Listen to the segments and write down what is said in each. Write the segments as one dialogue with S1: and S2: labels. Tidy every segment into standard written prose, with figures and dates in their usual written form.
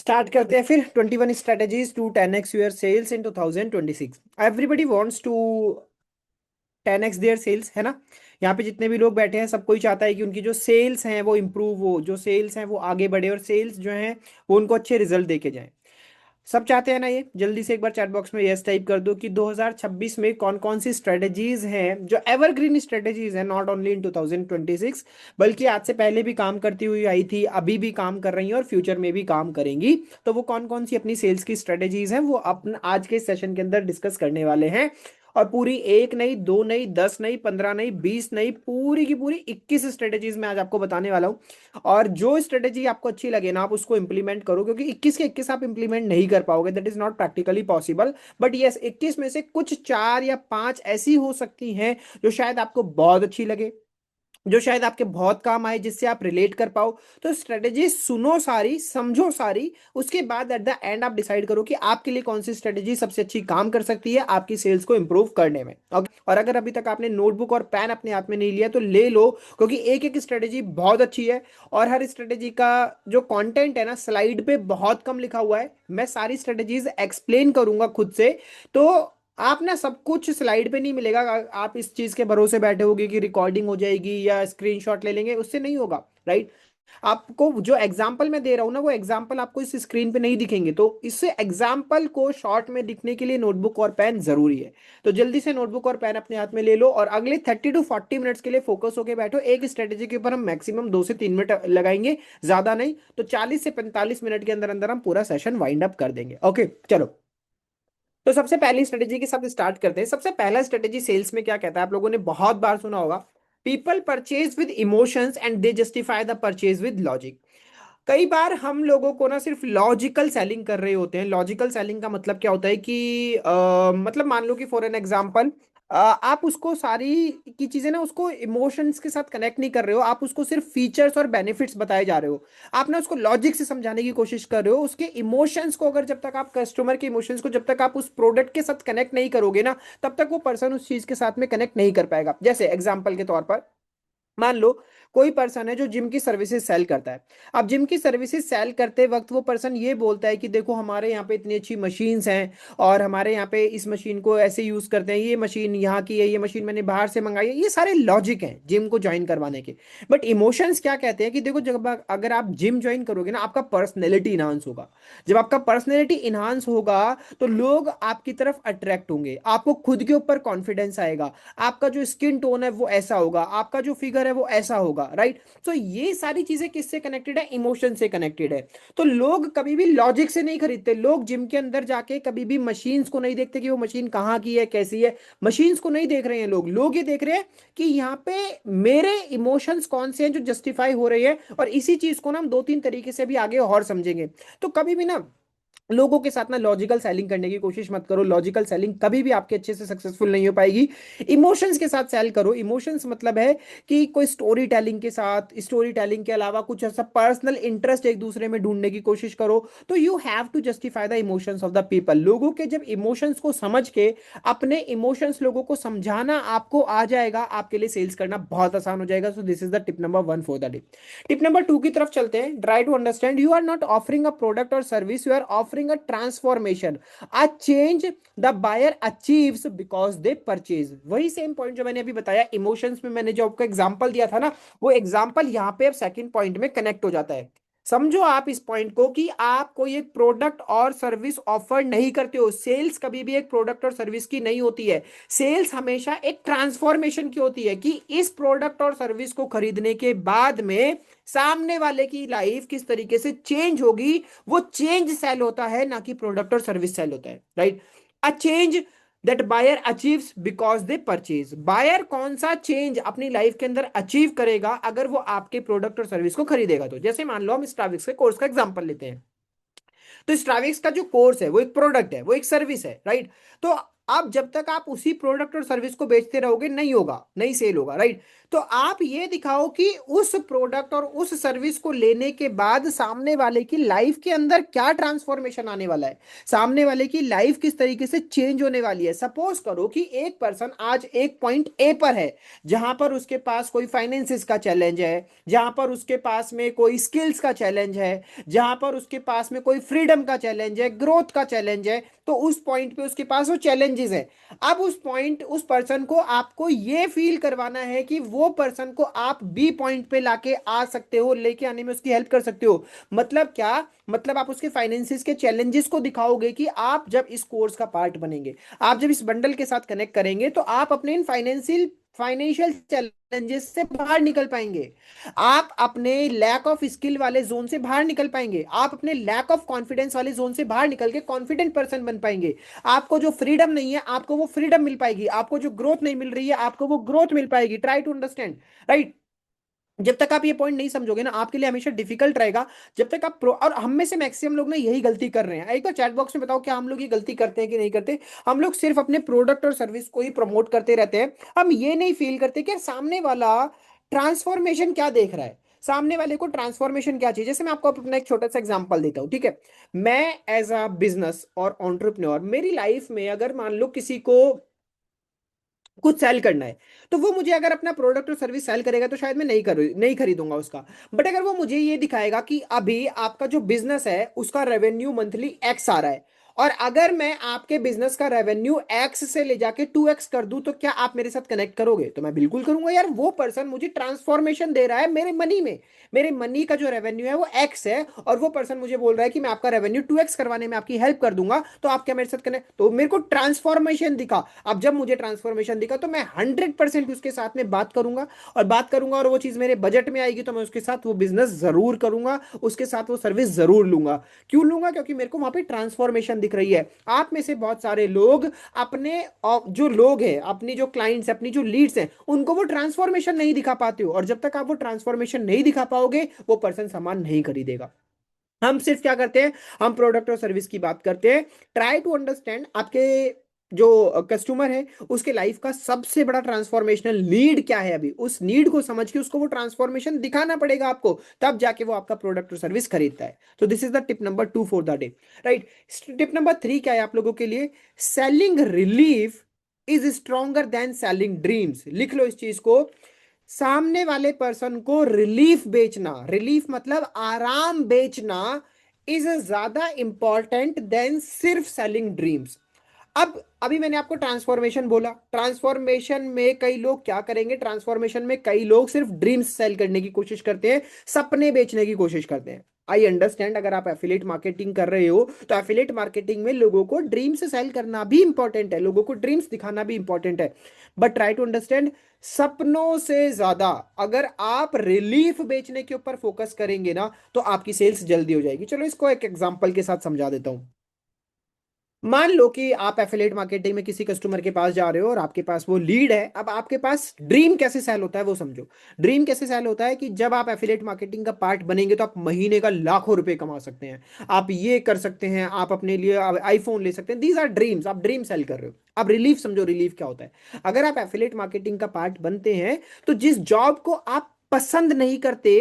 S1: Start करते हैं फिर 21 strategies to 10x your sales in 2026। Everybody wants to 10x their sales, है ना। यहाँ पे जितने भी लोग बैठे हैं सब कोई चाहता है कि उनकी जो सेल्स हैं वो इम्प्रूव हो, जो सेल्स हैं वो आगे बढ़े और सेल्स जो हैं वो उनको अच्छे रिजल्ट देके जाएं। सब चाहते हैं ना। ये जल्दी से एक बार चैट बॉक्स में यस टाइप कर दो कि 2026 में कौन कौन सी स्ट्रेटजीज हैं जो एवरग्रीन स्ट्रेटजीज हैं, नॉट ओनली इन 2026 बल्कि आज से पहले भी काम करती हुई आई थी, अभी भी काम कर रही हैं और फ्यूचर में भी काम करेंगी। तो वो कौन कौन सी अपनी सेल्स की स्ट्रेटजीज हैं वो अपन आज के सेशन के अंदर डिस्कस करने वाले हैं। और पूरी एक नहीं, दो नहीं, 10 नहीं, 15 नहीं, 20 नहीं, पूरी की पूरी 21 स्ट्रेटजीज मैं आज आपको बताने वाला हूं। और जो स्ट्रेटेजी आपको अच्छी लगे ना आप उसको इंप्लीमेंट करो, क्योंकि 21 के 21 आप इंप्लीमेंट नहीं कर पाओगे, that is not practically possible. But yes, 21 में से कुछ 4 या 5 ऐसी हो सकती हैं जो शायद आपको बहुत अच्छी लगे, जो शायद आपके बहुत काम आए, जिससे आप रिलेट कर पाओ। तो स्ट्रेटेजी सुनो सारी, समझो सारी, उसके बाद एट द एंड आप डिसाइड करो कि आपके लिए कौन सी स्ट्रेटेजी सबसे अच्छी काम कर सकती है आपकी सेल्स को इंप्रूव करने में। ओके, और अगर अभी तक आपने नोटबुक और पेन अपने हाथ में नहीं लिया तो ले लो, क्योंकि एक एक स्ट्रेटेजी बहुत अच्छी है। और हर स्ट्रेटेजी का जो कंटेंट है ना स्लाइड पे बहुत कम लिखा हुआ है, मैं सारी स्ट्रेटेजीज एक्सप्लेन करूंगा खुद से। तो आप ना सब कुछ स्लाइड पे नहीं मिलेगा। आप इस चीज के भरोसे बैठे होगे कि रिकॉर्डिंग हो जाएगी या स्क्रीनशॉट ले लेंगे, उससे नहीं होगा। राइट। आपको जो एग्जाम्पल मैं दे रहा हूं ना वो एग्जाम्पल आपको इस स्क्रीन पे नहीं दिखेंगे, तो इस एग्जाम्पल को शॉर्ट में दिखने के लिए नोटबुक और पेन जरूरी है। तो जल्दी से नोटबुक और पेन अपने हाथ में ले लो और अगले 30 to 40 मिनट्स के लिए फोकस होके बैठो। एक स्ट्रेटेजी के ऊपर हम मैक्सिमम 2 से 3 मिनट लगाएंगे, ज्यादा नहीं। तो 40 से 45 मिनट के अंदर अंदर हम पूरा सेशन वाइंड अप कर देंगे। ओके चलो। तो सबसे पहली स्ट्रेटेजी के साथ स्टार्ट करते हैं। सबसे पहला स्ट्रेटेजी सेल्स में क्या कहता है, आप लोगों ने बहुत बार सुना होगा, people purchase with emotions and they justify the purchase with logic. कई बार हम लोगों को ना सिर्फ लॉजिकल सेलिंग कर रहे होते हैं। लॉजिकल सेलिंग का मतलब क्या होता है कि मतलब मान लो कि फॉर एन एग्जांपल आप उसको सारी की चीजें ना उसको इमोशंस के साथ कनेक्ट नहीं कर रहे हो, आप उसको सिर्फ फीचर्स और बेनिफिट्स बताए जा रहे हो। आप ना उसको लॉजिक से समझाने की कोशिश कर रहे हो। उसके इमोशंस को अगर जब तक आप कस्टमर के इमोशंस को जब तक आप उस प्रोडक्ट के साथ कनेक्ट नहीं करोगे ना, तब तक वो पर्सन उस चीज के साथ में कनेक्ट नहीं कर पाएगा। जैसे एग्जाम्पल के तौर पर मान लो कोई पर्सन है जो जिम की सर्विसेज सेल करता है। अब जिम की सर्विसेज सेल करते वक्त वो पर्सन ये बोलता है कि देखो हमारे यहाँ पे इतनी अच्छी मशीन्स हैं और हमारे यहाँ पे इस मशीन को ऐसे यूज करते हैं, ये मशीन यहाँ की है, ये मशीन मैंने बाहर से मंगाई है। ये सारे लॉजिक हैं जिम को ज्वाइन करवाने के। बट इमोशंस क्या कहते हैं कि देखो जब अगर आप जिम ज्वाइन करोगे ना आपका पर्सनैलिटी इनहांस होगा। जब आपका पर्सनैलिटी इनहांस होगा तो लोग आपकी तरफ अट्रैक्ट होंगे, आपको खुद के ऊपर कॉन्फिडेंस आएगा, आपका जो स्किन टोन है वो ऐसा होगा, आपका जो फिगर है वो ऐसा होगा। राइट। तो ये सारी चीजें किससे कनेक्टेड है, इमोशन से कनेक्टेड है। तो लोग कभी भी लॉजिक से नहीं खरीदते। लोग जिम के अंदर जाके कभी भी मशीन्स को नहीं देखते कि वो मशीन कहाँ की है, कैसी है। मशीन्स को नहीं देख रहे हैं लोग ये देख रहे हैं कि यहाँ पे मेरे इमोशंस कौन से हैं जो जस्टिफाई हो रहे हैं। और इसी चीज को ना हम 2-3 तरीके से भी आगे और समझेंगे। तो कभी भी ना लोगों के साथ ना लॉजिकल सेलिंग करने की कोशिश मत करो। लॉजिकल सेलिंग कभी भी आपके अच्छे से सक्सेसफुल नहीं हो पाएगी। इमोशंस के साथ सेल करो। इमोशंस मतलब है कि कोई स्टोरी टेलिंग के साथ, स्टोरी टेलिंग के अलावा कुछ ऐसा पर्सनल इंटरेस्ट एक दूसरे में ढूंढने की कोशिश करो। तो you have to justify the emotions of the people. लोगों के जब इमोशंस को समझ के अपने इमोशंस लोगों को समझाना आपको आ जाएगा, आपके लिए सेल्स करना बहुत आसान हो जाएगा। So this is the tip number 1 for the day. Tip number 2 की तरफ चलते हैं। Try to understand you are not offering a product और service, you are offering a transformation, a change the buyer achieves because they purchase. वही same point जो मैंने अभी बताया इमोशंस में, मैंने जो आपको एग्जांपल दिया था ना, वो एग्जांपल यहां पे अब सेकंड पॉइंट में कनेक्ट हो जाता है। समझो आप इस पॉइंट को कि आप कोई एक प्रोडक्ट और सर्विस ऑफर नहीं करते हो। सेल्स कभी भी एक प्रोडक्ट और सर्विस की नहीं होती है। सेल्स हमेशा एक ट्रांसफॉर्मेशन की होती है कि इस प्रोडक्ट और सर्विस को खरीदने के बाद में सामने वाले की लाइफ किस तरीके से चेंज होगी। वो चेंज सेल होता है, ना कि प्रोडक्ट और सर्विस सेल होता है। Right. A change that buyer achieves because they purchase. Buyer कौन सा चेंज अपनी लाइफ के अंदर अचीव करेगा अगर वो आपके प्रोडक्ट और सर्विस को खरीदेगा। तो जैसे मान लो हम स्टारबक्स के कोर्स का एग्जांपल लेते हैं। तो स्ट्राविक्स का जो कोर्स है वो एक प्रोडक्ट है, वो एक सर्विस है। राइट। तो अब जब तक आप उसी प्रोडक्ट और सर्विस को बेचते रहोगे नहीं होगा, नहीं सेल होगा, राइट। तो आप ये दिखाओ कि उस प्रोडक्ट और उस सर्विस को लेने के बाद सामने वाले की लाइफ के अंदर क्या ट्रांसफॉर्मेशन आने वाला है, सामने वाले की लाइफ किस तरीके से चेंज होने वाली है। सपोज करो कि एक पर्सन आज एक पॉइंट ए पर है, जहां पर उसके पास कोई फाइनेंसिस का चैलेंज है, जहां पर उसके पास में कोई स्किल्स का चैलेंज है, जहां पर उसके पास में कोई फ्रीडम का चैलेंज है, ग्रोथ का चैलेंज है। तो उस पॉइंट पे उसके पास वो चैलेंजेस है। अब उस पॉइंट उस पर्सन को आपको ये फील करवाना है कि वो पर्सन को आप बी पॉइंट पे लाके आ सकते हो, लेके आने में उसकी हेल्प कर सकते हो। मतलब क्या, मतलब आप उसके फाइनेंसिस के चैलेंजेस को दिखाओगे कि आप जब इस कोर्स का पार्ट बनेंगे, आप जब इस बंडल के साथ कनेक्ट करेंगे, तो आप अपने इन फाइनेंशियल फाइनेंशियल चैलेंजेस से बाहर निकल पाएंगे। आप अपने लैक ऑफ स्किल वाले जोन से बाहर निकल पाएंगे, आप अपने लैक ऑफ कॉन्फिडेंस वाले जोन से बाहर निकल के कॉन्फिडेंट पर्सन बन पाएंगे। आपको जो फ्रीडम नहीं है आपको वो फ्रीडम मिल पाएगी, आपको जो ग्रोथ नहीं मिल रही है आपको वो ग्रोथ मिल पाएगी। Try to understand, right. जब तक आप ये पॉइंट नहीं समझोगे ना, आपके लिए हमेशा डिफिकल्ट रहेगा। जब तक आप प्रो, और हम में से मैक्सिमम लोग ना यही गलती कर रहे हैं। एक बार चैट बॉक्स में बताओ क्या हम लोग ये गलती करते हैं कि नहीं करते। हम लोग सिर्फ अपने प्रोडक्ट और सर्विस को ही प्रमोट करते रहते हैं। हम ये नहीं फील करते कि सामने वाला ट्रांसफॉर्मेशन क्या देख रहा है, सामने वाले को ट्रांसफॉर्मेशन क्या चाहिए। जैसे मैं आपको अपना एक छोटा सा एग्जांपल देता हूँ, ठीक है। मैं एज अ बिजनेस और एंटरप्रेन्योर, मेरी लाइफ में अगर मान लो किसी को कुछ सेल करना है, तो वो मुझे अगर अपना प्रोडक्ट और सर्विस सेल करेगा तो शायद मैं नहीं खरीदूंगा उसका। बट अगर वो मुझे ये दिखाएगा कि अभी आपका जो बिजनेस है उसका रेवेन्यू मंथली एक्स आ रहा है, और अगर मैं आपके बिजनेस का रेवेन्यू एक्स से ले जाके 2x कर दूं, तो क्या आप मेरे साथ कनेक्ट करोगे। तो मैं बिल्कुल करूंगा यार, वो पर्सन मुझे ट्रांसफॉर्मेशन दे रहा है मेरे मनी में। मेरे मनी का जो रेवेन्यू है वो एक्स है, और वो पर्सन मुझे बोल रहा है कि मैं आपका रेवेन्यू 2x करवाने में आपकी हेल्प कर दूंगा, तो आप क्या मेरे साथ कनेक्ट। तो मेरे को ट्रांसफॉर्मेशन दिखा। अब जब मुझे ट्रांसफॉर्मेशन दिखा तो मैं 100% उसके साथ में बात करूंगा, और बात करूंगा और वो चीज मेरे बजट में आएगी तो मैं उसके साथ वो बिजनेस जरूर करूंगा, उसके साथ वो सर्विस जरूर लूंगा। क्यों लूंगा, क्योंकि मेरे को वहां पे ट्रांसफॉर्मेशन दिख रही है। आप में से बहुत सारे लोग अपने जो लोग हैं, अपनी जो क्लाइंट्स, अपनी जो लीड्स हैं, उनको वो ट्रांसफॉर्मेशन नहीं दिखा पाते हो, और जब तक आप वो ट्रांसफॉर्मेशन नहीं दिखा पाओगे वो पर्सन सामान नहीं खरीदेगा। हम सिर्फ क्या करते हैं, हम प्रोडक्ट और सर्विस की बात करते हैं। ट्राई टू अंडरस्टैंड आपके जो कस्टमर है उसके लाइफ का सबसे बड़ा ट्रांसफॉर्मेशनल नीड क्या है, अभी उस नीड को समझ के उसको वो ट्रांसफॉर्मेशन दिखाना पड़ेगा आपको, तब जाके वो आपका प्रोडक्ट और सर्विस खरीदता है। तो this is the tip number 2 for the day, right. Tip number 3 क्या है आप लोगों के लिए, selling relief is stronger than selling dreams. लिख लो इस चीज को। सामने वाले पर्सन को रिलीफ बेचना, रिलीफ मतलब आराम बेचना, इज ज्यादा इंपॉर्टेंट देन सिर्फ सेलिंग ड्रीम्स। अब अभी मैंने आपको ट्रांसफॉर्मेशन बोला, ट्रांसफॉर्मेशन में कई लोग क्या करेंगे, ट्रांसफॉर्मेशन में कई लोग सिर्फ ड्रीम्स सेल करने की कोशिश करते हैं, सपने बेचने की कोशिश करते हैं। आई अंडरस्टैंड, अगर आप एफिलेट मार्केटिंग कर रहे हो तो एफिलेट मार्केटिंग में लोगों को ड्रीम्स सेल करना भी इंपॉर्टेंट है, लोगों को ड्रीम्स दिखाना भी इंपॉर्टेंट है। बट ट्राई टू अंडरस्टैंड, सपनों से ज्यादा अगर आप रिलीफ बेचने के ऊपर फोकस करेंगे ना, तो आपकी सेल्स जल्दी हो जाएगी। चलो इसको एक एग्जांपल के साथ समझा देता हूं। मान लो कि आप एफिलेट मार्केटिंग में किसी कस्टमर के पास जा रहे हो और आपके पास वो लीड है। अब आपके पास ड्रीम कैसे सेल होता है वो समझो। ड्रीम कैसे सेल होता है कि जब आप एफिलेट मार्केटिंग का पार्ट बनेंगे तो आप महीने का लाखों रुपए कमा सकते हैं, आप ये कर सकते हैं, आप अपने लिए आईफोन ले सकते हैं। दीज आर ड्रीम्स, आप ड्रीम सेल कर रहे हो। अब रिलीफ समझो, रिलीफ क्या होता है। अगर आप एफिलेट मार्केटिंग का पार्ट बनते हैं तो जिस जॉब को आप पसंद नहीं करते,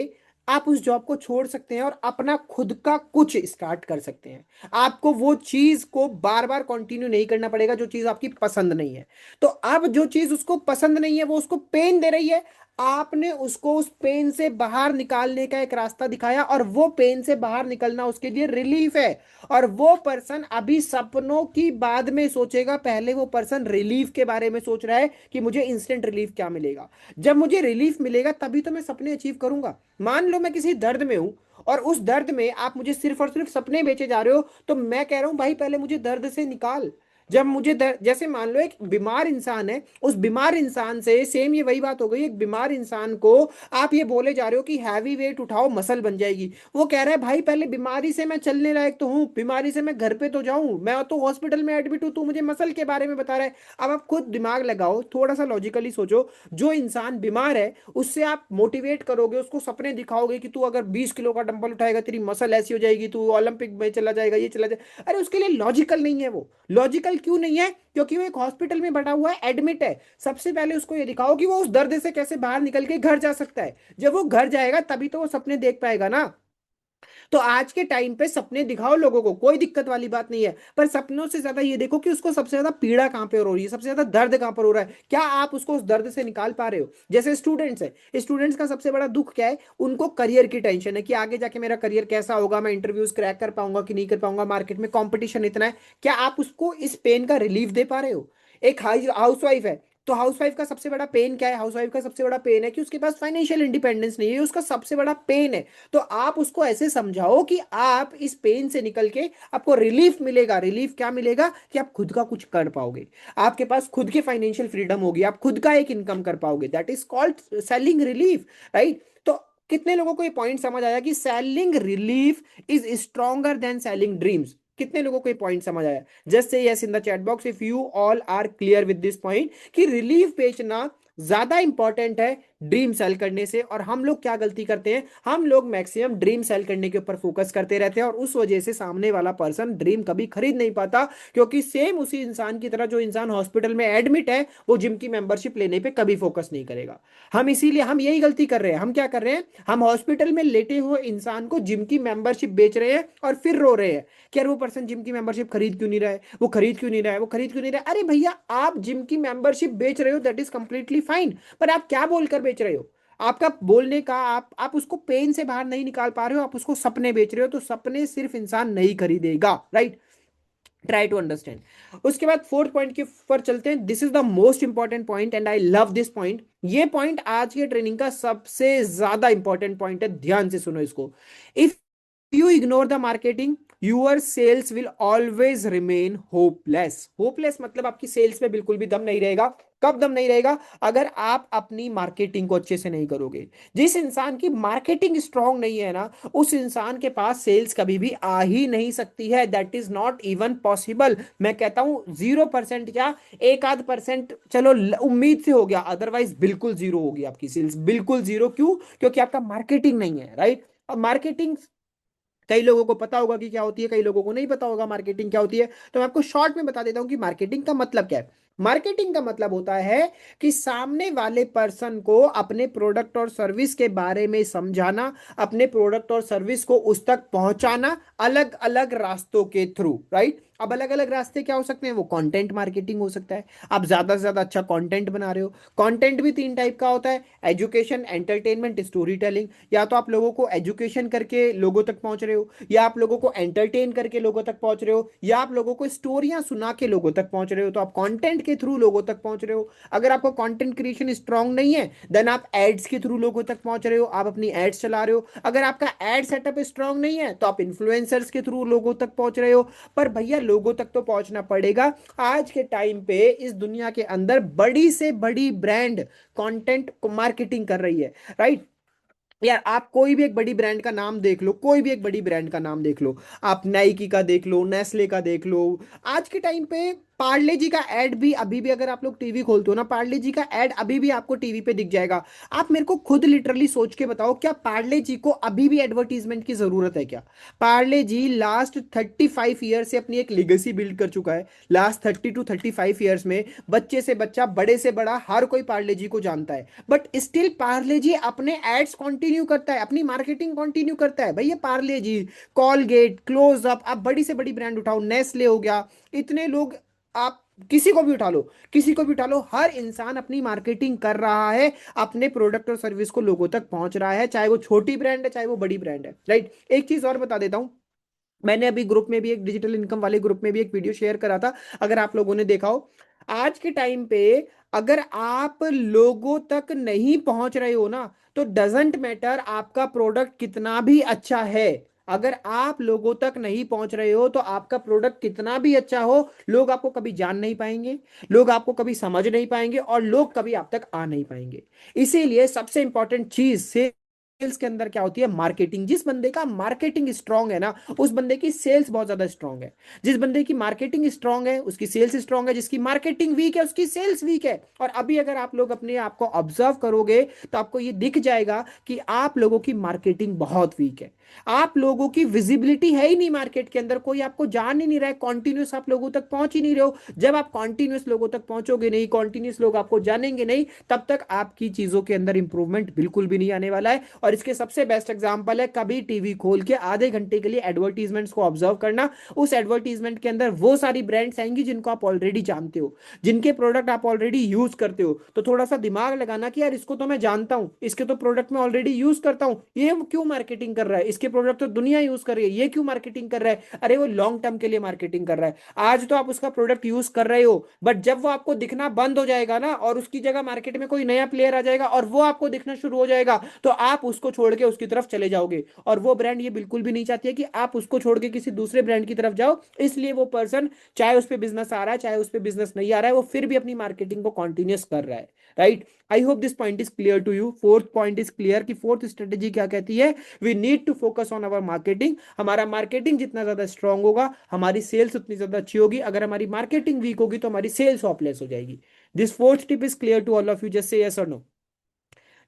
S1: आप उस जॉब को छोड़ सकते हैं और अपना खुद का कुछ स्टार्ट कर सकते हैं। आपको वो चीज को बार बार कंटिन्यू नहीं करना पड़ेगा जो चीज आपकी पसंद नहीं है। तो अब जो चीज उसको पसंद नहीं है वो उसको पेन दे रही है, आपने उसको उस पेन से बाहर निकालने का एक रास्ता दिखाया, और वो पेन से बाहर निकलना उसके लिए रिलीफ है। और वो पर्सन अभी सपनों की बाद में सोचेगा, पहले वो पर्सन रिलीफ के बारे में सोच रहा है कि मुझे इंस्टेंट रिलीफ क्या मिलेगा। जब मुझे रिलीफ मिलेगा तभी तो मैं सपने अचीव करूंगा। मान लो मैं किसी दर्द में हूं, और उस दर्द में आप मुझे सिर्फ और सिर्फ सपने बेचे जा रहे हो, तो मैं कह रहा हूं भाई पहले मुझे दर्द से निकाल। जब मुझे दर्द, जैसे मान लो एक बीमार इंसान है, उस बीमार इंसान से सेम ये वही बात हो गई। एक बीमार इंसान को आप ये बोले जा रहे हो कि हैवी वेट उठाओ मसल बन जाएगी, वो कह रहा है भाई पहले बीमारी से मैं चलने लायक तो हूँ, बीमारी से मैं घर पे तो जाऊं, मैं तो हॉस्पिटल में एडमिट हूं, तू मुझे मसल के बारे में बता रहा है। अब आप खुद दिमाग लगाओ, थोड़ा सा लॉजिकली सोचो। जो इंसान बीमार है उससे आप मोटिवेट करोगे, उसको सपने दिखाओगे कि तू अगर 20 किलो का डंबल उठाएगा तेरी मसल ऐसी हो जाएगी, तू ओलंपिक में चला जाएगा, ये चला जाएगा। अरे उसके लिए लॉजिकल नहीं है वो। लॉजिकल पॉसिबल क्यों नहीं है? क्योंकि वो एक हॉस्पिटल में बैठा हुआ है, एडमिट है। सबसे पहले उसको ये दिखाओ कि वो उस दर्द से कैसे बाहर निकल के घर जा सकता है। जब वो घर जाएगा तभी तो वो सपने देख पाएगा ना। तो आज के टाइम पे सपने दिखाओ लोगों को, कोई दिक्कत वाली बात नहीं है, पर सपनों से ज्यादा ये देखो कि उसको सबसे ज्यादा पीड़ा कहां पे हो रही है, सबसे ज्यादा दर्द कहां पर हो रहा है, क्या आप उसको उस दर्द से निकाल पा रहे हो? जैसे स्टूडेंट्स है, स्टूडेंट्स का सबसे बड़ा दुख क्या है? उनको करियर की टेंशन है कि आगे जाके मेरा करियर कैसा होगा, मैं इंटरव्यूज क्रैक कर पाऊंगा कि नहीं कर पाऊंगा, मार्केट में कंपटीशन इतना है। क्या आप उसको इस पेन का रिलीफ दे पा रहे हो? एक हाउस वाइफ है, तो हाउसवाइफ का सबसे बड़ा पेन क्या है? हाउसवाइफ का सबसे बड़ा पेन है कि उसके पास फाइनेंशियल इंडिपेंडेंस नहीं है, उसका सबसे बड़ा पेन है। तो आप उसको ऐसे समझाओ कि आप इस पेन से निकल के आपको रिलीफ मिलेगा। रिलीफ क्या मिलेगा? कि आप खुद का कुछ कर पाओगे, आपके पास खुद की फाइनेंशियल फ्रीडम होगी, आप खुद का एक इनकम कर पाओगे। That is called selling relief, right? तो कितने लोगों को ये पॉइंट समझ आया कि selling relief is stronger than selling dreams? कितने लोगों को ये पॉइंट समझ आया? Just say yes in the chat box if you all are clear with this point कि रिलीफ बेचना ज्यादा इंपॉर्टेंट है ड्रीम सेल करने से। और हम लोग क्या गलती करते हैं? हम लोग मैक्सिमम ड्रीम सेल करने के ऊपर फोकस करते रहते हैं और उस वजह से सामने वाला पर्सन ड्रीम कभी खरीद नहीं पाता। क्योंकि सेम उसी इंसान की तरह जो इंसान हॉस्पिटल में एडमिट है, वो जिम की मेंबरशिप लेने पे कभी फोकस नहीं करेगा। हम इसीलिए हम यही गलती कर रहे हैं। हम क्या कर रहे हैं? हम हॉस्पिटल में लेटे हुए इंसान को जिम की मेंबरशिप बेच रहे हैं और फिर रो रहे हैं कि यार वो पर्सन जिम की मेंबरशिप खरीद क्यों नहीं रहा है, वो खरीद क्यों नहीं रहा है, वो खरीद क्यों नहीं रहा है। अरे भैया, आप जिम की मेंबरशिप बेच रहे हो, दैट इज कंप्लीटली फाइन, पर आप क्या बोलकर बेच रहे हो? आपका बोलने का, आप उसको पेन से बाहर नहीं निकाल पा रहे हो, आप उसको सपने बेच रहे हो। तो सपने सिर्फ इंसान नहीं खरीदेगा, राइट? Try to understand. उसके बाद फोर्थ पॉइंट के ऊपर चलते हैं। This is the most important point and I love this point. ये पॉइंट आज के ट्रेनिंग का सबसे ज्यादा इंपॉर्टेंट पॉइंट है, ध्यान से सुनो इसको। If you ignore the marketing, your sales will always remain hopeless। hopeless मतलब आपकी सेल्स में बिल्कुल भी दम नहीं रहेगा। कब दम नहीं रहेगा? अगर आप अपनी मार्केटिंग को अच्छे से नहीं करोगे। जिस इंसान की मार्केटिंग स्ट्रांग नहीं है ना, उस इंसान के पास सेल्स कभी भी आ ही नहीं सकती है। That is not even possible. मैं कहता हूं 0%, क्या एक आध परसेंट चलो उम्मीद से हो गया, अदरवाइज बिल्कुल जीरो होगी आपकी सेल्स, बिल्कुल जीरो। क्यों? क्योंकि आपका मार्केटिंग नहीं है, राइट? अब मार्केटिंग कई लोगों को पता होगा कि क्या होती है, कई लोगों को नहीं पता होगा मार्केटिंग क्या होती है। तो मैं आपको शॉर्ट में बता देता हूं कि मार्केटिंग का मतलब क्या है। मार्केटिंग का मतलब होता है कि सामने वाले पर्सन को अपने प्रोडक्ट और सर्विस के बारे में समझाना, अपने प्रोडक्ट और सर्विस को उस तक पहुंचाना अलग अलग रास्तों के थ्रू, राइट? अब अलग अलग रास्ते क्या हो सकते हैं? वो कंटेंट मार्केटिंग हो सकता है, आप ज्यादा से ज्यादा अच्छा कंटेंट बना रहे हो। कंटेंट भी तीन टाइप का होता है, एजुकेशन, एंटरटेनमेंट, स्टोरी टेलिंग। या तो आप लोगों को एजुकेशन करके लोगों तक पहुंच रहे हो, या आप लोगों को एंटरटेन करके लोगों तक पहुंच रहे हो, या आप लोगों को स्टोरियां सुना के लोगों तक पहुंच रहे हो। तो आप कंटेंट के थ्रू लोगों तक पहुंच रहे हो। अगर आपका कंटेंट क्रिएशन स्ट्रांग नहीं है, देन आप एड्स के थ्रू लोगों तक पहुंच रहे हो, आप अपनी एड्स चला रहे हो। अगर आपका एड सेटअप स्ट्रांग नहीं है, तो आप इन्फ्लुएंसर्स के थ्रू लोगों तक पहुंच रहे हो। पर भैया, लोगों तक तो पहुंचना पड़ेगा। आज के टाइम पे इस दुनिया के अंदर बड़ी से बड़ी ब्रांड कंटेंट मार्केटिंग कर रही है, राइट? यार, आप कोई भी एक बड़ी ब्रांड का नाम देख लो, कोई भी एक बड़ी ब्रांड का नाम देख लो, आप नाइकी का देख लो, नेस्ले का देख लो। आज के टाइम पे पार्ले जी का एड भी अभी भी, अगर आप लोग टीवी खोलते हो ना, पार्ले जी का एड अभी भी आपको टीवी पे दिख जाएगा। आप मेरे को खुद लिटरली सोच के बताओ, क्या पार्ले जी को अभी भी एडवर्टीजमेंट की जरूरत है क्या? पार्ले जी लास्ट 35 ईयर से अपनी एक लिगेसी बिल्ड कर चुका है। लास्ट 30 to 35 ईयर्स में बच्चे से बच्चा, बड़े से बड़ा, हर कोई पार्ले जी को जानता है। बट स्टिल पार्ले जी अपने एड्स कंटिन्यू करता है, अपनी मार्केटिंग कंटिन्यू करता है। भैया, पार्ले जी, कॉलगेट, क्लोजअप, आप बड़ी से बड़ी ब्रांड उठाओ, नेस्ले हो गया, इतने लोग, आप किसी को भी उठा लो, किसी को भी उठा लो, हर इंसान अपनी मार्केटिंग कर रहा है, अपने प्रोडक्ट और सर्विस को लोगों तक पहुंच रहा है, चाहे वो छोटी ब्रांड है, चाहे वो बड़ी ब्रांड है, राइट? एक चीज और बता देता हूं। मैंने अभी ग्रुप में भी, एक डिजिटल इनकम वाले ग्रुप में भी एक वीडियो शेयर करा था, अगर आप लोगों ने देखा हो। आज के टाइम पे अगर आप लोगों तक नहीं पहुंच रहे हो ना, तो डजेंट मैटर आपका प्रोडक्ट कितना भी अच्छा है। अगर आप लोगों तक नहीं पहुंच रहे हो, तो आपका प्रोडक्ट कितना भी अच्छा हो, लोग आपको कभी जान नहीं पाएंगे, लोग आपको कभी समझ नहीं पाएंगे, और लोग कभी आप तक आ नहीं पाएंगे। इसीलिए सबसे इंपॉर्टेंट चीज से सेल्स के अंदर क्या होती है, मार्केटिंग। जिस बंदे का मार्केटिंग स्ट्रांग है ना, उस बंदे की सेल्स बहुत ज्यादा स्ट्रांग है। जिस बंदे की मार्केटिंग स्ट्रांग है उसकी सेल्स स्ट्रांग है, जिसकी मार्केटिंग वीक है उसकी सेल्स वीक है। और अभी अगर आप लोग अपने आप को ऑब्जर्व करोगे तो आपको ये दिख जाएगा कि आप लोगों की मार्केटिंग बहुत वीक है। आप लोगों की विजिबिलिटी है ही नहीं मार्केट के अंदर, कोई आपको जान ही नहीं रहा है, कॉन्टिन्यूस आप लोगों तक पहुंच ही नहीं रहे हो। जब आप कॉन्टिन्यूस लोगों तक पहुंचोगे नहीं, कॉन्टिन्यूस लोग आपको जानेंगे नहीं, तब तक आपकी चीजों के अंदर इंप्रूवमेंट बिल्कुल भी नहीं आने वाला है। और इसके सबसे बेस्ट एग्जांपल है, कभी टीवी खोल के आधे घंटे के लिए एडवर्टीजमेंट्स को ऑब्जर्व करना। उस एडवर्टीजमेंट के अंदर वो सारी ब्रांड्स आएंगी जिनको आप ऑलरेडी जानते हो, जिनके प्रोडक्ट आप ऑलरेडी यूज करते हो। तो थोड़ा सा दिमाग लगाना कि यार इसको तो मैं जानता हूं, इसके तो प्रोडक्ट मैं ऑलरेडी यूज करता हूं, ये क्यों मार्केटिंग कर रहा है, इसके प्रोडक्ट तो दुनिया यूज कर रही है, ये क्यों मार्केटिंग कर रहा है। अरे वो लॉन्ग टर्म के लिए मार्केटिंग कर रहा है। आज तो आप उसका प्रोडक्ट यूज कर रहे हो, बट जब वो आपको दिखना बंद हो जाएगा ना, और उसकी जगह मार्केट में कोई नया प्लेयर आ जाएगा और वो आपको दिखना शुरू हो जाएगा, तो आप उसको छोड़ के उसकी तरफ चले जाओगे। और वो ब्रांड ये बिल्कुल भी नहीं चाहती है कि आप उसको छोड़ के किसी दूसरे ब्रांड की तरफ जाओ। इसलिए वो पर्सन, चाहे उस पर बिजनेस आ रहा है चाहे उस पर बिजनेस नहीं आ रहा है, वो फिर भी अपनी मार्केटिंग को कंटिन्यूस कर रहा है। Right. I hope this point is clear to you. Fourth point is clear कि फोर्थ स्ट्रेटेजी क्या कहती है, we need to focus on our marketing. हमारा मार्केटिंग जितना ज्यादा स्ट्रांग होगा हमारी सेल्स उतनी ज्यादा अच्छी होगी। अगर हमारी मार्केटिंग वीक होगी तो हमारी सेल्स ऑपलेस हो जाएगी। This fourth tip is clear to all of you, just say yes और नो।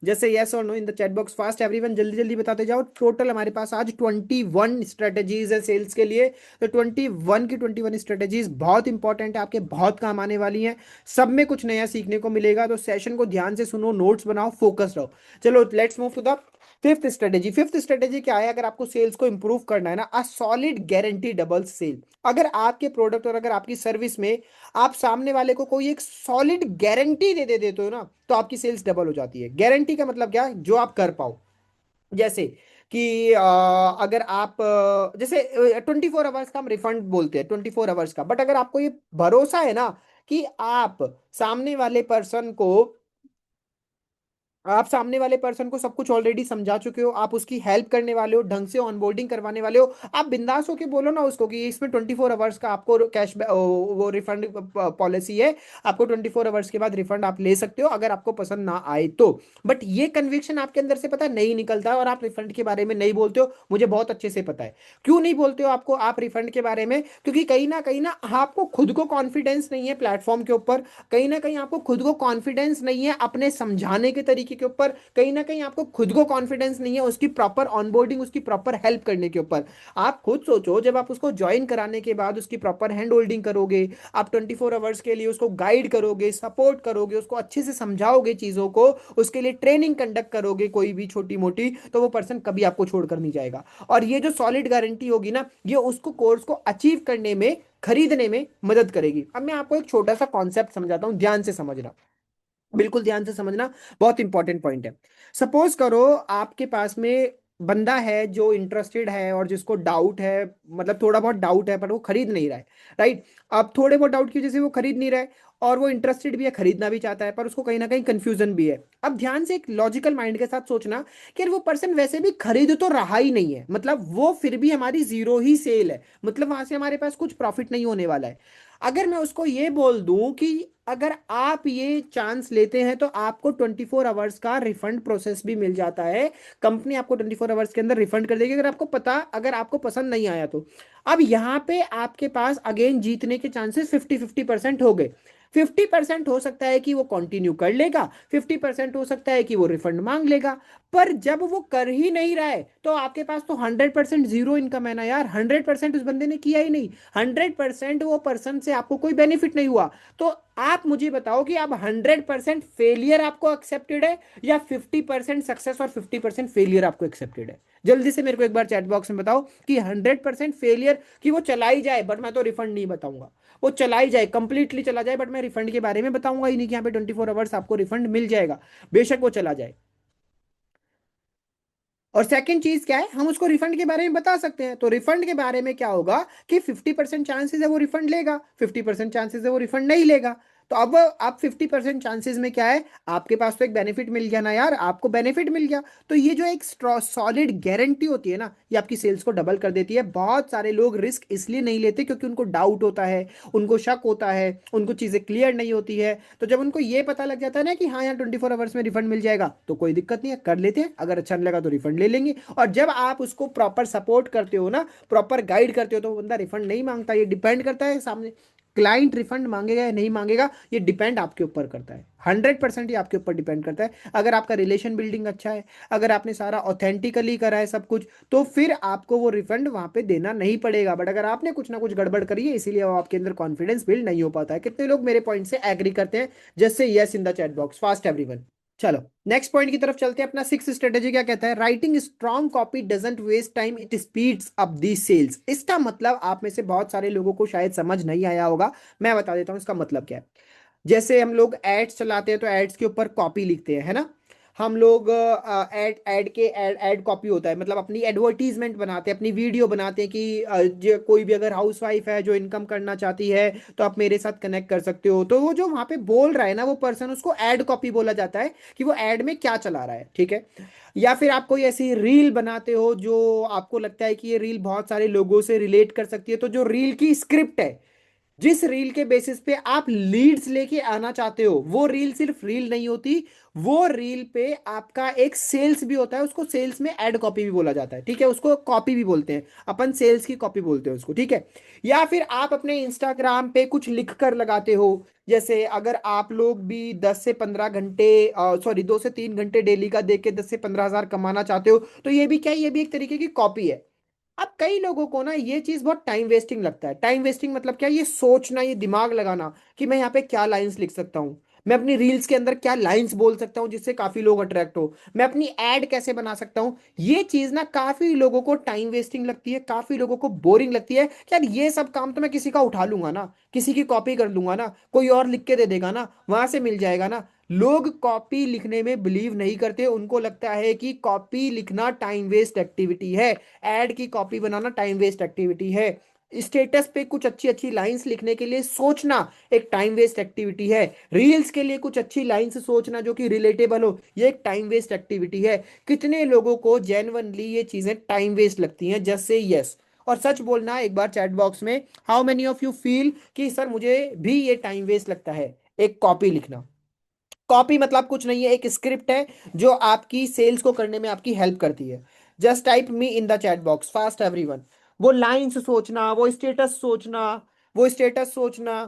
S1: जैसे यस और no in the chat box fast everyone, जल्दी जल्दी बताते जाओ। टोटल हमारे पास आज 21 स्ट्रेटेजीज है सेल्स के लिए। तो 21 की 21 स्ट्रेटेजीज बहुत इंपॉर्टेंट है, आपके बहुत काम आने वाली हैं। सब में कुछ नया सीखने को मिलेगा, तो सेशन को ध्यान से सुनो, नोट्स बनाओ, फोकस रहो। चलो let's move to the fifth strategy. Fifth strategy क्या है, अगर आपको सेल्स को इंप्रूव करना है ना, a solid guarantee double sale. अगर आपके प्रोडक्ट और अगर आपकी सर्विस में आप सामने वाले को कोई एक सॉलिड गारंटी दे देते हो ना, तो आपकी सेल्स डबल हो जाती है। गारंटी का मतलब क्या है, जो आप कर पाओ। जैसे कि अगर आप जैसे 24 आवर्स का हम रिफंड बोलते हैं, 24 आवर्स का, बट अगर आपको ये भरोसा है ना कि सामने वाले पर्सन को आप सामने वाले पर्सन को सब कुछ ऑलरेडी समझा चुके हो, आप उसकी हेल्प करने वाले हो, ढंग से ऑनबोर्डिंग करवाने वाले हो, आप बिंदास होके बोलो ना उसको कि इसमें 24 आवर्स का आपको कैश वो रिफंड पॉलिसी है। आपको 24 आवर्स के बाद रिफंड आप ले सकते हो अगर आपको पसंद ना आए तो। बट ये कन्विक्शन आपके अंदर से पता नहीं निकलता है और आप रिफंड के बारे में नहीं बोलते हो। मुझे बहुत अच्छे से पता है क्यों नहीं बोलते हो आपको आप रिफंड के बारे में, क्योंकि कहीं ना आपको खुद को कॉन्फिडेंस नहीं है प्लेटफॉर्म के ऊपर। कहीं ना कहीं आपको खुद को कॉन्फिडेंस नहीं है अपने समझाने के तरीके के ऊपर। कहीं ना कहीं आपको खुद को कॉन्फिडेंस नहीं है उसकी प्रॉपर ऑनबोर्डिंग, उसकी प्रॉपर हेल्प करने के ऊपर। आप खुद सोचो, जब आप उसको ज्वाइन कराने के बाद उसकी प्रॉपर हैंड होल्डिंग करोगे, आप 24 आवर्स के लिए उसको गाइड करोगे, सपोर्ट करोगे, उसको अच्छे से समझाओगे चीजों को, उसके लिए ट्रेनिंग कंडक्ट करोगे कोई भी छोटी मोटी, तो वो पर्सन कभी आपको छोड़कर नहीं जाएगा। और ये जो सॉलिड गारंटी होगी ना, ये उसको कोर्स को अचीव करने में, खरीदने में मदद करेगी। अब मैं आपको एक छोटा सा कॉन्सेप्ट समझाता हूं, ध्यान से समझना, बिल्कुल ध्यान से समझना, बहुत इंपॉर्टेंट पॉइंट है। सपोज करो आपके पास में बंदा है जो इंटरेस्टेड है और जिसको डाउट है, मतलब थोड़ा बहुत डाउट है पर वो खरीद नहीं रहा है। राइट। अब थोड़े बहुत डाउट की वजह से वो खरीद नहीं रहा है, और वो इंटरेस्टेड भी है, खरीदना भी चाहता है, पर उसको कहीं ना कहीं कंफ्यूजन भी है। अब ध्यान से एक लॉजिकल माइंड के साथ सोचना कि यार वो पर्सन वैसे भी खरीद तो रहा ही नहीं है, मतलब वो फिर भी हमारी जीरो ही सेल है, मतलब वहां से हमारे पास कुछ प्रॉफिट नहीं होने वाला है। अगर मैं उसको ये बोल दूं कि अगर आप ये चांस लेते हैं तो आपको 24 आवर्स का रिफंड प्रोसेस भी मिल जाता है, कंपनी आपको 24 आवर्स के अंदर रिफंड कर देगी अगर आपको अगर आपको पसंद नहीं आया तो। अब यहाँ पे आपके पास अगेन जीतने के चांसेस 50-50% हो गए। 50% हो सकता है कि वो कंटिन्यू कर लेगा, 50% हो सकता है कि वो रिफंड मांग लेगा। पर जब वो कर ही नहीं रहा है तो आपके पास तो 100% जीरो इनकम है ना यार। 100% उस बंदे ने किया ही नहीं, 100% वो पर्सन से आपको कोई बेनिफिट नहीं हुआ। तो आप मुझे बताओ कि आप 100% फेलियर आपको एक्सेप्टेड है या 50% सक्सेस और 50% फेलियर आपको एक्सेप्टेड है। जल्दी से मेरे को एक बार चैट बॉक्स में बताओ कि 100% फेलियर कि वो चला ही जाए बट मैं तो रिफंड नहीं बताऊंगा, वो चला ही जाए, कंप्लीटली चला जाए, बट मैं रिफंड के बारे में बताऊंगा ही नहीं कि यहाँ पे 24 आवर्स आपको रिफंड मिल जाएगा, बेशक वो चला जाए। और सेकंड चीज क्या है, हम उसको रिफंड के बारे में बता सकते हैं। तो रिफंड के बारे में क्या होगा कि 50% चांसेस है वो रिफंड लेगा, 50% चांसेस है वो रिफंड नहीं लेगा। तो अब आप 50% चांसेस में क्या है, आपके पास तो एक बेनिफिट मिल गया ना यार, आपको बेनिफिट मिल गया। तो ये जो एक सॉलिड गारंटी होती है ना, ये आपकी सेल्स को डबल कर देती है। बहुत सारे लोग रिस्क इसलिए नहीं लेते क्योंकि उनको डाउट होता है, उनको शक होता है, उनको चीजें क्लियर नहीं होती है। तो जब उनको ये पता लग जाता है ना कि हाँ यार 24 आवर्स में रिफंड मिल जाएगा, तो कोई दिक्कत नहीं है, कर लेते हैं, अगर अच्छा नहीं लगा तो रिफंड ले लेंगे। और जब आप उसको प्रॉपर सपोर्ट करते हो ना, प्रॉपर गाइड करते हो, तो वो बंदा रिफंड नहीं मांगता। ये डिपेंड करता है सामने क्लाइंट रिफंड मांगेगा या नहीं मांगेगा, ये डिपेंड आपके ऊपर करता है। 100% ये आपके ऊपर डिपेंड करता है। अगर आपका रिलेशन बिल्डिंग अच्छा है, अगर आपने सारा ऑथेंटिकली करा है सब कुछ, तो फिर आपको वो रिफंड वहां पे देना नहीं पड़ेगा। बट अगर आपने कुछ ना कुछ गड़बड़ करी है, इसीलिए वो आपके अंदर कॉन्फिडेंस बिल्ड नहीं हो पाता है। कितने लोग मेरे पॉइंट से एग्री करते हैं? Just say yes in the chat box fast everyone. चलो नेक्स्ट पॉइंट की तरफ चलते हैं। अपना सिक्स स्ट्रेटेजी क्या कहता है? Writing strong copy doesn't waste time, it speeds up the sales. इसका मतलब आप में से बहुत सारे लोगों को शायद समझ नहीं आया होगा, मैं बता देता हूं इसका मतलब क्या है। जैसे हम लोग एड्स चलाते हैं तो एड्स के ऊपर कॉपी लिखते हैं, है ना। हम लोग एड एड के एड कॉपी होता है, मतलब अपनी एडवर्टीजमेंट बनाते हैं, अपनी वीडियो बनाते हैं कि जो कोई भी अगर हाउस वाइफ है जो इनकम करना चाहती है, तो आप मेरे साथ कनेक्ट कर सकते हो। तो वो जो वहां पे बोल रहा है ना वो पर्सन, उसको एड कॉपी बोला जाता है, कि वो एड में क्या चला रहा है, ठीक है। या फिर आप कोई ऐसी रील बनाते हो जो आपको लगता है कि ये रील बहुत सारे लोगों से रिलेट कर सकती है, तो जो रील की स्क्रिप्ट है, जिस रील के बेसिस पे आप लीड्स लेके आना चाहते हो, वो रील सिर्फ रील नहीं होती, वो रील पे आपका एक सेल्स भी होता है। उसको सेल्स में ऐड कॉपी भी बोला जाता है, ठीक है, उसको कॉपी भी बोलते हैं अपन, सेल्स की कॉपी बोलते हैं उसको, ठीक है। या फिर आप अपने इंस्टाग्राम पे कुछ लिख कर लगाते हो। जैसे अगर आप लोग भी 10 से 15 घंटे, सॉरी 2 से 3 घंटे डेली का देके 10 से 15 हज़ार कमाना चाहते हो, तो ये भी क्या है, ये भी एक तरीके की कॉपी है। अब कई लोगों को ना ये चीज बहुत टाइम वेस्टिंग लगता है। टाइम वेस्टिंग मतलब क्या? ये सोचना, ये दिमाग लगाना कि मैं यहाँ पे क्या लाइंस लिख सकता हूँ, मैं अपनी रील्स के अंदर क्या लाइंस बोल सकता हूँ जिससे काफी लोग अट्रैक्ट हो, मैं अपनी एड कैसे बना सकता हूँ। ये चीज ना काफी लोगों को टाइम वेस्टिंग लगती है, काफी लोगों को बोरिंग लगती है कि यार ये सब काम तो मैं किसी का उठा लूंगा ना, किसी की कॉपी कर लूंगा ना, कोई और लिख के दे देगा ना, वहां से मिल जाएगा ना। लोग कॉपी लिखने में बिलीव नहीं करते, उनको लगता है कि कॉपी लिखना टाइम वेस्ट एक्टिविटी है, एड की कॉपी बनाना टाइम वेस्ट एक्टिविटी है, स्टेटस पे कुछ अच्छी अच्छी लाइंस लिखने के लिए सोचना एक टाइम वेस्ट एक्टिविटी है, रील्स के लिए कुछ अच्छी लाइंस सोचना जो कि रिलेटेबल हो, ये एक टाइम वेस्ट एक्टिविटी है। कितने लोगों को जेन्युइनली ये चीजें टाइम वेस्ट लगती हैं? जस्ट से यस, और सच बोलना एक बार चैट बॉक्स में, how many of you feel कि सर मुझे भी ये टाइम वेस्ट लगता है एक कॉपी लिखना। कॉपी मतलब कुछ नहीं है, एक स्क्रिप्ट है जो आपकी सेल्स को करने में आपकी हेल्प करती है। Just type me in the chat box fast everyone. वो लाइंस सोचना, वो स्टेटस सोचना, वो स्टेटस सोचना,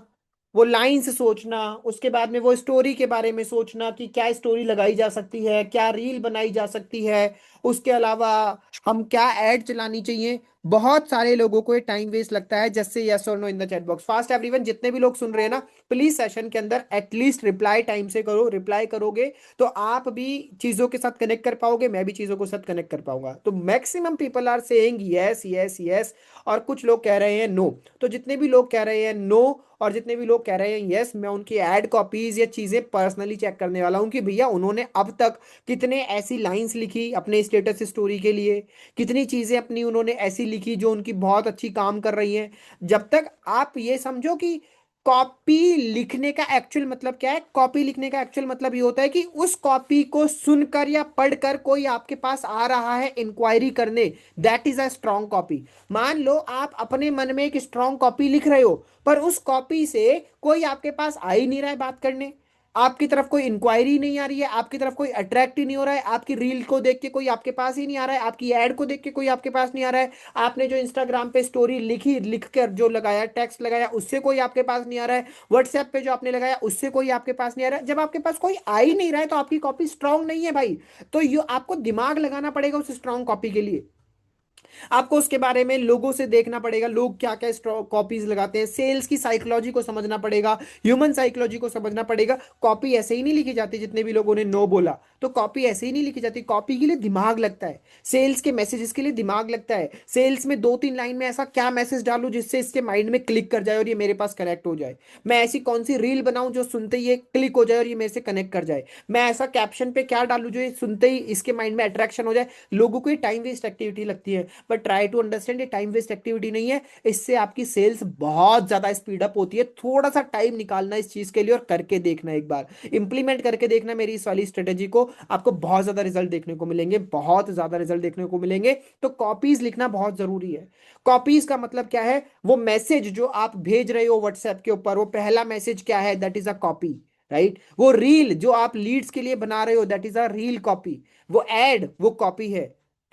S1: वो लाइंस सोचना, उसके बाद में वो स्टोरी के बारे में सोचना कि क्या स्टोरी लगाई जा सकती है, क्या रील बनाई जा सकती है, उसके अलावा हम क्या ऐड चलानी चाहिए। बहुत सारे लोगों को ये टाइम वेस्ट लगता है। जैसे यस और no in the chat box fast everyone. जितने भी लोग सुन रहे हैं ना, प्लीज सेशन के अंदर एटलीस्ट रिप्लाई टाइम से करो। रिप्लाई करोगे तो आप भी चीजों के साथ कनेक्ट कर पाओगे, मैं भी चीजों के साथ कनेक्ट कर पाऊंगा। तो maximum people are saying yes yes yes, और कुछ लोग कह रहे हैं नो। तो जितने भी लोग कह रहे हैं नो और जितने भी लोग कह रहे हैं यस, मैं उनकी एड कॉपीज या चीजें पर्सनली चेक करने वाला हूं कि भैया उन्होंने अब तक कितने ऐसी लाइंस लिखी अपने स्टेटस स्टोरी के लिए, कितनी चीजें अपनी उन्होंने ऐसी लिखी जो उनकी बहुत अच्छी काम कर रही हैं। जब तक आप ये समझो कि कॉपी लिखने का एक्चुअल मतलब क्या है, कॉपी लिखने का एक्चुअल मतलब ये होता है कि उस कॉपी को सुनकर या पढ़कर कोई आपके पास आ रहा है इंक्वायरी करने, that is a strong copy. मान लो आप अपने मन में एक स्ट्रॉन्ग कॉपी लिख रहे हो, पर उस कॉपी से कोई आपके पास आ ही नहीं रहा है बात करने, आपकी तरफ कोई इंक्वायरी नहीं आ रही है, आपकी तरफ कोई अट्रैक्ट ही नहीं हो रहा है, आपकी रील को देख के कोई आपके पास ही नहीं आ रहा है, आपकी एड को देख के कोई आपके पास नहीं आ रहा है, आपने जो इंस्टाग्राम पे स्टोरी लिखी, लिख कर जो लगाया, टेक्स्ट लगाया, उससे कोई आपके पास नहीं आ रहा है, व्हाट्सएप पे जो आपने लगाया उससे कोई आपके पास नहीं आ रहा है। जब आपके पास कोई आ ही नहीं रहा है तो आपकी कॉपी स्ट्रांग नहीं है भाई। तो ये आपको दिमाग लगाना पड़ेगा उस स्ट्रांग कॉपी के लिए। आपको उसके बारे में लोगों से देखना पड़ेगा, लोग क्या क्या कॉपीज लगाते हैं, सेल्स की साइकोलॉजी को समझना पड़ेगा, ह्यूमन साइकोलॉजी को समझना पड़ेगा। कॉपी ऐसे ही नहीं लिखी जाती, जितने भी लोगों ने नो बोला, तो कॉपी ऐसे ही नहीं लिखी जाती। कॉपी के लिए दिमाग लगता है, सेल्स के मैसेजेस के लिए दिमाग लगता है। सेल्स में 2-3 लाइन में ऐसा क्या मैसेज डालूं जिससे इसके माइंड में क्लिक कर जाए और ये मेरे पास कनेक्ट हो जाए। मैं ऐसी कौन सी रील बनाऊं जो सुनते ही ये क्लिक हो जाए और ये मेरे से कनेक्ट कर जाए। मैं ऐसा कैप्शन पे क्या डालूं जो ये सुनते ही इसके माइंड में अट्रैक्शन हो जाए। लोगों को ये टाइम वेस्ट एक्टिविटी लगती है। बट ट्राई टू अंडरस्टैंड, ये टाइम वेस्ट एक्टिविटी नहीं है, इससे आपकी सेल्स बहुत ज्यादा स्पीड अप होती है। थोड़ा सा टाइम निकालना इस चीज के लिए और करके देखना, एक बार इंप्लीमेंट करके देखना मेरी इस वाली स्ट्रेटेजी को, आपको बहुत ज्यादा रिजल्ट देखने को मिलेंगे, बहुत ज्यादा रिजल्ट देखने को मिलेंगे। तो कॉपीज लिखना बहुत जरूरी है। कॉपीज का मतलब क्या है? वो मैसेज जो आप भेज रहे हो व्हाट्सएप के ऊपर, वो पहला मैसेज क्या है? That is a copy, right. वो रील जो आप लीड्स के लिए बना रहे हो, that is a reel copy. वो एड, वो कॉपी है,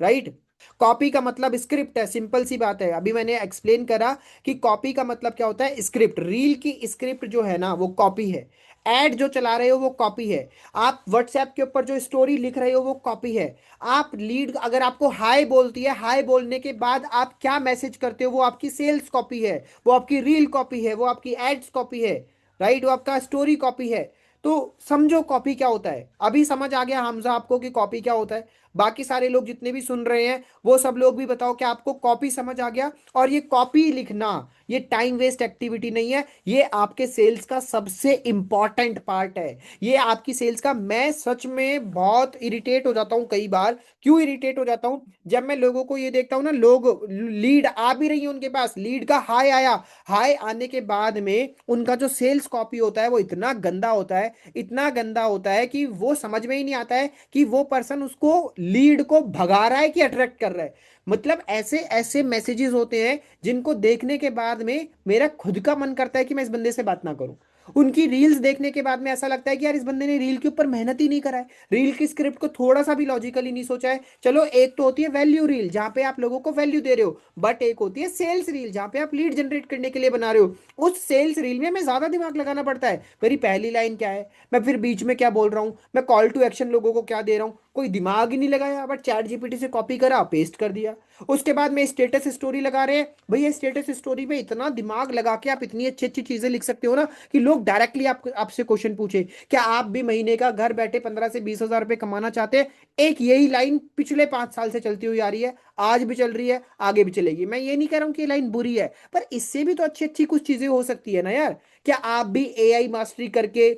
S1: राइट। कॉपी का मतलब स्क्रिप्ट है, सिंपल सी बात है। अभी मैंने एक्सप्लेन करा कि कॉपी का मतलब क्या होता है, स्क्रिप्ट। रील की स्क्रिप्ट जो है ना, वो कॉपी है। एड जो चला रहे हो वो कॉपी है। आप व्हाट्सएप के ऊपर जो स्टोरी लिख रहे हो वो कॉपी है। आप लीड अगर आपको हाय बोलती है, हाय बोलने के बाद आप क्या मैसेज करते हो, वो आपकी सेल्स कॉपी है, वो आपकी रील कॉपी है, वो आपकी एड्स कॉपी है, राइट, वो आपका स्टोरी कॉपी है। तो समझो कॉपी क्या होता है। अभी समझ आ गया हमजा आपको कि कॉपी क्या होता है? बाकी सारे लोग जितने भी सुन रहे हैं वो सब लोग भी बताओ कि आपको कॉपी समझ आ गया? और ये कॉपी लिखना, ये टाइम वेस्ट एक्टिविटी नहीं है, ये आपके सेल्स का सबसे इंपॉर्टेंट पार्ट है। ये आपकी सेल्स का, मैं सच में बहुत इरिटेट हो जाता हूं कई बार। क्यों इरिटेट हो जाता हूं? जब मैं लोगों को ये देखता हूं ना, लोग लीड आ भी रही है उनके पास, लीड का हाई आया, हाई आने के बाद में उनका जो सेल्स कॉपी होता है वो इतना गंदा होता है, इतना गंदा होता है कि वो समझ में ही नहीं आता है कि वो पर्सन उसको लीड को भगा रहा है कि अट्रैक्ट कर रहा है। मतलब ऐसे ऐसे मैसेजेस होते हैं जिनको देखने के बाद में मेरा खुद का मन करता है कि मैं इस बंदे से बात ना करूं। उनकी रील्स देखने के बाद में ऐसा लगता है कि यार इस बंदे ने रील के ऊपर मेहनत ही नहीं करा है, रील की स्क्रिप्ट को थोड़ा सा भी लॉजिकली नहीं सोचा है। चलो एक तो होती है वैल्यू रील जहां पे आप लोगों को वैल्यू दे रहे हो, बट एक होती है सेल्स रील जहां पे आप लीड जनरेट करने के लिए बना रहे हो। उस सेल्स रील में हमें ज्यादा दिमाग लगाना पड़ता है। मेरी पहली लाइन क्या है, मैं फिर बीच में क्या बोल रहा हूँ, मैं कॉल टू एक्शन लोगों को क्या दे रहा हूँ, कोई दिमाग ही नहीं लगाया, बट चैट जीपीटी से कॉपी करा, पेस्ट कर दिया। उसके बाद में स्टेटस स्टोरी लगा रहे हैं, भैया स्टेटस स्टोरी में इतना दिमाग लगा के आप इतनी अच्छी अच्छी चीजें लिख सकते हो ना कि लोग डायरेक्टली आपसे क्वेश्चन पूछे, क्या आप भी महीने का घर बैठे 15 से 20 हजार रुपए कमाना चाहते हैं? एक यही लाइन पिछले 5 साल से चलती हुई आ रही है, आज भी चल रही है, आगे भी चलेगी। मैं ये नहीं कह रहा हूँ कि ये लाइन बुरी है, पर इससे भी तो अच्छी अच्छी कुछ चीजें हो सकती है ना यार। क्या आप भी एआई मास्टरी करके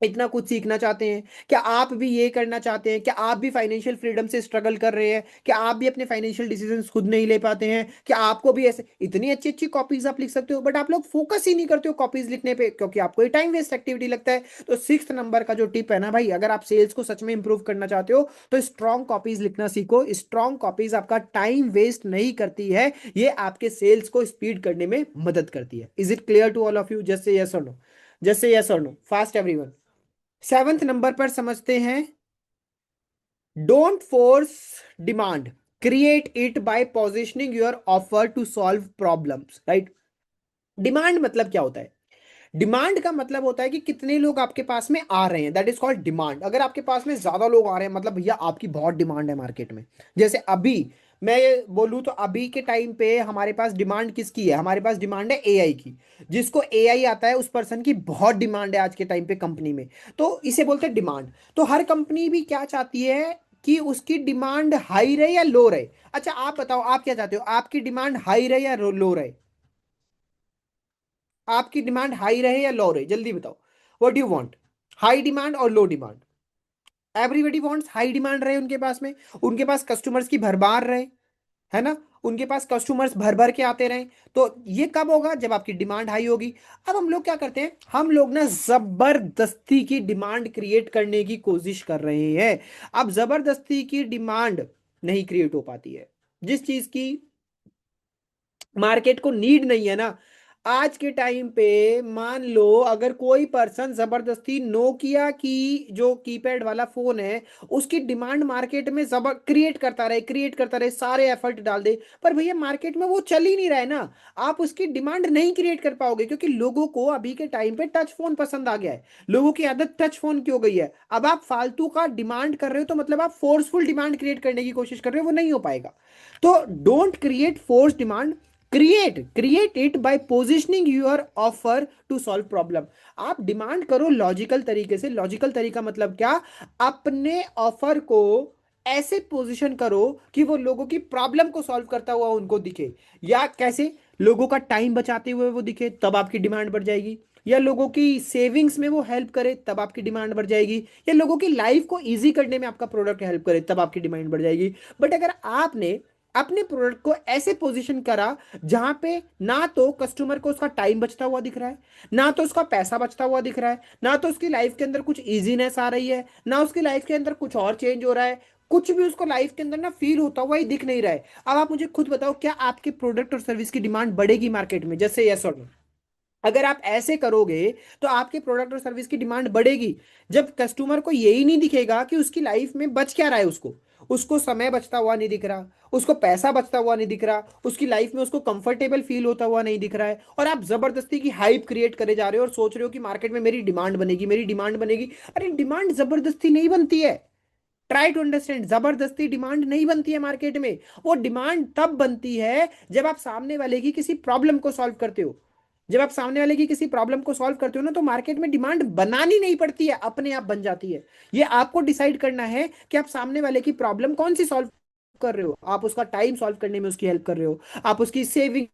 S1: इतना कुछ सीखना चाहते हैं? क्या आप भी ये करना चाहते हैं? क्या आप भी फाइनेंशियल फ्रीडम से स्ट्रगल कर रहे हैं? क्या आप भी अपने फाइनेंशियल डिसीजंस खुद नहीं ले पाते हैं? क्या आपको भी ऐसे इतनी अच्छी अच्छी कॉपीज आप लिख सकते हो, बट आप लोग फोकस ही नहीं करते हो कॉपीज लिखने पे, क्योंकि आपको ये टाइम वेस्ट एक्टिविटी लगता है। तो 6 नंबर का जो टिप है ना भाई, अगर आप सेल्स को सच में इंप्रूव करना चाहते हो तो स्ट्रॉन्ग कॉपीज लिखना सीखो। स्ट्रॉन्ग कॉपीज आपका टाइम वेस्ट नहीं करती है, ये आपके सेल्स को स्पीड करने में मदद करती है। Is it clear to all of you? Just say yes और नो, जस्ट से यस और no, fast everyone. 7th number पर समझते हैं, don't force demand, create it by positioning your offer to solve problems, right. Demand मतलब क्या होता है? Demand का मतलब होता है कि कितने लोग आपके पास में आ रहे हैं, दैट इज कॉल्ड डिमांड। अगर आपके पास में ज्यादा लोग आ रहे हैं, मतलब भैया आपकी बहुत डिमांड है मार्केट में। जैसे अभी मैं बोलूँ तो अभी के टाइम पे हमारे पास डिमांड किसकी है? हमारे पास डिमांड है एआई की। जिसको एआई आता है उस पर्सन की बहुत डिमांड है आज के टाइम पे कंपनी में। तो इसे बोलते हैं डिमांड। तो हर कंपनी भी क्या चाहती है कि उसकी डिमांड हाई रहे या लो रहे? अच्छा आप बताओ, आप क्या चाहते हो, आपकी डिमांड हाई रहे या लो रहे? आपकी डिमांड हाई रहे या लो रहे, जल्दी बताओ। What do want, high demand और low demand? Everybody wants high demand रहे उनके पास में, उनके पास कस्टमर्स की भरमार रहे, है ना, उनके पास कस्टमर्स भर भर के आते रहे। तो ये कब होगा? जब आपकी डिमांड हाई होगी। अब हम लोग क्या करते हैं, हम लोग ना जबरदस्ती की डिमांड क्रिएट करने की कोशिश कर रहे हैं। अब जबरदस्ती की डिमांड नहीं क्रिएट हो पाती है। जिस चीज की मार्केट को नीड नहीं है ना, आज के टाइम पे मान लो अगर कोई पर्सन जबरदस्ती नोकिया की जो कीपैड वाला फोन है उसकी डिमांड मार्केट में जबर क्रिएट करता रहे, क्रिएट करता रहे, सारे एफर्ट डाल दे, पर भैया मार्केट में वो चल ही नहीं रहा है ना, आप उसकी डिमांड नहीं क्रिएट कर पाओगे। क्योंकि लोगों को अभी के टाइम पे टच फोन पसंद आ गया है, लोगों की आदत टच फोन की हो गई है। अब आप फालतू का डिमांड कर रहे हो तो मतलब आप फोर्सफुल डिमांड क्रिएट करने की कोशिश कर रहे हो, वो नहीं हो पाएगा। तो don't create force demand, create it by positioning your offer to solve problem. आप डिमांड करो लॉजिकल तरीके से। लॉजिकल तरीका मतलब क्या? अपने ऑफर को ऐसे पोजीशन करो कि वो लोगों की प्रॉब्लम को सॉल्व करता हुआ उनको दिखे। या कैसे? लोगों का टाइम बचाते हुए वो दिखे, तब आपकी डिमांड बढ़ जाएगी। या लोगों की सेविंग्स में वो हेल्प करे, तब आपकी डिमांड बढ़ जाएगी। या लोगों की लाइफ को इजी करने में आपका प्रोडक्ट हेल्प करे, तब आपकी डिमांड बढ़ जाएगी। बट अगर आपने अपने प्रोडक्ट को ऐसे पोजीशन करा जहां पे ना तो कस्टमर को उसका टाइम बचता हुआ दिख रहा है, ना तो उसका पैसा बचता हुआ दिख रहा है, ना तो उसकी लाइफ के अंदर कुछ इजीनेस आ रही है, ना उसकी लाइफ के अंदर कुछ और चेंज हो रहा है। कुछ भी उसको लाइफ के अंदर ना फील होता हुआ ही दिख नहीं रहा है। अब आप मुझे खुद बताओ, क्या आपके प्रोडक्ट और सर्विस की डिमांड बढ़ेगी मार्केट में? जैसे यस और नो। अगर आप ऐसे करोगे तो आपके प्रोडक्ट और सर्विस की डिमांड बढ़ेगी। जब कस्टमर को यही नहीं दिखेगा कि उसकी लाइफ में बच क्या रहा है, उसको उसको समय बचता हुआ नहीं दिख रहा, उसको पैसा बचता हुआ नहीं दिख रहा, उसकी लाइफ में उसको कंफर्टेबल फील होता हुआ नहीं दिख रहा है, और आप जबरदस्ती की हाइप क्रिएट करे जा रहे हो और सोच रहे हो कि मार्केट में मेरी डिमांड बनेगी, मेरी डिमांड बनेगी। अरे डिमांड जबरदस्ती नहीं बनती है। ट्राई टू अंडरस्टैंड, जबरदस्ती डिमांड नहीं बनती है मार्केट में। वो डिमांड तब बनती है जब आप सामने वाले की किसी प्रॉब्लम को सॉल्व करते हो। जब आप सामने वाले की किसी प्रॉब्लम को सॉल्व करते हो ना, तो मार्केट में डिमांड बनानी नहीं पड़ती है, अपने आप बन जाती है। ये आपको डिसाइड करना है कि आप सामने वाले की प्रॉब्लम कौन सी सॉल्व कर रहे हो। आप उसका टाइम सॉल्व करने में उसकी हेल्प कर रहे हो, आप उसकी सेविंग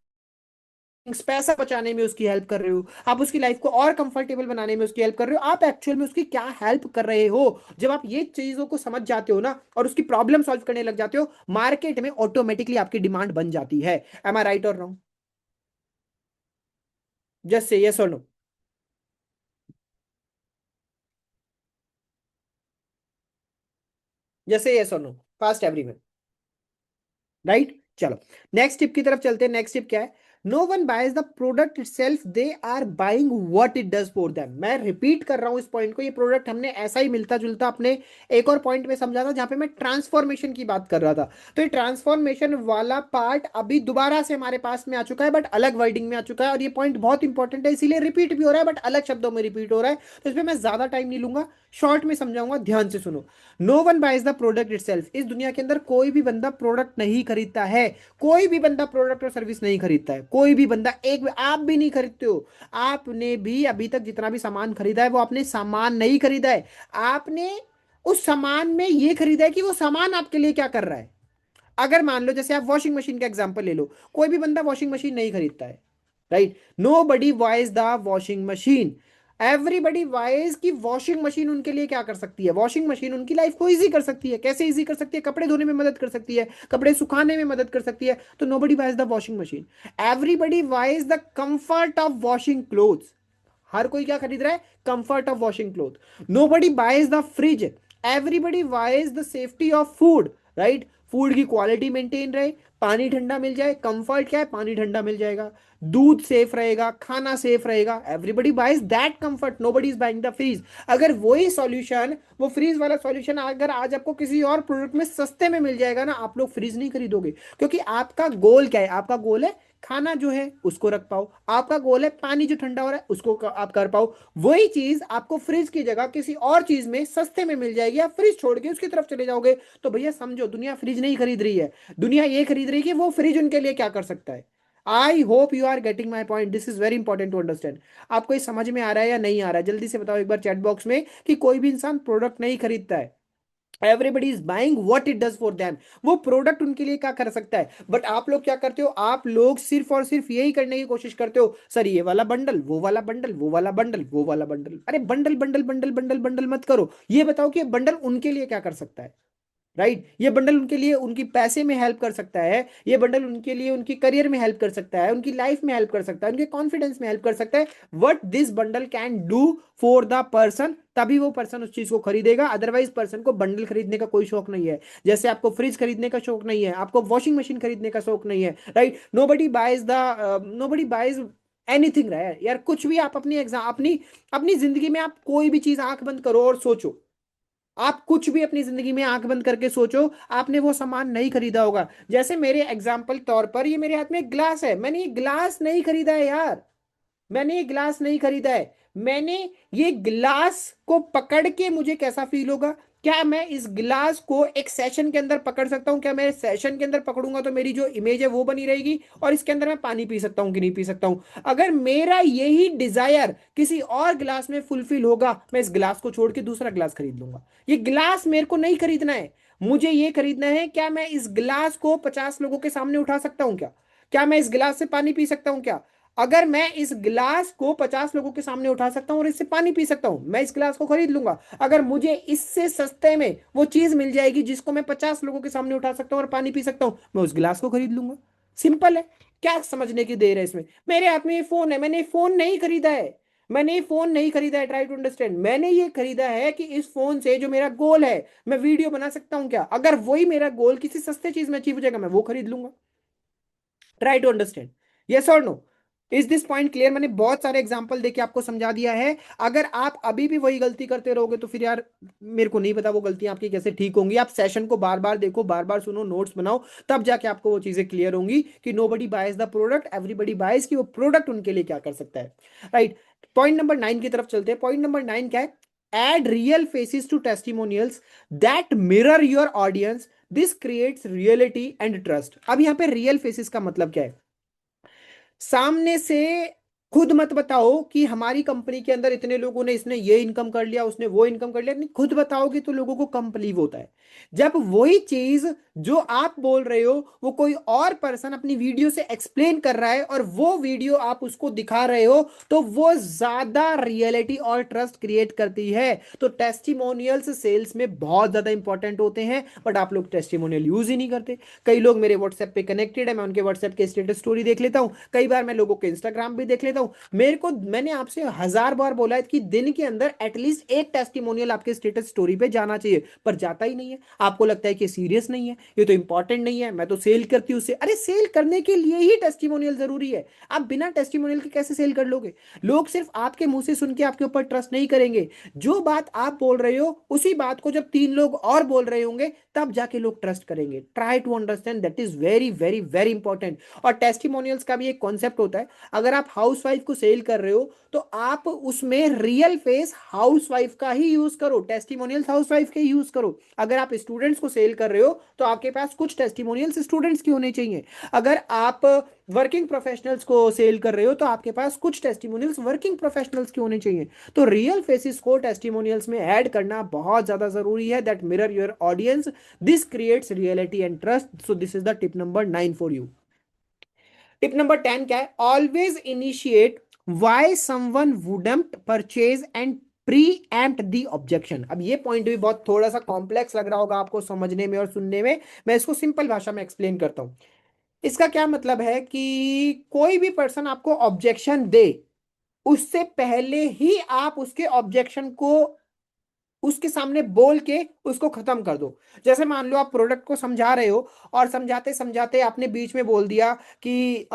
S1: पैसा बचाने में उसकी हेल्प कर रहे हो, आप उसकी लाइफ को और कंफर्टेबल बनाने में उसकी हेल्प कर रहे हो, आप एक्चुअल में उसकी क्या हेल्प कर रहे हो। जब आप ये चीजों को समझ जाते हो ना और उसकी प्रॉब्लम सॉल्व करने लग जाते हो, मार्केट में ऑटोमेटिकली आपकी डिमांड बन जाती है। एम आई राइट और रॉन्ग? जस्ट से यस और नो। जैसे यस और नो, फास्ट एवरीवन। राइट, चलो नेक्स्ट टिप की तरफ चलते हैं। नेक्स्ट टिप क्या है? No one buys the product itself, they are buying what it does for them. मैं रिपीट कर रहा हूं इस पॉइंट को। ये प्रोडक्ट हमने ऐसा ही मिलता जुलता अपने एक और पॉइंट में समझा था, जहां पे मैं ट्रांसफॉर्मेशन की बात कर रहा था। तो ये ट्रांसफॉर्मेशन वाला पार्ट अभी दोबारा से हमारे पास में आ चुका है, बट अलग वर्डिंग में आ चुका है, और ये पॉइंट बहुत इंपॉर्टेंट है, इसीलिए रिपीट भी हो रहा है, बट अलग शब्दों में रिपीट हो रहा है। तो इसमें मैं ज्यादा टाइम नहीं लूंगा, शॉर्ट में समझाऊंगा, ध्यान से सुनो। No one buys the product itself. इस दुनिया के अंदर कोई भी बंदा प्रोडक्ट नहीं खरीदता है। कोई भी बंदा प्रोडक्ट और सर्विस नहीं खरीदता है। कोई भी बंदा, एक भी, आप भी नहीं खरीदते हो। आपने भी अभी तक जितना भी सामान खरीदा है वो आपने सामान नहीं खरीदा है। आपने उस सामान में ये खरीदा है कि वो सामान आपके लिए क्या कर रहा है। अगर मान लो जैसे आप वॉशिंग मशीन का एग्जांपल ले लो, कोई भी बंदा वॉशिंग मशीन नहीं खरीदता है। Right, nobody buys the washing machine. Everybody buys की वॉशिंग मशीन उनके लिए क्या कर सकती है? वॉशिंग मशीन उनकी लाइफ को इजी कर सकती है। कैसे इजी कर सकती है? कपड़े धोने में मदद कर सकती है, कपड़े सुखाने में मदद कर सकती है। तो nobody buys the washing machine. Everybody buys the comfort of washing clothes. हर कोई क्या खरीद रहा है? Comfort of washing cloth. Nobody buys the fridge. Everybody buys the safety of food. Right, food की क्वालिटी मेंटेन रहे, पानी ठंडा मिल जाए। कंफर्ट क्या है? पानी ठंडा मिल जाएगा, दूध सेफ रहेगा, खाना सेफ रहेगा। Everybody buys that comfort, nobody is buying the fridge. अगर वही सॉल्यूशन, वो फ्रीज वाला सॉल्यूशन अगर आज आपको किसी और प्रोडक्ट में सस्ते में मिल जाएगा ना, आप लोग फ्रीज नहीं खरीदोगे। क्योंकि आपका गोल क्या है? आपका गोल है खाना जो है उसको रख पाओ, आपका गोल है पानी जो ठंडा हो रहा है उसको आप कर पाओ। वही चीज आपको फ्रिज की जगह किसी और चीज में सस्ते में मिल जाएगी, आप फ्रिज छोड़ के उसकी तरफ चले जाओगे। तो भैया समझो, दुनिया फ्रिज नहीं खरीद रही है, दुनिया ये खरीद रही है कि वो फ्रिज उनके लिए क्या कर सकता है। I hope you are getting my point, this is very important to understand. आपको ये समझ में आ रहा है या नहीं आ रहा है? जल्दी से बताओ एक बार चैट बॉक्स में कि कोई भी इंसान प्रोडक्ट नहीं खरीदता है, everybody is buying what it does for them. वो प्रोडक्ट उनके लिए क्या कर सकता है। बट आप लोग क्या करते हो? आप लोग सिर्फ और सिर्फ यही करने की कोशिश करते हो, सर ये वाला बंडल, वो वाला बंडल, वो वाला बंडल, वो वाला बंडल। अरे bundle bundle bundle bundle bundle मत करो। ये बताओ कि ये बंडल उनके लिए क्या कर सकता है। राइट, ये बंडल उनके लिए उनकी पैसे में हेल्प कर सकता है, ये बंडल उनके लिए उनकी करियर में हेल्प कर सकता है, उनकी लाइफ में हेल्प कर सकता है, उनके कॉन्फिडेंस में हेल्प कर सकता है। What this bundle can do for the person, तभी वो पर्सन उस चीज को खरीदेगा। अदरवाइज पर्सन को बंडल खरीदने का कोई शौक नहीं है। जैसे आपको फ्रिज खरीदने का शौक नहीं है, आपको वॉशिंग मशीन खरीदने का शौक नहीं है। Right, nobody buys anything. रहा है यार, कुछ भी आप अपनी एग्जाम, अपनी अपनी जिंदगी में आप कोई भी चीज आंख बंद करो और सोचो, आप कुछ भी अपनी जिंदगी में आंख बंद करके सोचो, आपने वो सामान नहीं खरीदा होगा। जैसे मेरे एग्जाम्पल तौर पर, ये मेरे हाथ में एक ग्लास है, मैंने ये ग्लास नहीं खरीदा है यार, मैंने ये ग्लास नहीं खरीदा है। मैंने ये ग्लास को पकड़ के मुझे कैसा फील होगा? क्या मैं इस ग्लास को एक सेशन के अंदर पकड़ सकता हूं? क्या मैं सेशन के अंदर पकड़ूंगा तो मेरी जो इमेज है वो बनी रहेगी, और इसके अंदर मैं पानी पी सकता हूं कि नहीं पी सकता हूं? अगर मेरा यही डिजायर किसी और ग्लास में फुलफिल होगा, मैं इस ग्लास को छोड़ के दूसरा ग्लास खरीद लूंगा। ये ग्लास मेरे को नहीं खरीदना है, मुझे ये खरीदना है, क्या मैं इस गिलास को 50 लोगों के सामने उठा सकता हूं? क्या क्या मैं इस गिलास से पानी पी सकता हूं? क्या अगर मैं इस गिलास को 50 लोगों के सामने उठा सकता हूं और इससे पानी पी सकता हूं, मैं इस गिलास को खरीद लूंगा। अगर मुझे इससे सस्ते में वो चीज मिल जाएगी जिसको मैं 50 लोगों के सामने उठा सकता हूं और पानी पी सकता हूं, मैं उस गिलास को खरीद लूंगा। सिंपल है। क्या समझने की देर है इसमें? मेरे हाथ में ये फोन है, मैंने ये फोन नहीं खरीदा है। मैंने ये फोन नहीं खरीदा है, ट्राई टू अंडरस्टैंड। मैंने ये खरीदा है कि इस फोन से जो मेरा गोल है, मैं वीडियो बना सकता हूं क्या, अगर वही मेरा गोल किसी सस्ते चीज में अचीव हो जाएगा, मैं वो खरीद लूंगा। Try to understand. यस और no? Is this point clear? मैंने बहुत सारे एग्जांपल देके आपको समझा दिया है। अगर आप अभी भी वही गलती करते रहोगे तो फिर यार मेरे को नहीं पता वो गलतियां आपकी कैसे ठीक होंगी। आप सेशन को बार बार देखो, बार बार सुनो, नोट्स बनाओ, तब जाके आपको वो चीजें क्लियर होंगी कि nobody buys the product, everybody buys, कि वो प्रोडक्ट उनके लिए क्या कर सकता है। राइट। पॉइंट नंबर 9 की तरफ चलते हैं। पॉइंट नंबर 9 क्या है? Add real faces to testimonials that mirror your audience, this creates reality and trust. अब यहां पे रियल फेसेस का मतलब क्या है? सामने से खुद मत बताओ कि हमारी कंपनी के अंदर इतने लोगों ने, इसने ये इनकम कर लिया, उसने वो इनकम कर लिया। नहीं, खुद बताओगे तो लोगों को कम बिलीव होता है। जब वही चीज जो आप बोल रहे हो वो कोई और पर्सन अपनी वीडियो से एक्सप्लेन कर रहा है और वो वीडियो आप उसको दिखा रहे हो, तो वो ज्यादा रियलिटी और ट्रस्ट क्रिएट करती है। तो टेस्टिमोनियल्स सेल्स में बहुत ज्यादा इंपॉर्टेंट होते हैं, बट आप लोग टेस्टिमोनियल यूज ही नहीं करते। कई लोग मेरे व्हाट्सएप पे कनेक्टेड है, मैं उनके व्हाट्सएप के स्टेटस स्टोरी देख लेता हूं, कई बार मैं लोगों के इंस्टाग्राम भी देख लेता हूं। मेरे को, मैंने आपसे 1000 बार बोला है कि दिन के अंदर एटलीस्ट एक टेस्टिमोनियल आपके स्टेटस स्टोरी पे जाना चाहिए, पर जाता ही नहीं है। आपको लगता है कि सीरियस नहीं है, ये तो इंपॉर्टेंट नहीं है, मैं तो सेल करती हूँ उससे। अरे सेल करने के लिए ही टेस्टिमोनियल जरूरी है। आप बिना टेस्टिमोनियल के कैसे सेल कर लोगे? लोग सिर्फ आपके मुंह से सुन के आपके ऊपर ट्रस्ट नहीं करेंगे। जो बात आप बोल रहे हो उसी बात को जब 3 लोग और बोल रहे होंगे, तब जाके लोग ट्रस्ट करेंगे। Try to understand, that is very very very important. और टेस्टिमोनियल्स का भी एक कॉन्सेप्ट होता है। अगर आप हाउसवाइफ को सेल कर रहे हो तो आप उसमें रियल फेस हाउसवाइफ का ही यूज करो, टेस्टिमोनियल्स हाउसवाइफ के यूज करो। अगर आप स्टूडेंट्स को सेल कर रहे हो तो आपके पास कुछ टेस्टिमोनियल्स स्टूडेंट्स की होने चाहिए। अगर आप वर्किंग प्रोफेशनल्स को सेल कर रहे हो तो आपके पास कुछ टेस्टिमोनियल्स वर्किंग प्रोफेशनल्स की होने चाहिए। तो रियल फेसिस को टेस्टिमोनियल्स में ऐड करना बहुत ज्यादा जरूरी है, that mirror your audience, this creates reality and trust. So this is the tip number 9 for you. Tip number 10 क्या है? Always initiate why someone wouldn't purchase and preempt the objection. अब ये point भी बहुत थोड़ा सा complex लग रहा होगा आपको समझने में और सुनने में। मैं इसको सिंपल भाषा में एक्सप्लेन करता हूं। इसका क्या मतलब है कि कोई भी पर्सन आपको ऑब्जेक्शन दे, उससे पहले ही आप उसके ऑब्जेक्शन को उसके सामने बोल के उसको खत्म कर दो। जैसे मान लो आप प्रोडक्ट को समझा रहे हो और समझाते समझाते आपने बीच में बोल दिया कि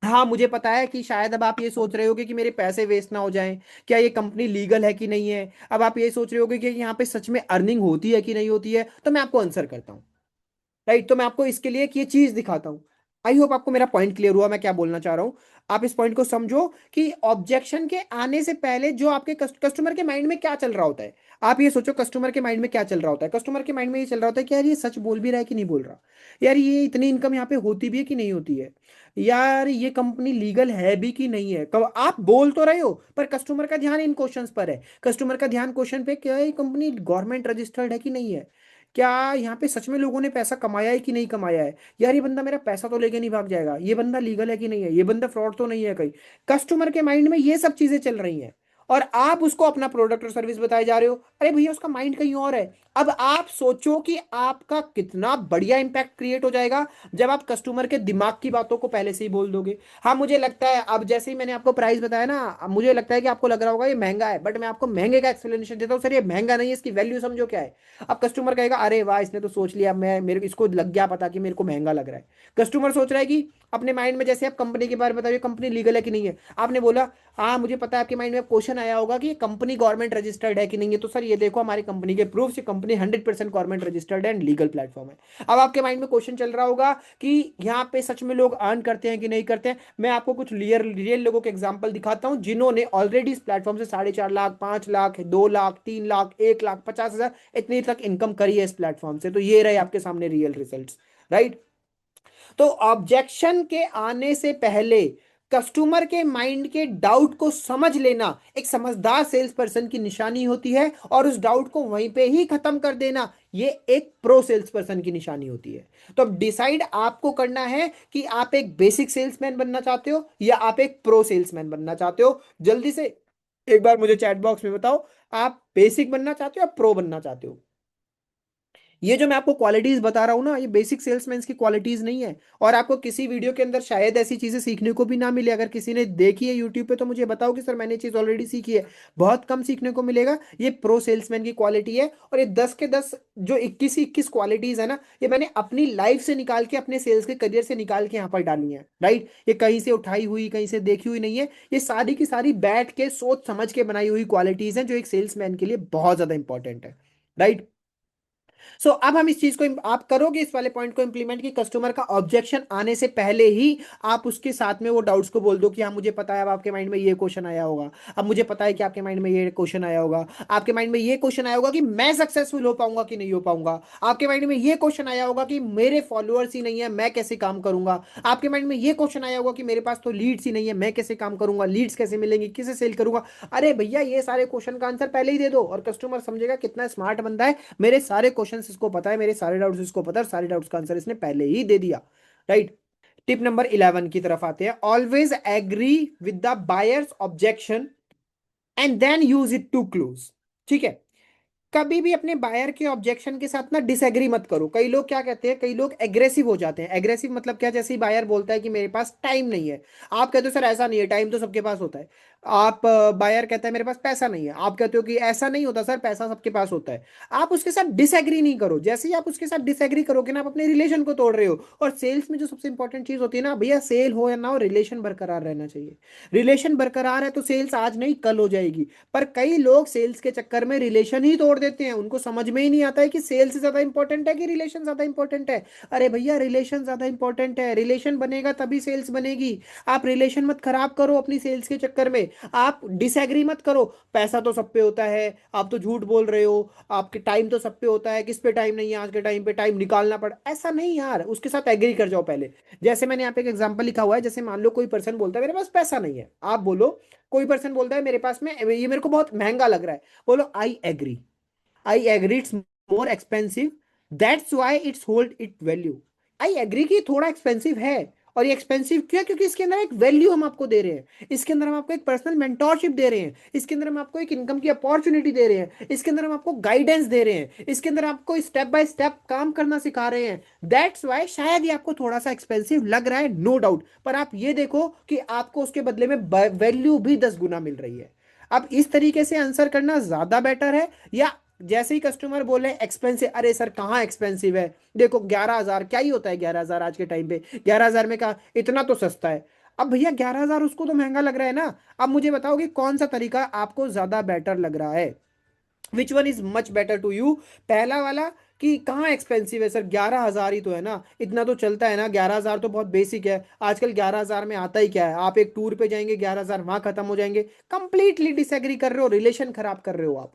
S1: हाँ मुझे पता है कि शायद अब आप ये सोच रहे होगे कि मेरे पैसे वेस्ट ना हो जाएं, क्या ये कंपनी लीगल है कि नहीं है। अब आप ये सोच रहे होगे कि यहाँ पे सच में अर्निंग होती है कि नहीं होती है। तो मैं आपको आंसर करता हूँ। राइट। तो मैं आपको इसके लिए एक ये चीज दिखाता हूं। आई होप आपको मेरा पॉइंट क्लियर हुआ, मैं क्या बोलना चाह रहा हूं। आप इस पॉइंट को समझो कि ऑब्जेक्शन के आने से पहले जो आपके कस्टमर के माइंड में क्या चल रहा होता है। आप ये सोचो कस्टमर के माइंड में क्या चल रहा होता है। कस्टमर के माइंड में ये चल रहा होता है कि यार ये सच बोल भी रहा है कि नहीं बोल रहा, यार ये इतनी इनकम यहाँ पे होती भी है कि नहीं होती है, यार ये कंपनी लीगल है भी कि नहीं है। कब आप बोल तो रहे हो पर कस्टमर का ध्यान इन क्वेश्चंस पर है। कस्टमर का ध्यान क्वेश्चन पे, क्या ये कंपनी गवर्नमेंट रजिस्टर्ड है कि नहीं है, क्या यहाँ पे सच में लोगों ने पैसा कमाया है कि नहीं कमाया है, यार ये बंदा मेरा पैसा तो लेके नहीं भाग जाएगा, ये बंदा लीगल है कि नहीं है, ये बंदा फ्रॉड तो नहीं है कहीं। कस्टमर के माइंड में ये सब चीजें चल रही हैं और आप उसको अपना प्रोडक्ट और सर्विस बताए जा रहे हो। अरे भैया उसका माइंड कहीं और है। अब आप सोचो कि आपका कितना बढ़िया इंपैक्ट क्रिएट हो जाएगा जब आप कस्टमर के दिमाग की बातों को पहले से ही बोल दोगे। हाँ मुझे लगता है, अब जैसे ही मैंने आपको प्राइस बताया ना, अब मुझे लगता है कि आपको लग रहा होगा ये महंगा है, बट मैं आपको महंगे का एक्सप्लेनेशन देता हूँ। सर ये महंगा नहीं है, इसकी वैल्यू समझो क्या है। अब कस्टमर कहेगा अरे वाह इसने तो सोच लिया, मैं मेरे इसको लग गया पता कि मेरे को महंगा लग रहा है। कस्टमर सोच रहा है कि अपने माइंड में, जैसे आप कंपनी के बारे में बता रहे हो कंपनी लीगल है कि नहीं है, आपने बोला हाँ मुझे पता है, आपके माइंड में क्वेश्चन आया होगा कि ये कंपनी गवर्नमेंट रजिस्टर्ड है कि नहीं है, तो सर ये देखो हमारी कंपनी के प्रूफ से company 100% government registered and legal platform है। अब आपके माइंड में क्वेश्चन चल रहा होगा कि यहाँ पे सच में लोग अर्न करते हैं कि नहीं करते हैं। मैं आपको कुछ रियल लोगों के एग्जाम्पल दिखाता हूँ जिन्होंने ऑलरेडी इस प्लेटफॉर्म से 4.5 लाख, 5 लाख, 2 लाख, 3 लाख, 1 लाख, 50,000 इतनी तक इनकम करी है इस प्लेटफॉर्म से। तो ये रहे आपके सामने रियल रिजल्ट्स। राइट। तो ऑब्जेक्शन के आने से पहले कस्टमर के माइंड के डाउट को समझ लेना एक समझदार सेल्स पर्सन की निशानी होती है, और उस डाउट को वहीं पे ही खत्म कर देना ये एक प्रो सेल्स पर्सन की निशानी होती है। तो अब डिसाइड आपको करना है कि आप एक बेसिक सेल्समैन बनना चाहते हो या आप एक प्रो सेल्समैन बनना चाहते हो। जल्दी से एक बार मुझे चैट बॉक्स में बताओ, आप बेसिक बनना चाहते हो या प्रो बनना चाहते हो। ये जो मैं आपको क्वालिटीज बता रहा हूं ना, ये बेसिक सेल्समैन की क्वालिटीज नहीं है, और आपको किसी वीडियो के अंदर शायद ऐसी चीजें सीखने को भी ना मिले। अगर किसी ने देखी है यूट्यूब पे तो मुझे बताओ कि सर मैंने चीज ऑलरेडी सीखी है, बहुत कम सीखने को मिलेगा। ये प्रो सेल्समैन की क्वालिटी है, और ये 10 के 10 जो 21 क्वालिटीज है ना, ये मैंने अपनी लाइफ से निकाल के, अपने सेल्स के करियर से निकाल के यहाँ पर डाली है। राइट, ये कहीं से उठाई हुई, कहीं से देखी हुई नहीं है, ये सारी की सारी बैठ के सोच समझ के बनाई हुई क्वालिटीज हैं जो एक सेल्समैन के लिए बहुत ज्यादा इंपॉर्टेंट है। राइट। अब हम इस चीज को आप करोगे इस वाले पॉइंट को इंप्लीमेंट, कि कस्टमर का ऑब्जेक्शन आने से पहले ही आप उसके साथ में वो डाउट्स को बोल दो कि हाँ मुझे पता है अब आपके माइंड में ये क्वेश्चन आया होगा, अब मुझे पता है कि आपके माइंड में ये क्वेश्चन आया होगा, आपके माइंड में ये क्वेश्चन आया होगा कि मैं सक्सेसफुल हो पाऊंगा कि नहीं हो पाऊंगा, आपके माइंड में ये क्वेश्चन आया होगा कि मेरे फॉलोअर्स ही नहीं है मैं कैसे काम करूंगा, आपके माइंड में ये क्वेश्चन आया होगा कि मेरे पास तो लीड्स ही नहीं है मैं कैसे काम करूंगा, लीड्स कैसे मिलेंगी, किसे सेल करूंगा। अरे भैया ये सारे क्वेश्चन का आंसर पहले ही दे दो, और कस्टमर समझेगा कितना स्मार्ट बंदा है, मेरे सारे क्वेश्चंस इसको पता है, मेरे सारे डाउट्स इसको पता है, और सारे डाउट्स का आंसर इसने पहले ही दे दिया। राइट। टिप नंबर 11 की तरफ आते हैं। Always agree with the buyer's objection and then use it to close. ठीक है, कभी भी अपने बायर के ऑब्जेक्शन के साथ ना डिसएग्री मत करो। कई लोग क्या कहते हैं, कई लोग एग्रेसिव हो जाते हैं। एग्रेसिव मतलब क्या, जैसे ही बायर बोलता है कि मेरे पास टाइम नहीं है, आप कहते हो सर ऐसा नहीं है, टाइम तो सबके पास होता है। आप बायर कहता है मेरे पास पैसा नहीं है, आप कहते हो कि ऐसा नहीं होता सर, पैसा सबके पास होता है। आप उसके साथ डिसएग्री नहीं करो। जैसे ही आप उसके साथ डिसएग्री करोगे ना, आप अपने रिलेशन को तोड़ रहे हो। और सेल्स में जो सबसे इंपॉर्टेंट चीज होती है ना भैया, सेल हो या ना हो, रिलेशन बरकरार रहना चाहिए। रिलेशन बरकरार है तो सेल्स आज नहीं कल हो जाएगी। पर कई लोग सेल्स के चक्कर में रिलेशन ही तोड़ देते हैं, उनको समझ में ही नहीं आता है कि सेल्स ज्यादा इंपॉर्टेंट है कि रिलेशन ज्यादा इंपॉर्टेंट है। अरे भैया रिलेशन ज्यादा इंपॉर्टेंट है, रिलेशन बनेगा तभी सेल्स बनेगी। आप रिलेशन मत खराब करो अपनी सेल्स के चक्कर में, आप डिसएग्री मत करो। पैसा तो सब पे होता है, आप तो झूठ बोल रहे हो, आपके टाइम तो सब पे होता है, किस पे टाइम नहीं है, आज के टाइम पे टाइम निकालना पड़ा, ऐसा नहीं यार, उसके साथ एग्री कर जाओ पहले। जैसे मैंने यहाँ पे एक एग्जांपल लिखा हुआ है, जैसे मान लो कोई पर्सन बोलता है मेरे पास पैसा नहीं है, आप बोलो, कोई पर्सन बोलता है मेरे पास में ये मेरे को बहुत महंगा लग रहा है, बोलो I agree it's more expensive, that's why it's hold it value. I agree कि थोड़ा एक्सपेंसिव है, और ये एक्सपेंसिव क्यों है, क्योंकि इसके अंदर एक वैल्यू हम आपको दे रहे हैं, इसके अंदर हम आपको एक पर्सनल मेंटोरशिप दे रहे हैं, इसके अंदर हम आपको एक इनकम की अपॉर्चुनिटी दे रहे हैं, इसके अंदर हम आपको गाइडेंस दे रहे हैं, इसके अंदर आपको स्टेप बाय स्टेप काम करना सिखा रहे हैं। दैट्स वाई शायद ये आपको थोड़ा सा एक्सपेंसिव लग रहा है, नो डाउट, पर आप ये देखो कि आपको उसके बदले में वैल्यू भी 10 गुना मिल रही है। अब इस तरीके से आंसर करना ज्यादा बेटर है, या जैसे ही कस्टमर बोले एक्सपेंसिव, अरे सर कहाँ एक्सपेंसिव है, देखो 11,000 क्या ही होता है, 11,000 आज के टाइम पे, 11,000 में कहा इतना तो सस्ता है। अब भैया 11,000 उसको तो महंगा लग रहा है ना। अब मुझे बताओ कि कौन सा तरीका आपको ज्यादा बेटर लग रहा है, which one is much better to you. पहला वाला कि कहाँ एक्सपेंसिव है सर, 11,000 ही तो है ना, इतना तो चलता है ना, 11,000 तो बहुत बेसिक है, आजकल 11,000 में आता ही क्या है, आप एक टूर पे जाएंगे 11,000 वहां खत्म हो जाएंगे। कंप्लीटली डिसएग्री कर रहे हो, रिलेशन खराब कर रहे हो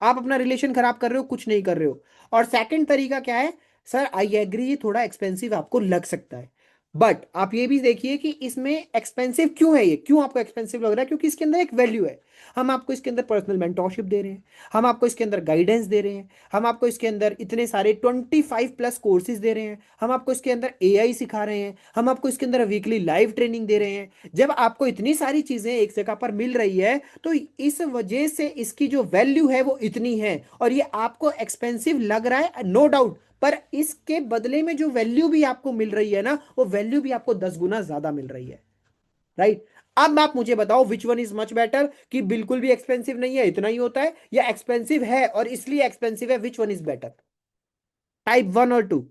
S1: आप अपना रिलेशन खराब कर रहे हो, कुछ नहीं कर रहे हो। और सेकंड तरीका क्या है, सर आई एग्री ये थोड़ा एक्सपेंसिव आपको लग सकता है, बट आप ये भी देखिए कि इसमें एक्सपेंसिव क्यों है, ये क्यों आपको एक्सपेंसिव लग रहा है, क्योंकि इसके अंदर एक वैल्यू है। हम आपको इसके अंदर पर्सनल मेंटोरशिप दे रहे हैं, हम आपको इसके अंदर गाइडेंस दे रहे हैं, हम आपको इसके अंदर इतने सारे 25+ कोर्सेज दे रहे हैं, हम आपको इसके अंदर एआई सिखा रहे हैं, हम आपको इसके अंदर वीकली लाइव ट्रेनिंग दे रहे हैं। जब आपको इतनी सारी चीजें एक जगह पर मिल रही है, तो इस वजह से इसकी जो वैल्यू है वो इतनी है, और ये आपको एक्सपेंसिव लग रहा है नो डाउट, पर इसके बदले में जो वैल्यू भी आपको मिल रही है ना, वो वैल्यू भी आपको 10 गुना ज्यादा मिल रही है। राइट। अब आप मुझे बताओ विच वन इज मच बेटर, कि बिल्कुल भी एक्सपेंसिव नहीं है इतना ही होता है, या एक्सपेंसिव है और इसलिए एक्सपेंसिव है, which one is better, type 1 और 2।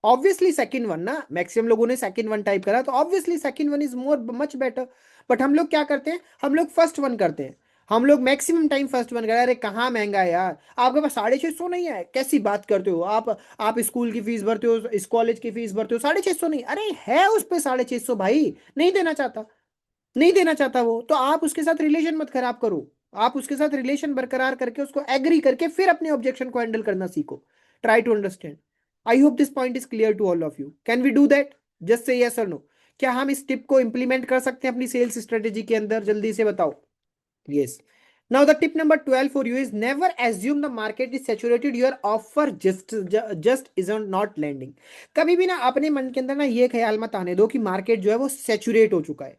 S1: ऑब्वियसली सेकंड वन ना, मैक्सिमम लोगों ने सेकंड वन टाइप करा, तो obviously second one is more much better. But हम लोग क्या करते हैं, हम लोग फर्स्ट वन करते हैं, हम लोग मैक्सिमम टाइम फर्स्ट वन करें। अरे कहाँ महंगा है यार, आपके पास 650 नहीं है, कैसी बात करते हो आप स्कूल की फीस भरते हो, इस कॉलेज की फीस भरते हो, 650 नहीं, अरे है उस पे 650 भाई, नहीं देना चाहता, नहीं देना चाहता वो, तो आप उसके साथ रिलेशन मत खराब करो। आप उसके साथ रिलेशन बरकरार करके उसको एग्री करके फिर अपने ऑब्जेक्शन को हैंडल करना सीखो। Try to understand. I hope this point is clear to all of you, can we do that, just say yes और नो। क्या हम इस टिप को इंप्लीमेंट कर सकते हैं अपनी सेल्स स्ट्रेटेजी के अंदर? जल्दी से बताओ। Yes. Now the tip number 12 for you is never assume the market is saturated. Your offer just isn't not landing. कभी भी ना अपने मन के अंदर ना ये ख्याल मत आने दो कि मार्केट जो है वो सैचुरेट हो चुका है।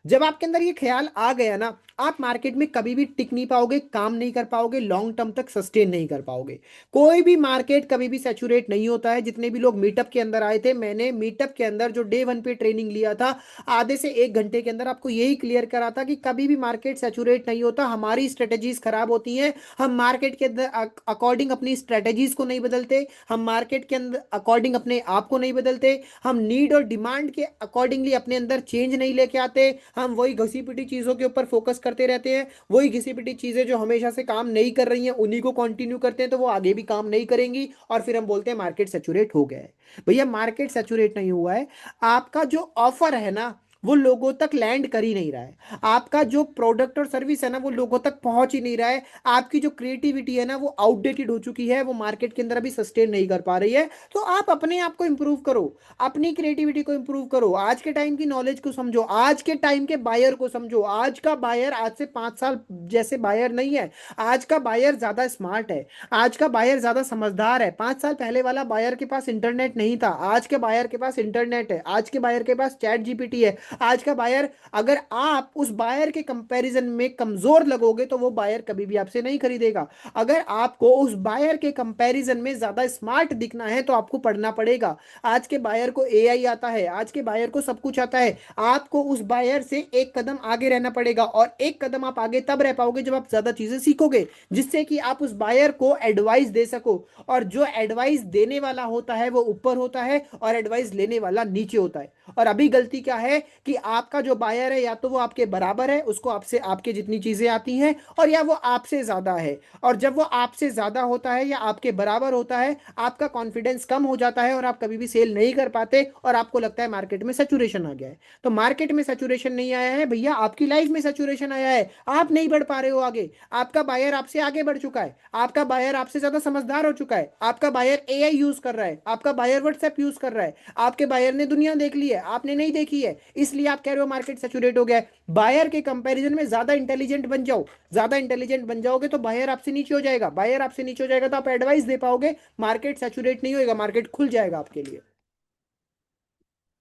S1: जब आपके अंदर ये ख्याल आ गया ना, आप मार्केट में कभी भी टिक नहीं पाओगे, काम नहीं कर पाओगे, लॉन्ग टर्म तक सस्टेन नहीं कर पाओगे। कोई भी मार्केट कभी भी सैचुरेट नहीं होता है। जितने भी लोग मीटअप के अंदर आए थे, मैंने मीटअप के अंदर जो डे वन पे ट्रेनिंग लिया था, आधे से 1 घंटे के अंदर आपको यही क्लियर करा था कि कभी भी मार्केट सैचुरेट नहीं होता, हमारी स्ट्रेटेजीज खराब होती हैं। हम मार्केट के अंदर अकॉर्डिंग अपनी स्ट्रेटेजीज को नहीं बदलते, हम मार्केट के अंदर अकॉर्डिंग अपने आप को नहीं बदलते, हम नीड और डिमांड के अकॉर्डिंगली अपने अंदर चेंज नहीं लेके आते, हम वही घसी पिटी चीजों के ऊपर फोकस करते रहते हैं। वही घसी पिटी चीजें जो हमेशा से काम नहीं कर रही हैं उन्हीं को कंटिन्यू करते हैं, तो वो आगे भी काम नहीं करेंगी और फिर हम बोलते हैं मार्केट सैचुरेट हो गया है। भैया मार्केट सैचुरेट नहीं हुआ है। आपका जो ऑफर है ना वो लोगों तक लैंड कर ही नहीं रहा है। आपका जो प्रोडक्ट और सर्विस है ना वो लोगों तक पहुंच ही नहीं रहा है। आपकी जो क्रिएटिविटी है ना वो आउटडेटेड हो चुकी है, वो मार्केट के अंदर अभी सस्टेन नहीं कर पा रही है। तो आप अपने आप को इंप्रूव करो, अपनी क्रिएटिविटी को इंप्रूव करो, आज के टाइम की नॉलेज को समझो, आज के टाइम के बायर को समझो। आज का बायर आज से 5 साल जैसे बायर नहीं है। आज का बायर ज्यादा स्मार्ट है, आज का बायर ज्यादा समझदार है। 5 साल पहले वाला बायर के पास इंटरनेट नहीं था, आज के बायर के पास इंटरनेट है। आज के बायर के पास चैट जीपीटी है। आज का बायर, अगर आप उस बायर के कंपैरिजन में कमजोर लगोगे तो वो बायर कभी भी आपसे नहीं खरीदेगा। अगर आपको उस बायर के कंपैरिजन में ज्यादा स्मार्ट दिखना है तो आपको पढ़ना पड़ेगा। आज के बायर को एआई आता है, आज के बायर को सब कुछ आता है। आपको उस बायर से एक कदम आगे रहना पड़ेगा, और एक कदम आप आगे तब रह पाओगे जब आप ज्यादा चीजें सीखोगे, जिससे कि आप उस बायर को एडवाइस दे सको। और जो एडवाइस देने वाला होता है वो ऊपर होता है और एडवाइस लेने वाला नीचे होता है। और अभी गलती क्या है कि आपका जो बायर है या तो वो आपके बराबर है, उसको आपसे आपके जितनी चीजें आती हैं, और या वो आपसे ज्यादा है। और जब वो आपसे ज्यादा होता है या आपके बराबर होता है, आपका कॉन्फिडेंस कम हो जाता है और आप कभी भी सेल नहीं कर पाते और आपको लगता है मार्केट में सैचुरेशन आ गया है। तो मार्केट में सैचुरेशन नहीं आया है भैया, आपकी लाइफ में सैचुरेशन आया है। आप नहीं बढ़ पा रहे हो आगे, आपका बायर आपसे आगे बढ़ चुका है, आपका बायर आपसे ज्यादा समझदार हो चुका है, आपका बायर एआई यूज कर रहा है, आपका बायर व्हाट्सएप यूज कर रहा है, आपके बायर ने दुनिया देख ली है, आपने नहीं देखी है, इसलिए आप कह रहे हो मार्केट सैचुरेट हो गया है। बायर के कंपैरिजन में ज्यादा इंटेलिजेंट बन जाओ, ज्यादा इंटेलिजेंट बन जाओगे तो बायर आपसे नीचे हो जाएगा, बायर आपसे नीचे हो जाएगा तो आप एडवाइस दे पाओगे, मार्केट सैचुरेट नहीं होगा, मार्केट खुल जाएगा आपके लिए।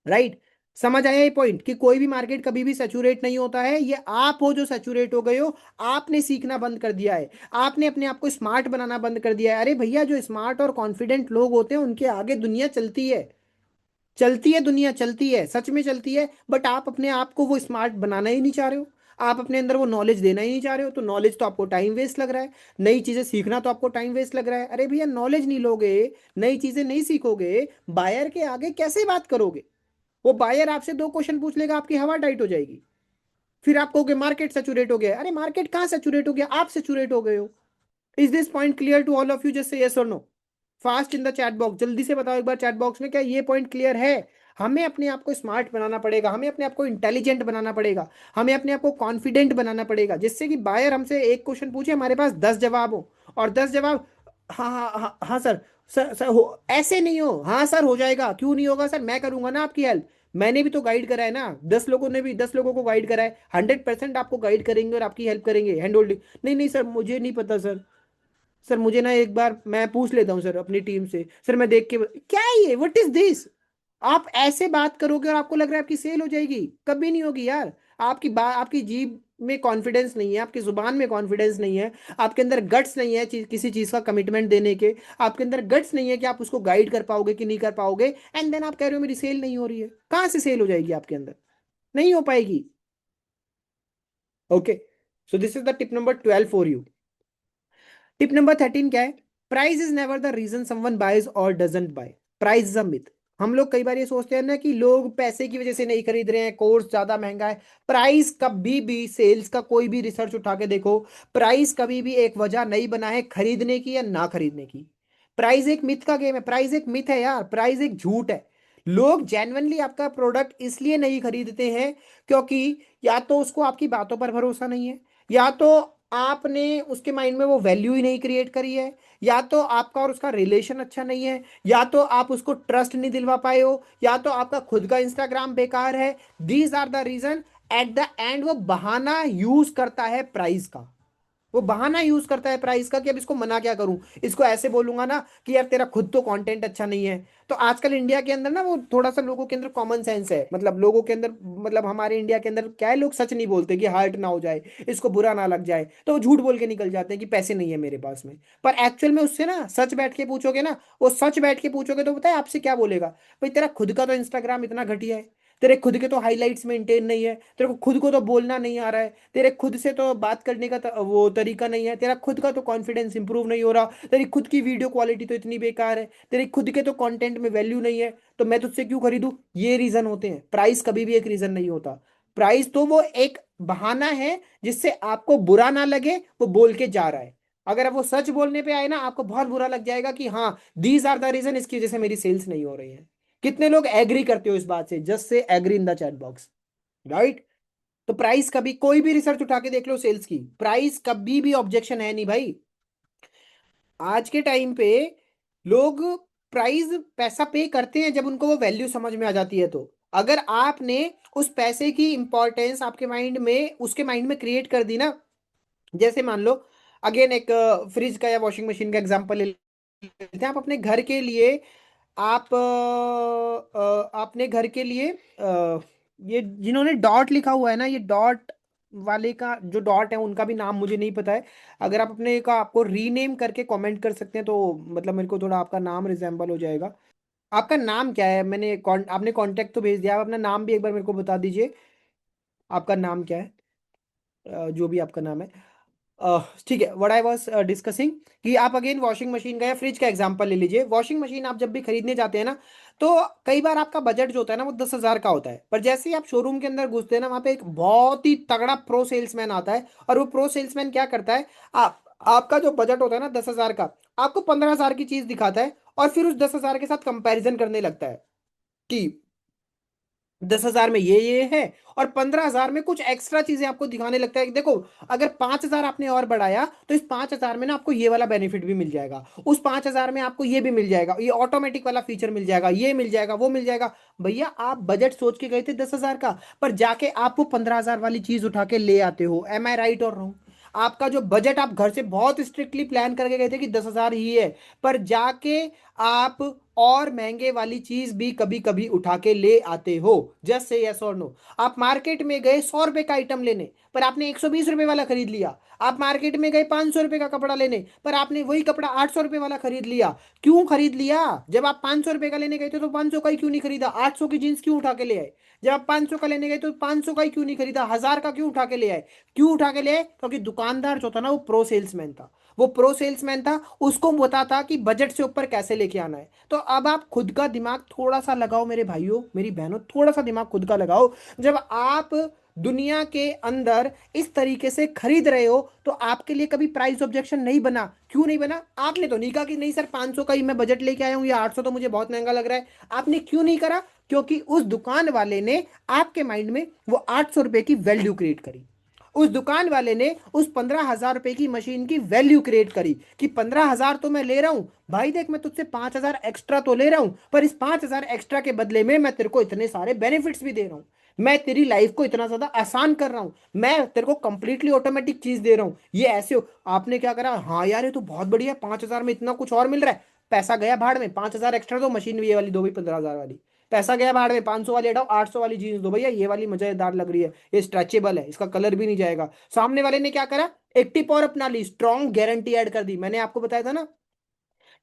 S1: राइट? समझ आया ये पॉइंट कि कोई भी मार्केट कभी भी सैचुरेट नहीं होता है, ये आप हो जो सैचुरेट हो गए हो। आपने सीखना बंद कर दिया है, आपने अपने आप को स्मार्ट बनाना बंद कर दिया है। अरे भैया जो स्मार्ट और कॉन्फिडेंट लोग होते हैं उनके आगे दुनिया चलती है, चलती है, दुनिया चलती है, सच में चलती है। बट आप अपने आप को वो स्मार्ट बनाना ही नहीं चाह रहे हो, आप अपने अंदर वो नॉलेज देना ही नहीं चाह रहे हो। तो नॉलेज तो आपको टाइम वेस्ट लग रहा है, नई चीजें सीखना तो आपको टाइम वेस्ट लग रहा है। अरे भैया नॉलेज नहीं लोगे, नई चीजें नहीं सीखोगे, बायर के आगे कैसे बात करोगे? वो बायर आपसे 2 क्वेश्चन पूछ लेगा, आपकी हवा टाइट हो जाएगी। फिर आप कहोगे मार्केट सैचुरेट हो गया। अरे मार्केट कहाँ सैचुरेट हो गया, आप सैचुरेट हो गए हो। Is this point clear to all of you? Just say yes और no fast in the chat box. जल्दी से बताओ एक बार चैट बॉक्स में, क्या ये पॉइंट क्लियर है? हमें अपने आप को स्मार्ट बनाना पड़ेगा, हमें अपने आप को इंटेलिजेंट बनाना पड़ेगा, हमें अपने आप को कॉन्फिडेंट बनाना पड़ेगा, जिससे कि बायर हमसे एक क्वेश्चन पूछे, हमारे पास 10 जवाब हो। और 10 जवाब, हाँ हाँ हाँ हाँ सर, सर हो ऐसे नहीं हो, हाँ सर हो जाएगा, क्यों नहीं होगा सर, मैं करूंगा ना आपकी हेल्प। मैंने भी तो गाइड करा है ना, 10 लोगों ने भी 10 लोगों को गाइड करा है, 100% आपको गाइड करेंगे और आपकी हेल्प करेंगे हैंड होल्डिंग। नहीं नहीं सर मुझे नहीं पता सर, सर मुझे ना एक बार मैं पूछ लेता हूँ सर अपनी टीम से, सर मैं देख के क्या है ये, व्हाट इज दिस? आप ऐसे बात करोगे और आपको लग रहा है आपकी सेल हो जाएगी? कभी नहीं होगी यार। आपकी बात, आपकी जीभ में कॉन्फिडेंस नहीं है, आपकी जुबान में कॉन्फिडेंस नहीं है, आपके अंदर गट्स नहीं है किसी चीज का कमिटमेंट देने के, आपके अंदर गट्स नहीं है कि आप उसको गाइड कर पाओगे कि नहीं कर पाओगे, एंड देन आप कह रहे हो मेरी सेल नहीं हो रही है। कहाँ से सेल हो जाएगी आपके अंदर? नहीं हो पाएगी। Okay, so this is the tip number 12 for you. Tip number 13 क्या है? Price is never the reason someone buys और doesn't buy. Price is a myth. हम लोग कई बार ये सोचते हैं ना कि लोग पैसे की वजह से नहीं खरीद रहे हैं, कोर्स ज्यादा महंगा है। प्राइस कभी भी, सेल्स का कोई भी रिसर्च उठा के देखो, प्राइस कभी भी एक वजह नहीं बना है खरीदने की या ना खरीदने की। प्राइस एक मिथ का गेम है, प्राइस एक मिथ है यार, प्राइस एक झूठ है। लोग जेन्युइनली आपका प्रोडक्ट इसलिए नहीं खरीदते हैं क्योंकि या तो उसको आपकी बातों पर भरोसा नहीं है, या तो आपने उसके माइंड में वो वैल्यू ही नहीं क्रिएट करी है, या तो आपका और उसका रिलेशन अच्छा नहीं है, या तो आप उसको ट्रस्ट नहीं दिलवा पाए हो, या तो आपका खुद का इंस्टाग्राम बेकार है। These are the reason. At the end वो बहाना यूज करता है प्राइस का। वो बहाना यूज करता है प्राइस का कि अब इसको मना क्या करूं। इसको ऐसे बोलूंगा ना कि यार तेरा खुद तो कंटेंट अच्छा नहीं है। तो आजकल इंडिया के अंदर ना वो थोड़ा सा लोगों के अंदर कॉमन सेंस है, मतलब लोगों के अंदर, मतलब हमारे इंडिया के अंदर क्या है, लोग सच नहीं बोलते कि हर्ट ना हो जाए, इसको बुरा ना लग जाए, तो वो झूठ बोल के निकल जाते हैं कि पैसे नहीं है मेरे पास में। पर एक्चुअल में उससे ना सच बैठ के पूछोगे ना, वो सच बैठ के पूछोगे तो पता है आपसे क्या बोलेगा? भाई तेरा खुद का तो इंस्टाग्राम इतना घटिया है, तेरे खुद के तो हाइलाइट्स मेंटेन नहीं है, तेरे को खुद को तो बोलना नहीं आ रहा है, तेरे खुद से तो बात करने का वो तरीका नहीं है, तेरा खुद का तो कॉन्फिडेंस इंप्रूव नहीं हो रहा, तेरी खुद की वीडियो क्वालिटी तो इतनी बेकार है, तेरे खुद के तो कंटेंट में वैल्यू नहीं है, तो मैं तुझसे क्यों खरीदूं। ये रीजन होते हैं। प्राइस कभी भी एक रीजन नहीं होता। प्राइस तो वो एक बहाना है जिससे आपको बुरा ना लगे वो बोल के जा रहा है। अगर आप वो सच बोलने पे आए ना, आपको बहुत बुरा लग जाएगा कि हाँ दीज आर द रीजन, इसकी वजह से मेरी सेल्स नहीं हो रही है। कितने लोग एग्री करते हो इस बात से? Just say agree in the chat box, right? तो प्राइस कभी, कोई भी रिसर्च उठा के देख लो सेल्स की, प्राइस कभी भी ऑब्जेक्शन है नहीं भाई। आज के टाइम पे लोग प्राइस, पैसा पे करते हैं जब उनको वो वैल्यू समझ में आ जाती है। तो अगर आपने उस पैसे की इंपॉर्टेंस आपके माइंड में, उसके माइंड में क्रिएट कर दी ना, जैसे मान लो, अगेन एक फ्रिज का या वॉशिंग मशीन का एग्जांपल ले लेते हैं। आप अपने घर के लिए, आप अपने घर के लिए ये जिन्होंने डॉट लिखा हुआ है ना, ये डॉट वाले का जो डॉट है उनका भी नाम मुझे नहीं पता है। अगर आप अपने का आपको रीनेम करके कमेंट कर सकते हैं तो मतलब मेरे को थोड़ा आपका नाम रिजेंबल हो जाएगा। आपका नाम क्या है? आपने कांटेक्ट तो भेज दिया, आप अपना नाम भी एक बार मेरे को बता दीजिए। आपका नाम क्या है? जो भी आपका नाम है। ठीक है, व्हाट आई वाज डिस्कसिंग, कि आप अगेन वॉशिंग मशीन का या फ्रिज का एग्जांपल ले लीजिए। वॉशिंग मशीन आप जब भी खरीदने जाते हैं ना, तो कई बार आपका बजट जो होता है ना वो 10,000 का होता है, पर जैसे ही आप शोरूम के अंदर घुसते हैं ना, वहाँ पे एक बहुत ही तगड़ा प्रो सेल्समैन आता है। और वो प्रो सेल्समैन क्या करता है, आपका जो बजट होता है ना 10,000 का, आपको 15,000 की चीज दिखाता है, और फिर उस 10,000 के साथ कंपैरिजन करने लगता है कि 10,000 में ये है, और 15,000 में कुछ एक्स्ट्रा चीजें आपको दिखाने लगता है कि देखो, अगर 5,000 आपने और बढ़ाया तो इस 5,000 में ना आपको ये वाला बेनिफिट भी मिल जाएगा, उस 5,000 में आपको ये भी मिल जाएगा, ये ऑटोमेटिक वाला फीचर मिल जाएगा, ये मिल जाएगा, वो मिल जाएगा। भैया आप बजट सोच के गए थे 10,000 का, पर जाके आप वो 15,000 वाली चीज उठा के ले आते हो। एम आई राइट और रॉन्ग? आपका जो बजट आप घर से बहुत स्ट्रिक्टली प्लान करके गए थे कि 10,000 ही है, पर जाके आप और महंगे वाली चीज भी कभी कभी उठा के ले आते हो। जस्ट से यस और नो। आप मार्केट में गए 100 रुपए का आइटम लेने, पर आपने 120 रुपए वाला खरीद लिया। आप मार्केट में गए 500 रुपए का कपड़ा लेने, पर आपने वही कपड़ा 800 रुपए वाला खरीद लिया। क्यों खरीद लिया? जब आप 500 रुपए का लेने गए थे तो 500 का ही क्यों नहीं खरीदा? 800 की जींस क्यों उठा के ले आए? जब आप 500 का लेने गए तो 500 का ही क्यों नहीं खरीदा? 1,000 का क्यों उठा के ले आए? क्यों उठा के ले आए? क्योंकि दुकानदार जो था ना वो प्रो सेल्समैन था। वो प्रो सेल्समैन था, उसको पता था कि बजट से ऊपर कैसे लेके आना है। तो अब आप खुद का दिमाग थोड़ा सा लगाओ मेरे भाइयों मेरी बहनों, थोड़ा सा दिमाग खुद का लगाओ। जब आप दुनिया के अंदर इस तरीके से खरीद रहे हो तो आपके लिए कभी प्राइस ऑब्जेक्शन नहीं बना? क्यों नहीं बना? आपने तो नहीं कहा कि नहीं सर 500 का ही मैं बजट लेके आया हूँ, या 800 तो मुझे बहुत महंगा लग रहा है। आपने क्यों नहीं करा? क्योंकि उस दुकान वाले ने आपके माइंड में वो 800 रुपए की वैल्यू क्रिएट करी। उस दुकान वाले ने उस 15,000 रुपए की मशीन की वैल्यू क्रिएट करी कि 15,000 तो मैं ले रहा हूं भाई, देख मैं तुझसे 5,000 एक्स्ट्रा तो ले रहा हूं, पर इस 5,000 एक्स्ट्रा के बदले में मैं तेरे को इतने सारे बेनिफिट्स भी दे रहा हूं। मैं तेरी लाइफ को इतना ज्यादा आसान कर रहा हूं। मैं तेरे को कंप्लीटली ऑटोमेटिक चीज दे रहा हूं। ये ऐसे हो, आपने क्या करा, हाँ यार ये तो बहुत बढ़िया है, 5,000 में इतना कुछ और मिल रहा है। पैसा गया भाड़ में, 5,000 एक्स्ट्रा दो, मशीन भी ये वाली दो भाई 15,000 वाली। पैसा गया भाड़ में, 500 वाली हटाओ, 800 वाली जीन्स दो भैया, ये वाली मजेदार लग रही है, ये स्ट्रेचेबल है, इसका कलर भी नहीं जाएगा। सामने वाले ने क्या करा, एक टिप और अपना ली, स्ट्रॉन्ग गारंटी ऐड कर दी। मैंने आपको बताया था ना,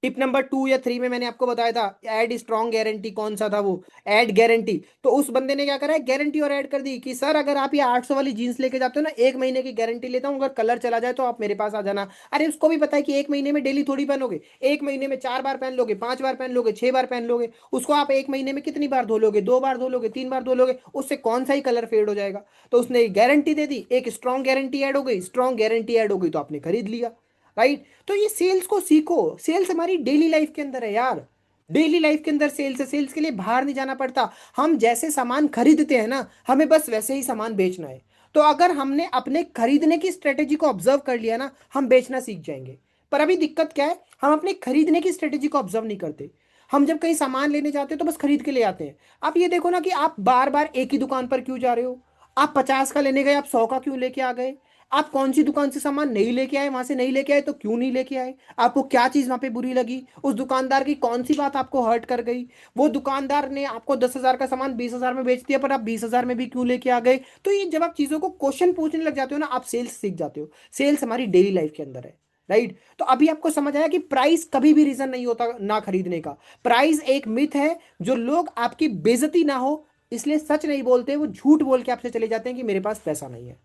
S1: टिप नंबर 2 या 3 में मैंने आपको बताया था ऐड स्ट्रॉन्ग गारंटी, कौन सा था वो, ऐड गारंटी। तो उस बंदे ने क्या करा है, गारंटी और ऐड कर दी कि सर अगर आप ये 800 वाली जीन्स लेके जाते हो ना, 1 महीने की गारंटी लेता हूँ, अगर कलर चला जाए तो आप मेरे पास आ जाना। अरे उसको भी पता है कि 1 महीने में डेली थोड़ी पहनोगे, 1 महीने में 4 बार पहन लोगे, 5 बार पहन लोगे, 6 बार पहन लोगे। उसको आप 1 महीने में कितनी बार धो लोगे? 2 बार धो लोगे, 3 बार धो लोगे, उससे कौन सा ही कलर फेड हो जाएगा? तो उसने गारंटी दे दी, एक स्ट्रॉन्ग गारंटी ऐड हो गई, स्ट्रॉन्ग गारंटी ऐड हो गई तो आपने खरीद लिया, राइट? तो ये सेल्स को सीखो। सेल्स हमारी डेली लाइफ के अंदर है यार। डेली लाइफ के अंदर सेल्स है। सेल्स के लिए बाहर नहीं जाना पड़ता। हम जैसे सामान खरीदते हैं ना, हमें बस वैसे ही सामान बेचना है। तो अगर हमने अपने खरीदने की स्ट्रेटेजी को ऑब्जर्व कर लिया ना, हम बेचना सीख जाएंगे। पर अभी दिक्कत क्या है, हम अपने खरीदने की स्ट्रेटेजी को ऑब्जर्व नहीं करते। हम जब कहीं सामान लेने जाते हैं तो बस खरीद के ले आते हैं। आप ये देखो ना कि आप बार बार एक ही दुकान पर क्यों जा रहे हो। आप 50 का लेने गए, आप 100 का क्यों लेके आ गए। आप कौन सी दुकान से सामान नहीं लेके आए, वहां से नहीं लेके आए तो क्यों नहीं लेके आए। आपको क्या चीज वहां पे बुरी लगी, उस दुकानदार की कौन सी बात आपको हर्ट कर गई। वो दुकानदार ने आपको 10,000 का सामान 20,000 में बेच दिया, पर आप 20,000 में भी क्यों लेके आ गए। तो ये जब आप चीजों को क्वेश्चन पूछने लग जाते हो ना, आप सेल्स सीख जाते हो। सेल्स हमारी डेली लाइफ के अंदर है। राइट, तो अभी आपको समझ आया कि प्राइस कभी भी रीजन नहीं होता ना खरीदने का। प्राइस एक मिथ है, जो लोग आपकी बेइज्जती ना हो इसलिए सच नहीं बोलते, वो झूठ बोल के आपसे चले जाते हैं कि मेरे पास पैसा नहीं है।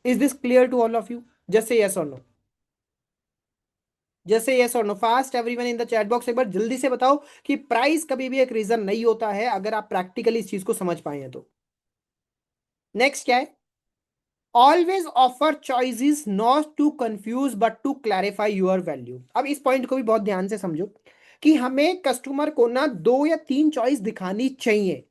S1: Is this clear to all of you? जैसे यस और नो, जैसे यस और no fast everyone in the chat box, एक बार जल्दी से बताओ कि प्राइस कभी भी एक रीजन नहीं होता है, अगर आप प्रैक्टिकली इस चीज को समझ पाए हैं तो। नेक्स्ट क्या है, always offer choices not to confuse but to clarify your value. अब इस पॉइंट को भी बहुत ध्यान से समझो कि हमें कस्टमर को ना 2 या 3 चॉइस दिखानी चाहिए।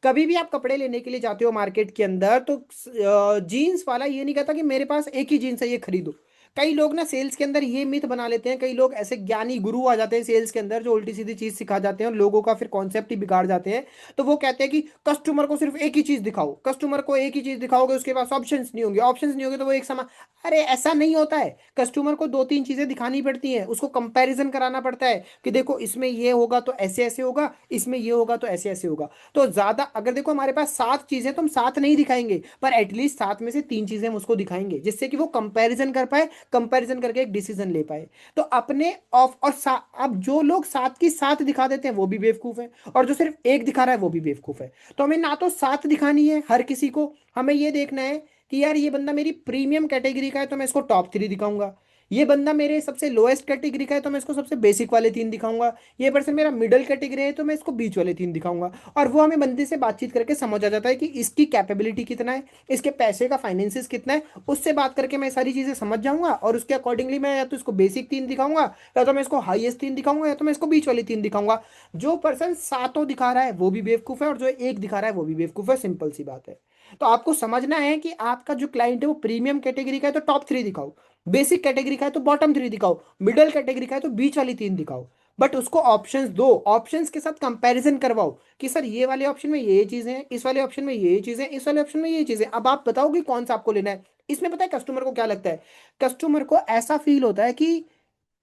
S1: कभी भी आप कपड़े लेने के लिए जाते हो मार्केट के अंदर, तो जीन्स वाला ये नहीं कहता कि मेरे पास एक ही जीन्स है ये खरीदो। कई लोग ना सेल्स के अंदर ये मिथ बना लेते हैं, कई लोग ऐसे ज्ञानी गुरु आ जाते हैं सेल्स के अंदर, जो उल्टी सीधी चीज सिखा जाते हैं और लोगों का फिर कॉन्सेप्ट ही बिगाड़ जाते हैं। तो वो कहते हैं कि कस्टमर को सिर्फ एक ही चीज दिखाओ, कस्टमर को एक ही चीज दिखाओगे उसके पास ऑप्शंस नहीं होंगे, ऑप्शंस नहीं होंगे तो वो एक समान। अरे ऐसा नहीं होता है, कस्टमर को 2-3 चीजें दिखानी पड़ती हैं, उसको कंपैरिजन कराना पड़ता है कि देखो इसमें ये होगा तो ऐसे ऐसे होगा, इसमें ये होगा तो ऐसे ऐसे होगा। तो ज्यादा अगर देखो हमारे पास 7 चीजें तो हम 7 नहीं दिखाएंगे, पर एटलीस्ट 7 में से 3 चीजें हम उसको दिखाएंगे, जिससे कि वो कंपैरिजन कर पाए, कंपैरिजन करके एक डिसीजन ले पाए। तो अपने ऑफ और अब जो लोग 7 की 7 दिखा देते हैं वो भी बेवकूफ है, और जो सिर्फ एक दिखा रहा है वो भी बेवकूफ है। तो हमें ना तो 7 दिखानी है हर किसी को, हमें ये देखना है कि यार ये बंदा मेरी प्रीमियम कैटेगरी का है तो मैं इसको टॉप 3 दिखाऊंगा। ये बंदा मेरे सबसे लोएस्ट कैटेगरी का है तो मैं इसको सबसे बेसिक वाले 3 दिखाऊंगा। ये पर्सन मेरा मिडिल कैटेगरी है तो मैं इसको बीच वाले 3 दिखाऊंगा। और वो हमें बंदे से बातचीत करके समझ आ जाता है कि इसकी कैपेबिलिटी कितना है, इसके पैसे का फाइनेंसिस कितना है। उससे बात करके मैं सारी चीजें समझ जाऊंगा, और उसके अकॉर्डिंगली मैं या तो इसको बेसिक 3 दिखाऊंगा, या तो मैं इसको हाईएस्ट 3 दिखाऊंगा, या तो मैं इसको बीच वाली 3 दिखाऊंगा। जो पर्सन सातों दिखा रहा है वो भी बेवकूफ है, और जो एक दिखा रहा है वो भी बेवकूफ है, सिंपल सी बात है। तो आपको समझना है कि आपका जो क्लाइंट है वो प्रीमियम कैटेगरी का है तो टॉप 3 दिखाओ, बेसिक कैटेगरी का है तो बॉटम 3 दिखाओ, मिडिल कैटेगरी का है तो बीच वाली 3 दिखाओ। बट उसको ऑप्शंस दो, ऑप्शंस के साथ कंपैरिजन करवाओ कि सर ये वाले ऑप्शन में ये चीजें हैं, इस वाले ऑप्शन में ये चीजें, इस वाले ऑप्शन में ये चीजें। अब आप बताओ कि कौन सा आपको लेना है। इसमें पता है कस्टमर को क्या लगता है, कस्टमर को ऐसा फील होता है कि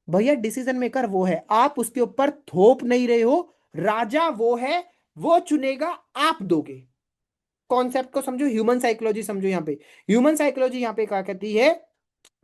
S1: भैया डिसीजन मेकर वो है, आप उसके ऊपर थोप नहीं रहे हो, राजा वो है, वो चुनेगा, आप दोगे। कॉन्सेप्ट को समझो, ह्यूमन साइकोलॉजी समझो यहाँ पे। ह्यूमन साइकोलॉजी यहाँ पे क्या कहती है,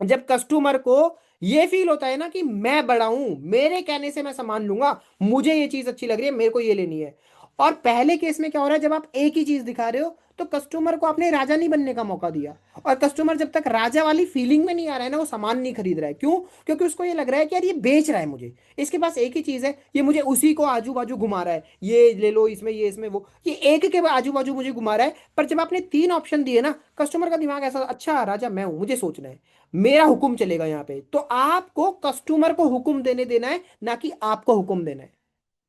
S1: जब कस्टमर को ये फील होता है ना कि मैं बड़ा हूं, मेरे कहने से मैं सामान लूंगा, मुझे ये चीज अच्छी लग रही है, मेरे को ये लेनी है। और पहले केस में क्या हो रहा है, जब आप एक ही चीज दिखा रहे हो तो कस्टमर को आपने राजा नहीं बनने का मौका दिया। और कस्टमर जब तक राजा वाली फीलिंग में नहीं आ रहा है ना, वो सामान नहीं खरीद रहा है। क्यों? क्योंकि उसको ये लग रहा है कि यार ये बेच रहा है मुझे, इसके पास एक ही चीज है, ये मुझे उसी को आजू बाजू घुमा रहा है, ये ले लो इसमें, ये इसमें, वो ये एक के आजू बाजू मुझे घुमा रहा है। पर जब आपने 3 ऑप्शन दिए ना, कस्टमर का दिमाग ऐसा, अच्छा राजा मैं हूं, मुझे सोचना है, मेरा हुक्म चलेगा यहाँ पे। तो आपको कस्टमर को हुक्म देने देना है, ना कि आपको हुक्म देना है।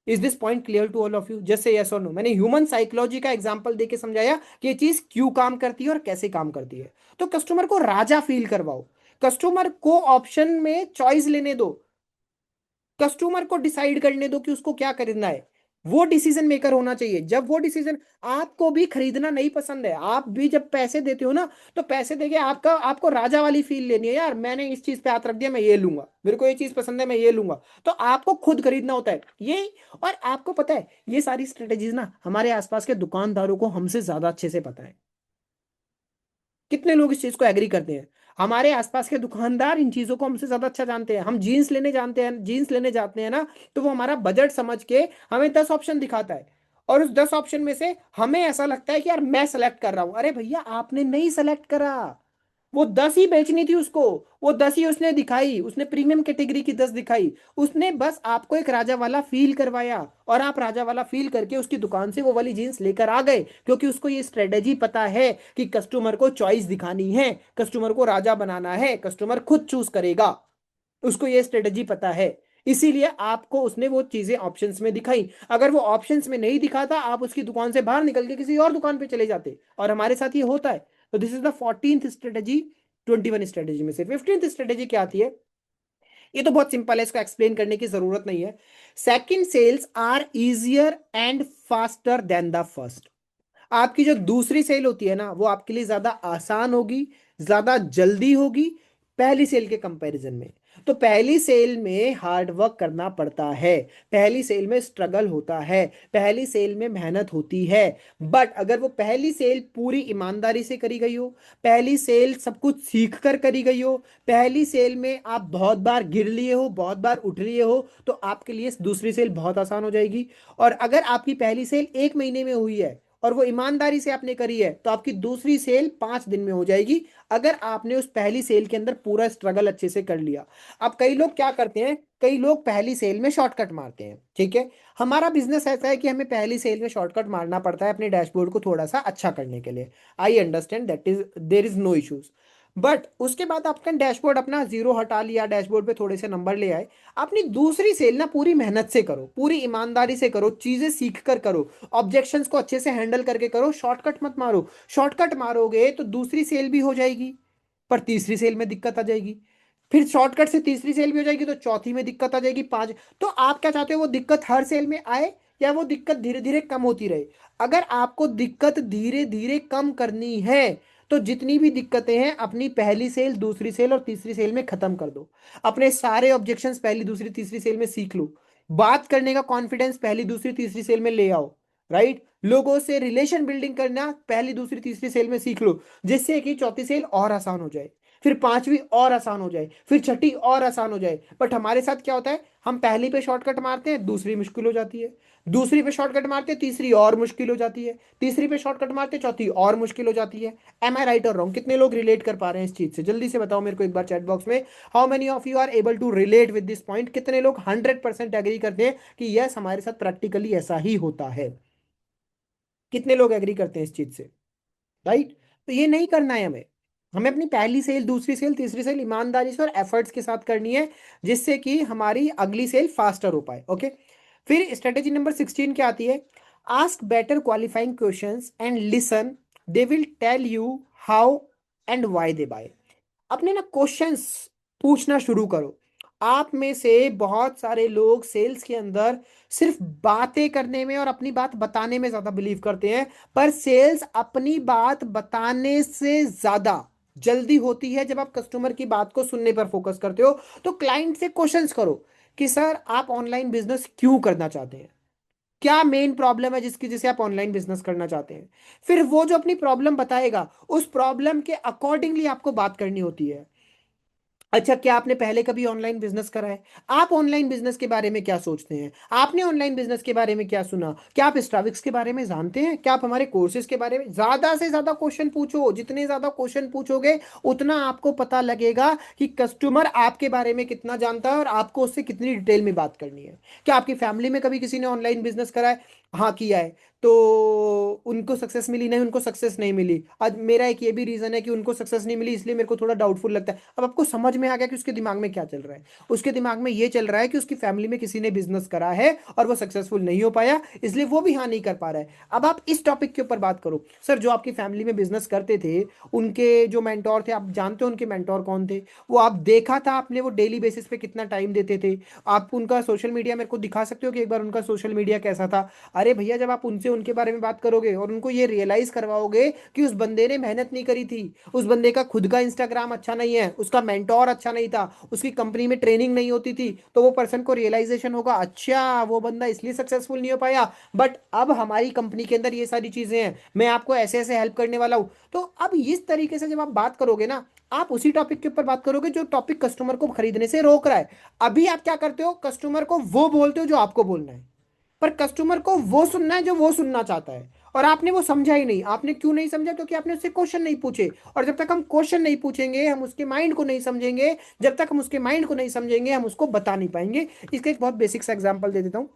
S1: Is this point clear to all of you? जैसे यस और नो, मैंने ह्यूमन साइकोलॉजी का एग्जांपल देके समझाया कि ये चीज क्यों काम करती है और कैसे काम करती है। तो कस्टमर को राजा फील करवाओ, कस्टमर को ऑप्शन में चॉइस लेने दो, कस्टमर को डिसाइड करने दो कि उसको क्या खरीदना है। वो डिसीजन मेकर होना चाहिए। जब वो डिसीजन, आपको भी खरीदना नहीं पसंद है, आप भी जब पैसे देते हो ना, तो पैसे देके आपको राजा वाली फील लेनी है, यार मैंने इस चीज पे हाथ रख दिया, मैं ये लूंगा, मेरे को ये चीज पसंद है, मैं ये लूंगा। तो आपको खुद खरीदना होता है ये। और आपको पता है ये सारी स्ट्रेटेजीज ना हमारे आसपास के दुकानदारों को हमसे ज्यादा अच्छे से पता है। कितने लोग इस चीज को एग्री करते हैं? हमारे आसपास के दुकानदार इन चीजों को हमसे ज्यादा अच्छा जानते हैं। हम जीन्स लेने जानते हैं, जीन्स लेने जाते हैं ना, तो वो हमारा बजट समझ के हमें 10 ऑप्शन दिखाता है, और उस 10 ऑप्शन में से हमें ऐसा लगता है कि यार मैं सेलेक्ट कर रहा हूं। अरे भैया आपने नहीं सेलेक्ट करा, वो 10 ही बेचनी थी उसको, वो 10 ही उसने दिखाई, उसने प्रीमियम कैटेगरी की 10 दिखाई। उसने बस आपको एक राजा वाला फील करवाया, और आप राजा वाला फील करके उसकी दुकान से वो वाली जीन्स लेकर आ गए, क्योंकि उसको ये स्ट्रेटेजी पता है कि कस्टमर को चॉइस दिखानी है, कस्टमर को राजा बनाना है, कस्टमर खुद चूज करेगा। उसको ये स्ट्रेटेजी पता है, इसीलिए आपको उसने वो चीजें ऑप्शंस में दिखाई। अगर वो ऑप्शंस में नहीं दिखाता, आप उसकी दुकान से बाहर निकल के किसी और दुकान पे चले जाते, और हमारे साथ ये होता है। तो this is the 14th strategy 21 strategy में से। 15th स्ट्रेटेजी क्या आती है? ये तो बहुत सिंपल है, इसको एक्सप्लेन करने की जरूरत नहीं है। Second sales are easier and faster than the first. आपकी जो दूसरी सेल होती है ना, वो आपके लिए ज्यादा आसान होगी, ज्यादा जल्दी होगी पहली सेल के कंपैरिजन में। तो पहली सेल में हार्ड वर्क करना पड़ता है, पहली सेल में स्ट्रगल होता है, पहली सेल में मेहनत होती है। बट अगर वो पहली सेल पूरी ईमानदारी से करी गई हो, पहली सेल सब कुछ सीख कर करी गई हो, पहली सेल में आप बहुत बार गिर लिए हो, बहुत बार उठ लिए हो, तो आपके लिए दूसरी सेल बहुत आसान हो जाएगी। और अगर आपकी पहली सेल 1 महीने में हुई है और वो ईमानदारी से आपने करी है, तो आपकी दूसरी सेल 5 दिन में हो जाएगी, अगर आपने उस पहली सेल के अंदर पूरा स्ट्रगल अच्छे से कर लिया। अब कई लोग क्या करते हैं, कई लोग पहली सेल में शॉर्टकट मारते हैं, ठीक है। हमारा बिजनेस ऐसा है कि हमें पहली सेल में शॉर्टकट मारना पड़ता है अपने डैशबोर्ड को थोड़ा सा अच्छा करने के लिए। I understand that is, there is no issues. But उसके बाद आपका डैशबोर्ड अपना जीरो हटा लिया, डैशबोर्ड पे थोड़े से नंबर ले आए, अपनी दूसरी सेल ना पूरी मेहनत से करो, पूरी ईमानदारी से करो, चीजें सीख कर करो, ऑब्जेक्शंस को अच्छे से हैंडल करके करो, शॉर्टकट मत मारो। शॉर्टकट मारोगे तो दूसरी सेल भी हो जाएगी, पर तीसरी सेल में दिक्कत आ जाएगी। फिर शॉर्टकट से तीसरी सेल भी हो जाएगी तो चौथी में दिक्कत आ जाएगी, पांच। तो आप क्या चाहते हो, वो दिक्कत हर सेल में आए या वो दिक्कत धीरे धीरे कम होती रहे? अगर आपको दिक्कत धीरे धीरे कम करनी है, तो जितनी भी दिक्कतें हैं अपनी पहली सेल, दूसरी सेल और तीसरी सेल में खत्म कर दो। अपने सारे ऑब्जेक्शंस पहली, दूसरी, तीसरी सेल में सीख लो। बात करने का कॉन्फिडेंस पहली, दूसरी, तीसरी सेल में ले आओ। राइट, लोगों से रिलेशन बिल्डिंग करना पहली, दूसरी, तीसरी सेल में सीख लो, जिससे कि चौथी सेल और आसान हो जाए, फिर पांचवी और आसान हो जाए, फिर छठी और आसान हो जाए। बट हमारे साथ क्या होता है, हम पहली पे शॉर्टकट मारते हैं, दूसरी मुश्किल हो जाती है, दूसरी पे शॉर्टकट मारते हैं, तीसरी और मुश्किल हो जाती है, तीसरी पे शॉर्टकट मारते हैं, चौथी और मुश्किल हो जाती है। एम आई राइट और रॉन्ग? कितने लोग रिलेट कर पा रहे हैं इस चीज से? जल्दी से बताओ मेरे को एक बार चैट बॉक्स में, how many of you are able to relate with this point? कितने लोग 100% एग्री करते हैं कि यस, हमारे साथ प्रैक्टिकली ऐसा ही होता है? कितने लोग एग्री करते हैं इस चीज से? राइट। तो ये नहीं करना है हमें। हमें अपनी पहली सेल, दूसरी सेल, तीसरी सेल ईमानदारी से और एफर्ट्स के साथ करनी है, जिससे कि हमारी अगली सेल फास्टर हो पाए। ओके। फिर स्ट्रेटेजी नंबर 16 क्या आती है? Ask better qualifying questions and listen, they will tell you how and why they buy. अपने ना क्वेश्चंस पूछना शुरू करो। आप में से बहुत सारे लोग सेल्स के अंदर सिर्फ बातें करने में और अपनी बात बताने में ज्यादा बिलीव करते हैं, पर सेल्स अपनी बात बताने से ज्यादा जल्दी होती है जब आप कस्टमर की बात को सुनने पर फोकस करते हो। तो क्लाइंट से क्वेश्चंस करो कि सर, आप ऑनलाइन बिजनेस क्यों करना चाहते हैं? क्या मेन प्रॉब्लम है जिसकी जिसे आप ऑनलाइन बिजनेस करना चाहते हैं? फिर वो जो अपनी प्रॉब्लम बताएगा, उस प्रॉब्लम के अकॉर्डिंगली आपको बात करनी होती है। अच्छा, क्या आपने पहले कभी ऑनलाइन बिजनेस करा है? आप ऑनलाइन बिजनेस के बारे में क्या सोचते हैं? आपने ऑनलाइन बिजनेस के बारे में क्या सुना? क्या आप स्ट्राविक्स के बारे में जानते हैं? क्या आप हमारे कोर्सेज के बारे में? ज्यादा से ज्यादा क्वेश्चन पूछो। जितने ज्यादा क्वेश्चन पूछोगे, उतना आपको पता लगेगा कि कस्टमर आपके बारे में कितना जानता है और आपको उससे कितनी डिटेल में बात करनी है। क्या आपकी फैमिली में कभी किसी ने ऑनलाइन बिजनेस करा है? हाँ, किया है। तो उनको सक्सेस मिली? नहीं, उनको सक्सेस नहीं मिली। आज मेरा एक ये भी रीजन है कि उनको सक्सेस नहीं मिली, इसलिए मेरे को थोड़ा डाउटफुल लगता है। अब आपको समझ में आ गया कि उसके दिमाग में क्या चल रहा है। उसके दिमाग में ये चल रहा है कि उसकी फैमिली में किसी ने बिजनेस करा है और वो सक्सेसफुल नहीं हो पाया, इसलिए वो भी हाँ नहीं कर पा रहा है। अब आप इस टॉपिक के ऊपर बात करो, सर जो आपकी फैमिली में बिजनेस करते थे, उनके जो मेंटोर थे, आप जानते हो उनके मेंटोर कौन थे? वो आप देखा था आपने, वो डेली बेसिस पे कितना टाइम देते थे? आप उनका सोशल मीडिया मेरे को दिखा सकते हो कि एक बार उनका सोशल मीडिया कैसा था? अरे भैया, जब आप उनसे उनके बारे में बात करोगे और उनको ये रियलाइज करवाओगे कि उस बंदे ने मेहनत नहीं करी थी, उस बंदे का खुद का इंस्टाग्राम अच्छा नहीं है, उसका मेंटोर अच्छा नहीं था, उसकी कंपनी में ट्रेनिंग नहीं होती थी, तो वो पर्सन को रियलाइजेशन होगा, अच्छा वो बंदा इसलिए सक्सेसफुल नहीं हो पाया, बट अब हमारी कंपनी के अंदर ये सारी चीजें हैं, मैं आपको ऐसे ऐसे हेल्प करने वाला हूं। तो अब इस तरीके से जब आप बात करोगे ना, आप उसी टॉपिक के ऊपर बात करोगे जो टॉपिक कस्टमर को खरीदने से रोक रहा है। अभी आप क्या करते हो, कस्टमर को वो बोलते हो जो आपको बोलना है, पर कस्टमर को वो सुनना है जो वो सुनना चाहता है। और आपने वो समझा ही नहीं। आपने क्यों नहीं समझा? क्योंकि आपने उससे क्वेश्चन नहीं पूछे। और जब तक हम क्वेश्चन नहीं पूछेंगे, हम उसके माइंड को नहीं समझेंगे, जब तक हम उसके माइंड को नहीं समझेंगे, हम उसको बता नहीं पाएंगे। इसका एक बहुत बेसिक सा एग्जांपल दे देता हूँ।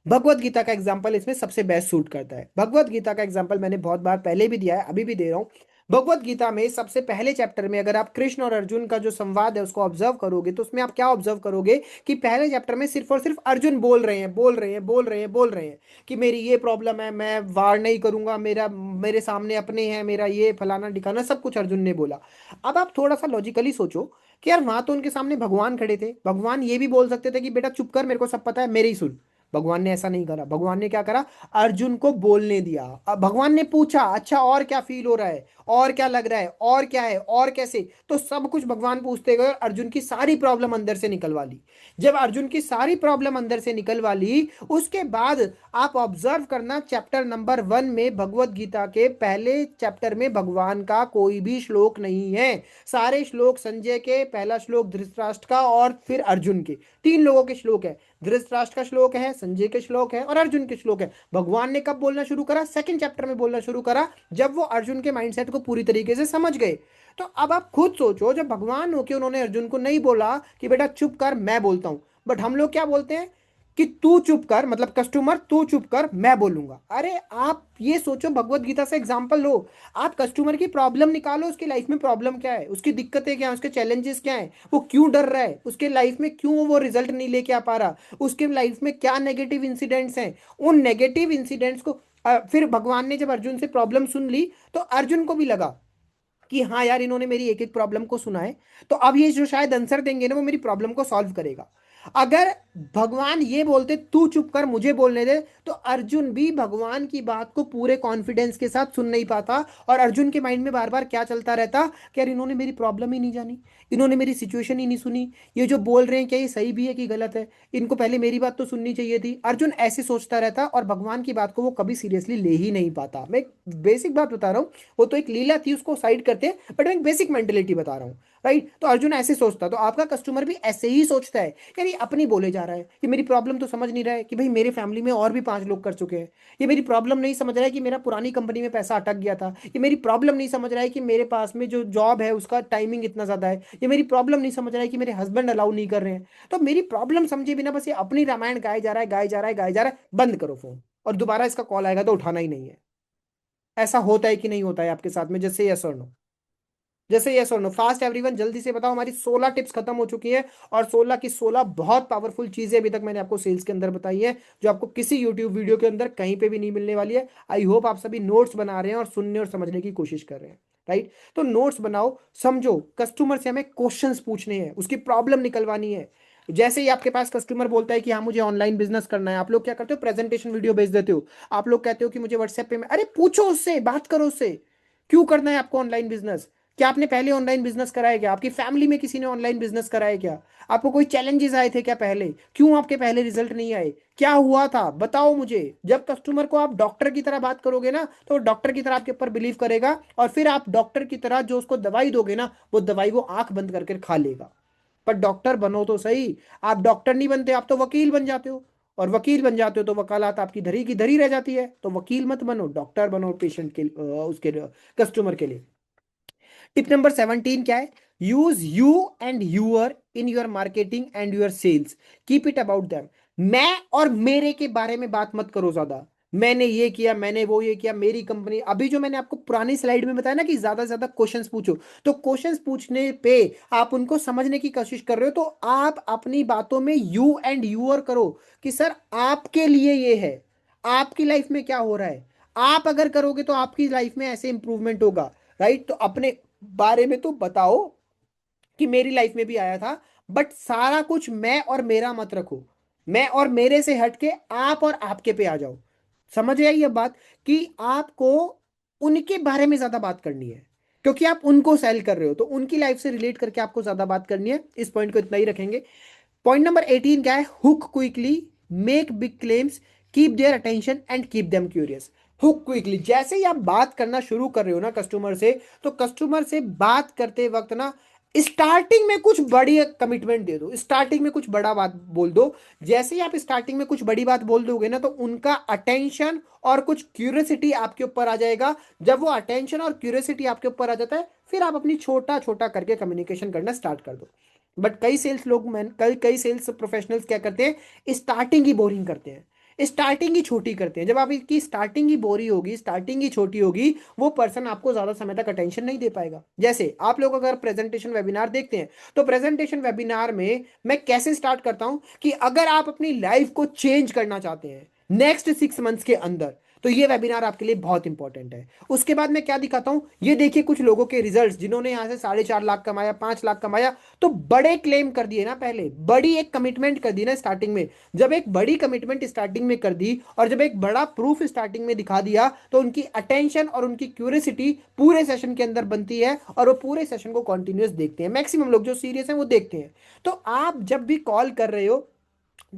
S1: भगवत गीता का एग्जाम्पल इसमें सबसे बेस्ट सूट करता है। भगवत गीता का एग्जाम्पल मैंने बहुत बार पहले भी दिया है, अभी भी दे रहा हूँ। भगवत गीता में सबसे पहले चैप्टर में अगर आप कृष्ण और अर्जुन का जो संवाद है उसको ऑब्जर्व करोगे तो उसमें आप क्या ऑब्जर्व करोगे कि पहले चैप्टर में सिर्फ और सिर्फ अर्जुन बोल रहे हैं, बोल रहे हैं, बोल रहे हैं, बोल रहे हैं कि मेरी ये प्रॉब्लम है, मैं वार नहीं करूंगा, मेरा मेरे सामने अपने हैं, मेरा ये फलाना ठिकाना सब कुछ अर्जुन ने बोला। अब आप थोड़ा सा लॉजिकली सोचो कि यार वहां तो उनके सामने भगवान खड़े थे, भगवान ये भी बोल सकते थे कि बेटा चुप कर, मेरे को सब पता है, मेरे ही सुन। भगवान ने ऐसा नहीं करा। भगवान ने क्या करा, अर्जुन को बोलने दिया। अब भगवान ने पूछा अच्छा और क्या फील हो रहा है, और क्या लग रहा है, और क्या है, और कैसे, तो सब कुछ भगवान पूछते गए और अर्जुन की सारी प्रॉब्लम अंदर से निकलवा ली। जब अर्जुन की सारी प्रॉब्लम अंदर से निकलवा ली उसके बाद आप ऑब्जर्व करना चैप्टर नंबर 1 में भगवत गीता के पहले चैप्टर में भगवान का कोई भी श्लोक नहीं है। सारे श्लोक संजय के, पहला श्लोक धृतराष्ट्र का और फिर अर्जुन के, 3 लोगों के श्लोक है। धृतराष्ट्र का श्लोक है, संजय के श्लोक है और अर्जुन के श्लोक है। भगवान ने कब बोलना शुरू करा, सेकंड चैप्टर में बोलना शुरू करा जब वो अर्जुन के माइंडसेट को पूरी तरीके से समझ गए। तो अब आप खुद सोचो, जब भगवान होके उन्होंने अर्जुन को नहीं बोला कि बेटा चुप कर मैं बोलता हूं, बट हम लोग क्या बोलते हैं कि तू चुप कर, मतलब कस्टमर तू चुप कर मैं बोलूंगा। अरे आप ये सोचो, भगवत गीता से एग्जांपल लो। आप कस्टमर की प्रॉब्लम निकालो, उसकी लाइफ में प्रॉब्लम क्या है, उसकी दिक्कतें क्या है, उसके चैलेंजेस क्या है, वो क्यों डर रहा है, उसके लाइफ में क्यों वो रिजल्ट नहीं लेके आ पा रहा, उसके लाइफ में क्या नेगेटिव इंसिडेंट्स हैं। उन नेगेटिव इंसिडेंट्स को फिर भगवान ने जब अर्जुन से प्रॉब्लम सुन ली तो अर्जुन को भी लगा कि हाँ यार इन्होंने मेरी एक एक प्रॉब्लम को सुना है, तो अब ये जो शायद आंसर देंगे ना वो मेरी प्रॉब्लम को सॉल्व करेगा। अगर भगवान ये बोलते तू चुप कर मुझे बोलने दे, तो अर्जुन भी भगवान की बात को पूरे कॉन्फिडेंस के साथ सुन नहीं पाता और अर्जुन के माइंड में बार बार क्या चलता रहता कि यार इन्होंने मेरी प्रॉब्लम ही नहीं जानी, इन्होंने मेरी सिचुएशन ही नहीं सुनी, ये जो बोल रहे हैं क्या ये सही भी है कि गलत है, इनको पहले मेरी बात तो सुननी चाहिए थी। अर्जुन ऐसे सोचता रहता और भगवान की बात को वो कभी सीरियसली ले ही नहीं पाता। मैं एक बेसिक बात बता रहा हूँ, वो तो एक लीला थी उसको साइड करते हैं, बट मैं एक बेसिक मेंटेलिटी बता रहा हूँ। राइट, तो अर्जुन ऐसे सोचता, तो आपका कस्टमर भी ऐसे ही सोचता है। यार ये अपनी बोले जा रहा है, ये मेरी प्रॉब्लम तो समझ नहीं रहा है कि भाई मेरे फैमिली में और भी 5 लोग कर चुके हैं, ये मेरी प्रॉब्लम नहीं समझ रहा है कि मेरा पुरानी कंपनी में पैसा अटक गया था, ये मेरी प्रॉब्लम नहीं समझ रहा है कि मेरे पास में जो जॉब है उसका टाइमिंग इतना ज्यादा है, ये मेरी प्रॉब्लम नहीं समझ रहा है कि मेरे हस्बैंड अलाउ नहीं कर रहे हैं। तो मेरी प्रॉब्लम समझे बिना बस ये अपनी रामायण गाए जा रहा है, गाए जा रहा है, गाए जा रहा है। बंद करो फोन, और दोबारा इसका कॉल आएगा तो उठाना ही नहीं है। ऐसा होता है कि नहीं होता है आपके साथ में? जैसे यस और नो, जैसे यस और नो, फास्ट एवरीवन, जल्दी से बताओ। हमारी 16 टिप्स खत्म हो चुकी है और 16 की 16 बहुत पावरफुल चीजें अभी तक मैंने आपको सेल्स के अंदर बताई है, जो आपको किसी यूट्यूब वीडियो के अंदर कहीं पे भी नहीं मिलने वाली है। आई होप आप सभी नोट्स बना रहे हैं और सुनने और समझने की कोशिश कर रहे हैं। राइट, तो नोट्स बनाओ, समझो। कस्टमर से हमें क्वेश्चंस पूछने हैं, उसकी प्रॉब्लम निकलवानी है। जैसे ही आपके पास कस्टमर बोलता है कि हाँ मुझे ऑनलाइन बिजनेस करना है, आप लोग क्या करते हो, प्रेजेंटेशन वीडियो भेज देते हो। आप लोग कहते हो कि मुझे व्हाट्सएप पे अरे पूछो उससे, बात करो उससे, क्यों करना है आपको ऑनलाइन बिजनेस, क्या आपने पहले ऑनलाइन बिजनेस करा है क्या, आपकी फैमिली में किसी ने ऑनलाइन बिजनेस करा है क्या, आपको कोई चैलेंजेस आए थे क्या पहले, क्यों आपके पहले रिजल्ट नहीं आए, क्या हुआ था बताओ मुझे। जब कस्टमर को आप डॉक्टर की तरह बात करोगे ना तो डॉक्टर की तरह आपके ऊपर बिलीव करेगा और फिर आप डॉक्टर की तरह जो उसको दवाई दोगे ना वो दवाई वो आंख बंद करके खा लेगा। पर डॉक्टर बनो तो सही। आप डॉक्टर नहीं बनते, आप तो वकील बन जाते हो, और वकील बन जाते हो तो वकालत आपकी धरी की धरी रह जाती है। तो वकील मत बनो, डॉक्टर बनो पेशेंट के उसके कस्टमर के लिए। टिप नंबर 17 क्या है, use you and your in your marketing and your sales, keep it about them. मैं और मेरे के बारे में बात मत करो ज्यादा, मैंने ये किया, मैंने वो ये किया, मेरी कंपनी। अभी जो मैंने आपको पुरानी स्लाइड में बताया ना कि ज्यादा से ज्यादा क्वेश्चंस पूछो, तो क्वेश्चंस पूछने पे आप उनको समझने की कोशिश कर रहे हो, तो आप अपनी बातों में यू एंड यूअर करो कि सर आपके लिए ये है, आपकी लाइफ में क्या हो रहा है, आप अगर करोगे तो आपकी लाइफ में ऐसे इंप्रूवमेंट होगा। राइट, तो अपने बारे में तो बताओ कि मेरी लाइफ में भी आया था, बट सारा कुछ मैं और मेरा मत रखो, मैं और मेरे से हटके आप और आपके पे आ जाओ। समझ आई ये बात, कि आपको उनके बारे में ज्यादा बात करनी है, क्योंकि आप उनको सेल कर रहे हो तो उनकी लाइफ से रिलेट करके आपको ज्यादा बात करनी है। इस पॉइंट को इतना ही रखेंगे। पॉइंट नंबर 18 क्या है, hook quickly, make big claims, keep their attention and keep them curious. Hook quickly, जैसे ही आप बात करना शुरू कर रहे हो ना कस्टमर से, तो कस्टमर से बात करते वक्त ना स्टार्टिंग में कुछ बड़ी कमिटमेंट दे दो, स्टार्टिंग में कुछ बड़ा बात बोल दो। जैसे ही आप स्टार्टिंग में कुछ बड़ी बात बोल दोगे ना तो उनका अटेंशन और कुछ क्यूरियोसिटी आपके ऊपर आ जाएगा। जब वो अटेंशन और क्यूरियोसिटी आपके ऊपर आ जाता है फिर आप अपनी छोटा छोटा करके कम्युनिकेशन करना स्टार्ट कर दो। बट कई सेल्स लोग, मैं कई कई सेल्स प्रोफेशनल्स क्या करते हैं, स्टार्टिंग ही बोरिंग करते हैं। स्टार्टिंग ही छोटी करते हैं। जब आप इसकी स्टार्टिंग ही बोरी होगी, स्टार्टिंग ही छोटी होगी, वो पर्सन आपको ज्यादा समय तक अटेंशन नहीं दे पाएगा। जैसे आप लोग अगर प्रेजेंटेशन वेबिनार देखते हैं, तो प्रेजेंटेशन वेबिनार में मैं कैसे स्टार्ट करता हूं कि अगर आप अपनी लाइफ को चेंज करना चाहते हैं नेक्स्ट 6 मंथ्स के अंदर, तो ये वेबिनार आपके लिए बहुत इंपॉर्टेंट है। उसके बाद मैं क्या दिखाता हूं, ये देखिए कुछ लोगों के रिजल्ट्स, जिन्होंने यहां से 4.5 लाख कमाया, 5 लाख कमाया, तो बड़े क्लेम कर दिए ना, पहले बड़ी एक कमिटमेंट कर दी ना स्टार्टिंग में। जब एक बड़ी कमिटमेंट स्टार्टिंग में कर दी और जब एक बड़ा प्रूफ स्टार्टिंग में दिखा दिया, तो उनकी अटेंशन और उनकी क्यूरियोसिटी पूरे सेशन के अंदर बनती है और वो पूरे सेशन को कॉन्टिन्यूस देखते हैं। मैक्सिमम लोग जो सीरियस हैं वो देखते हैं। तो आप जब भी कॉल कर रहे हो,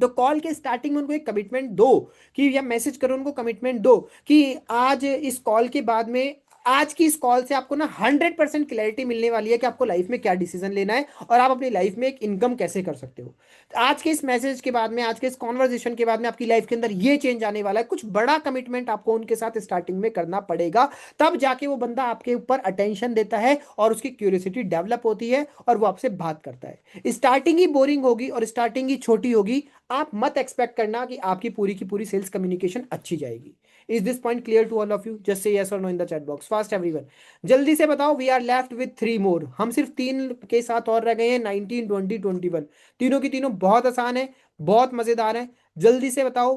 S1: तो कॉल के स्टार्टिंग में उनको एक कमिटमेंट दो, कि या मैसेज करो उनको, कमिटमेंट दो कि आज इस कॉल के बाद में, आज की इस कॉल से आपको ना 100% क्लैरिटी मिलने वाली है कि आपको लाइफ में क्या डिसीजन लेना है और आप अपनी लाइफ में एक इनकम कैसे कर सकते हो। आज के इस मैसेज के बाद में, आज के इस कॉन्वर्जेशन के बाद में आपकी लाइफ के अंदर ये चेंज आने वाला है। कुछ बड़ा कमिटमेंट आपको उनके साथ स्टार्टिंग में करना पड़ेगा, तब जाके वो बंदा आपके ऊपर अटेंशन देता है और उसकी क्यूरियोसिटी डेवलप होती है और वो आपसे बात करता है। स्टार्टिंग ही बोरिंग होगी और स्टार्टिंग ही छोटी होगी, आप मत एक्सपेक्ट करना कि आपकी पूरी की पूरी सेल्स कम्युनिकेशन अच्छी जाएगी। Is this point clear to all of you? Just say yes और no in the chat box fast everyone. जल्दी से बताओ। We are left with 3 more, हम सिर्फ 3 के साथ और रह गए हैं, 19, 20, 21। तीनों की तीनों बहुत आसान है, बहुत मजेदार है। जल्दी से बताओ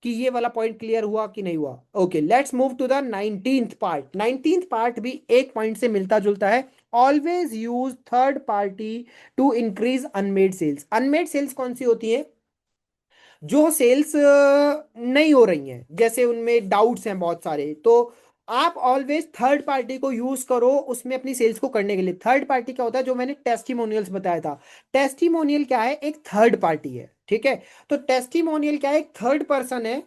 S1: कि ये वाला पॉइंट क्लियर हुआ कि नहीं हुआ। Okay, let's move to the 19th part. 19th part भी एक पॉइंट से मिलता जुलता है। Always use third party to increase unmade sales. Unmade sales कौन सी होती है? जो सेल्स नहीं हो रही हैं, जैसे उनमें डाउट्स हैं बहुत सारे, तो आप ऑलवेज थर्ड पार्टी को यूज करो उसमें अपनी सेल्स को करने के लिए। थर्ड पार्टी क्या होता है? जो मैंने टेस्टिमोनियल्स बताया था। टेस्टिमोनियल क्या है? एक थर्ड पार्टी है, ठीक है। तो टेस्टिमोनियल क्या है? एक थर्ड पर्सन है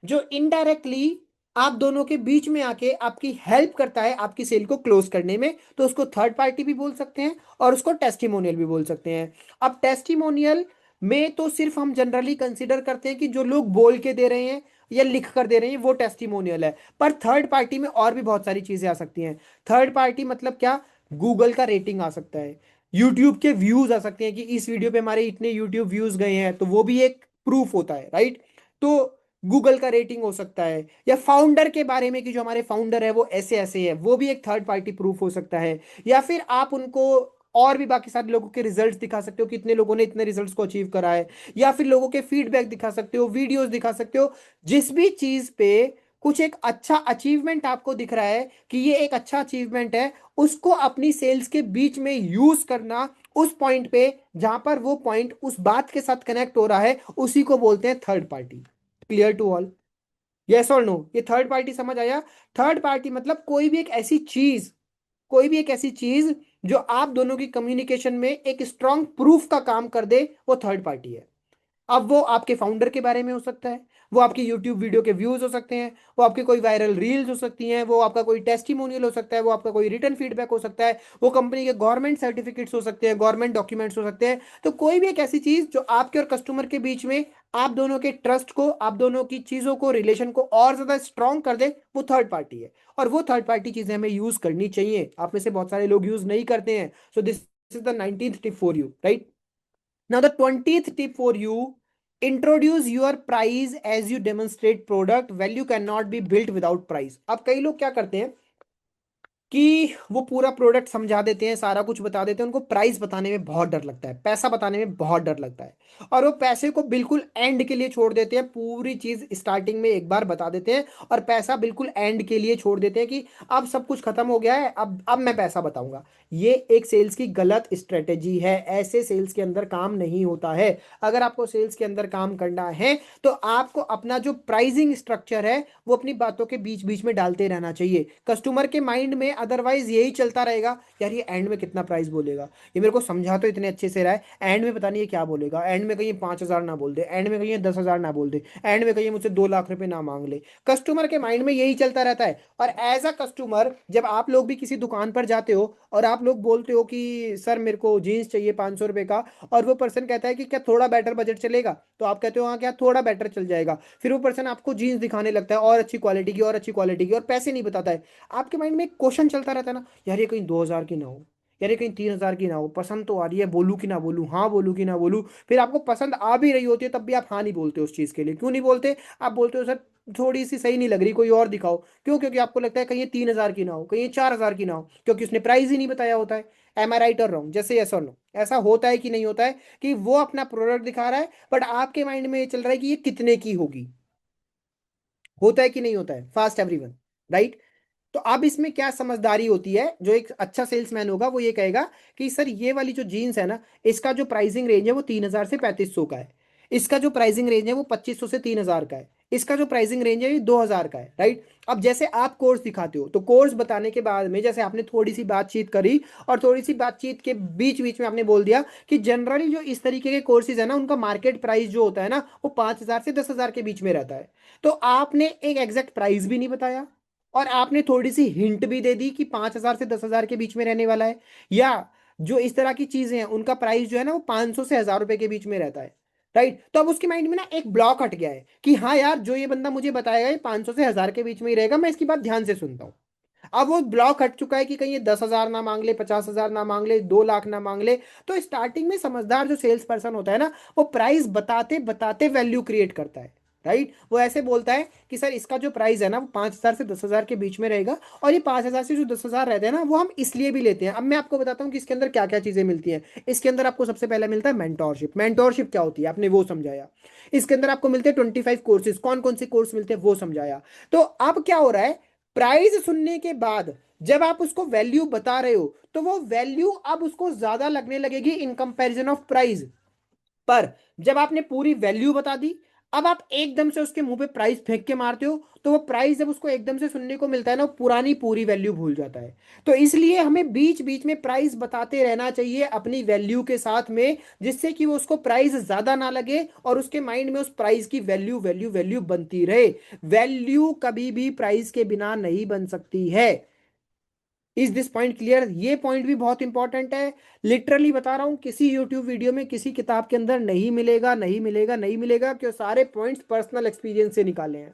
S1: जो इनडायरेक्टली आप दोनों के बीच में आके आपकी हेल्प करता है आपकी सेल को क्लोज करने में, तो उसको थर्ड पार्टी भी बोल सकते हैं और उसको टेस्टिमोनियल भी बोल सकते हैं। अब टेस्टिमोनियल में तो सिर्फ हम जनरली कंसीडर करते हैं कि जो लोग बोल के दे रहे हैं या लिख कर दे रहे हैं वो टेस्टिमोनियल है, पर थर्ड पार्टी में और भी बहुत सारी चीजें आ सकती हैं। थर्ड पार्टी मतलब क्या? गूगल का रेटिंग आ सकता है, यूट्यूब के व्यूज आ सकते हैं कि इस वीडियो पे हमारे इतने यूट्यूब व्यूज गए हैं, तो वो भी एक प्रूफ होता है, राइट। तो गूगल का रेटिंग हो सकता है, या फाउंडर के बारे में कि जो हमारे फाउंडर है वो ऐसे ऐसे है, वो भी एक थर्ड पार्टी प्रूफ हो सकता है। या फिर आप उनको और भी बाकी सारे लोगों के रिजल्ट्स दिखा सकते हो, कितने लोगों ने इतने रिजल्ट्स को अचीव करा है, या फिर लोगों के फीडबैक दिखा सकते हो, वीडियोस दिखा सकते हो। जिस भी चीज पे कुछ एक अच्छा अचीवमेंट आपको दिख रहा है कि ये एक अच्छा अचीवमेंट है, उसको अपनी सेल्स के बीच में यूज करना, उस पॉइंट पे जहां पर वो पॉइंट उस बात के साथ कनेक्ट हो रहा है, उसी को बोलते हैं third party. Clear to all? Yes और नो? ये थर्ड पार्टी समझ आया? थर्ड पार्टी मतलब कोई भी एक ऐसी चीज, कोई भी एक ऐसी चीज जो आप दोनों की कम्युनिकेशन में एक स्ट्रांग प्रूफ का काम कर दे, वो थर्ड पार्टी है। अब वो आपके फाउंडर के बारे में हो सकता है, वो आपकी यूट्यूब वीडियो के व्यूज हो सकते हैं, वो आपकी कोई वायरल रील्स हो सकती हैं, वो आपका कोई टेस्टिमोनियल हो सकता है, वो आपका कोई रिटर्न फीडबैक हो सकता है, वो कंपनी के गवर्नमेंट सर्टिफिकेट्स हो सकते हैं, गवर्नमेंट डॉक्यूमेंट्स हो सकते हैं। तो कोई भी एक ऐसी चीज जो आपके और कस्टमर के बीच में आप दोनों के ट्रस्ट को, आप दोनों की चीजों को, रिलेशन को और ज्यादा स्ट्रांग कर दे, वो थर्ड पार्टी है। और वो थर्ड पार्टी चीजें हमें यूज करनी चाहिए। आप में से बहुत सारे लोग यूज नहीं करते हैं, सो this is the 19th tip for you, right. Now, the 20th tip for you: introduce your price as you demonstrate product. Value cannot be built without price. अब कई लोग क्या करते हैं कि वो पूरा प्रोडक्ट समझा देते हैं, सारा कुछ बता देते हैं, उनको प्राइस बताने में बहुत डर लगता है, पैसा बताने में बहुत डर लगता है, और वो पैसे को बिल्कुल एंड के लिए छोड़ देते हैं। पूरी चीज स्टार्टिंग में एक बार बता देते हैं और पैसा बिल्कुल एंड के लिए छोड़ देते हैं कि अब सब कुछ खत्म हो गया है, अब मैं पैसा बताऊंगा। ये एक सेल्स की गलत स्ट्रेटेजी है। ऐसे सेल्स के अंदर काम नहीं होता है। अगर आपको सेल्स के अंदर काम करना है, तो आपको अपना जो प्राइसिंग स्ट्रक्चर है वो अपनी बातों के बीच बीच में डालते रहना चाहिए। कस्टमर के माइंड में अदरवाइज यही चलता रहेगा, यार ये एंड में कितना प्राइस बोलेगा, ये मेरे को समझा तो इतने अच्छे से रहा है, एंड में पता नहीं ये क्या बोलेगा, एंड में कहीं 5,000 ना बोल दे, एंड में कहीं 10,000 ना बोल दे, एंड में कहीं मुझसे 2 लाख रुपए ना मांग ले। कस्टमर के माइंड में यही चलता रहता है। और एज अ कस्टमर जब आप लोग भी किसी दुकान पर जाते हो और आप लोग बोलते हो कि सर मेरे को जीन्स चाहिए 500 रुपए का, और वो पर्सन कहता है कि क्या थोड़ा बेटर बजट चलेगा, तो आप कहते हो हाँ क्या थोड़ा बेटर चल जाएगा, फिर वो पर्सन आपको जीन्स दिखाने लगता है और अच्छी क्वालिटी की और अच्छी क्वालिटी की, और पैसे नहीं बताता है। आपके माइंड में एक क्वेश्चन चलता रहता है ना, यार ये कहीं 2,000 की ना हो, यार ये कहीं 3,000 की ना हो, पसंद तो आ रही है, बोलूँ कि ना बोलूँ, हाँ बोलूँ कि ना बोलूँ। फिर आपको पसंद आ भी रही होती है तब भी आप हाँ नहीं बोलते उस चीज़ के लिए। क्यों नहीं बोलते? आप बोलते हो सर थोड़ी सी सही नहीं लग रही, कोई और दिखाओ। क्यों? क्योंकि आपको लगता है कहीं ये 3,000 की ना हो, कहीं ये 4,000 की ना हो, क्योंकि उसने प्राइस ही नहीं बताया होता है। एम आई राइट और रॉन्ग? जैसे यस और नो, ऐसा होता है कि नहीं होता है कि वो अपना प्रोडक्ट दिखा रहा है बट आपके माइंड में ये चल रहा है कि ये कितने की होगी? होता है कि नहीं होता है? Fast everyone, right? तो अब इसमें क्या समझदारी होती है, जो एक अच्छा सेल्समैन होगा वो ये कहेगा कि सर ये वाली जो जीन्स है ना, इसका जो प्राइसिंग रेंज है वो 3,000 से 3,500 का है, इसका जो प्राइसिंग रेंज है वो 2,500 से 3,000 का है, इसका जो प्राइसिंग रेंज है ये 2,000 का है, राइट? अब जैसे आप कोर्स दिखाते हो तो कोर्स बताने के बाद में जैसे आपने थोड़ी सी बातचीत करी और थोड़ी सी बातचीत के बीच बीच में आपने बोल दिया कि जनरली जो इस तरीके के कोर्सेज है ना उनका मार्केट प्राइस जो होता है ना वो 5,000 से 10,000 के बीच में रहता है। तो आपने एक एग्जैक्ट प्राइस भी नहीं बताया और आपने थोड़ी सी हिंट भी दे दी कि 5,000 से 10,000 के बीच में रहने वाला है, या जो इस तरह की चीजें हैं उनका प्राइस जो है ना वो 500 से 1,000 रुपए के बीच में रहता है, राइट? तो अब उसके माइंड में ना एक ब्लॉक हट गया है कि हाँ यार जो ये बंदा मुझे बताएगा ये 500 से 1,000 के बीच में ही रहेगा, मैं इसकी बात ध्यान से सुनता हूँ। अब वो ब्लॉक हट चुका है कि कहीं ये 10,000 ना मांग ले, 50,000 ना मांग ले, 2 लाख ना मांग ले। तो स्टार्टिंग में समझदार जो सेल्स पर्सन होता है ना वो प्राइस बताते बताते वैल्यू क्रिएट करता है, राइट? वो ऐसे बोलता है कि सर इसका जो प्राइस है ना वो 5,000 से 10,000 के बीच में रहेगा, और ये 5,000 से जो 10,000 रहते हैं ना वो हम इसलिए भी लेते हैं। अब मैं आपको बताता हूँ कि इसके अंदर क्या क्या चीजें मिलती हैं। इसके अंदर आपको सबसे पहले मिलता है मेंटोरशिप। मेंटोरशिप क्या होती है आपने वो समझाया। इसके अंदर आपको मिलते हैं 25 कोर्सेज, कौन कौन से कोर्स मिलते हैं वो समझाया। तो अब क्या हो रहा है, प्राइस सुनने के बाद जब आप उसको वैल्यू बता रहे हो तो वो वैल्यू अब उसको ज्यादा लगने लगेगी इन कंपैरिजन ऑफ प्राइस। पर जब आपने पूरी वैल्यू बता दी, अब आप एकदम से उसके मुंह पे प्राइस फेंक के मारते हो तो वो प्राइस जब उसको एकदम से सुनने को मिलता है ना वो पुरानी पूरी वैल्यू भूल जाता है। तो इसलिए हमें बीच बीच में प्राइस बताते रहना चाहिए अपनी वैल्यू के साथ में, जिससे कि वो उसको प्राइस ज्यादा ना लगे और उसके माइंड में उस प्राइस की वैल्यू वैल्यू वैल्यू बनती रहे। वैल्यू कभी भी प्राइस के बिना नहीं बन सकती है। Is this point clear? ये पॉइंट भी बहुत इंपॉर्टेंट है। लिटरली बता रहा हूं, किसी यूट्यूब वीडियो में किसी किताब के अंदर नहीं मिलेगा, नहीं मिलेगा, नहीं मिलेगा, क्यों? सारे पॉइंट्स पर्सनल एक्सपीरियंस से निकाले हैं।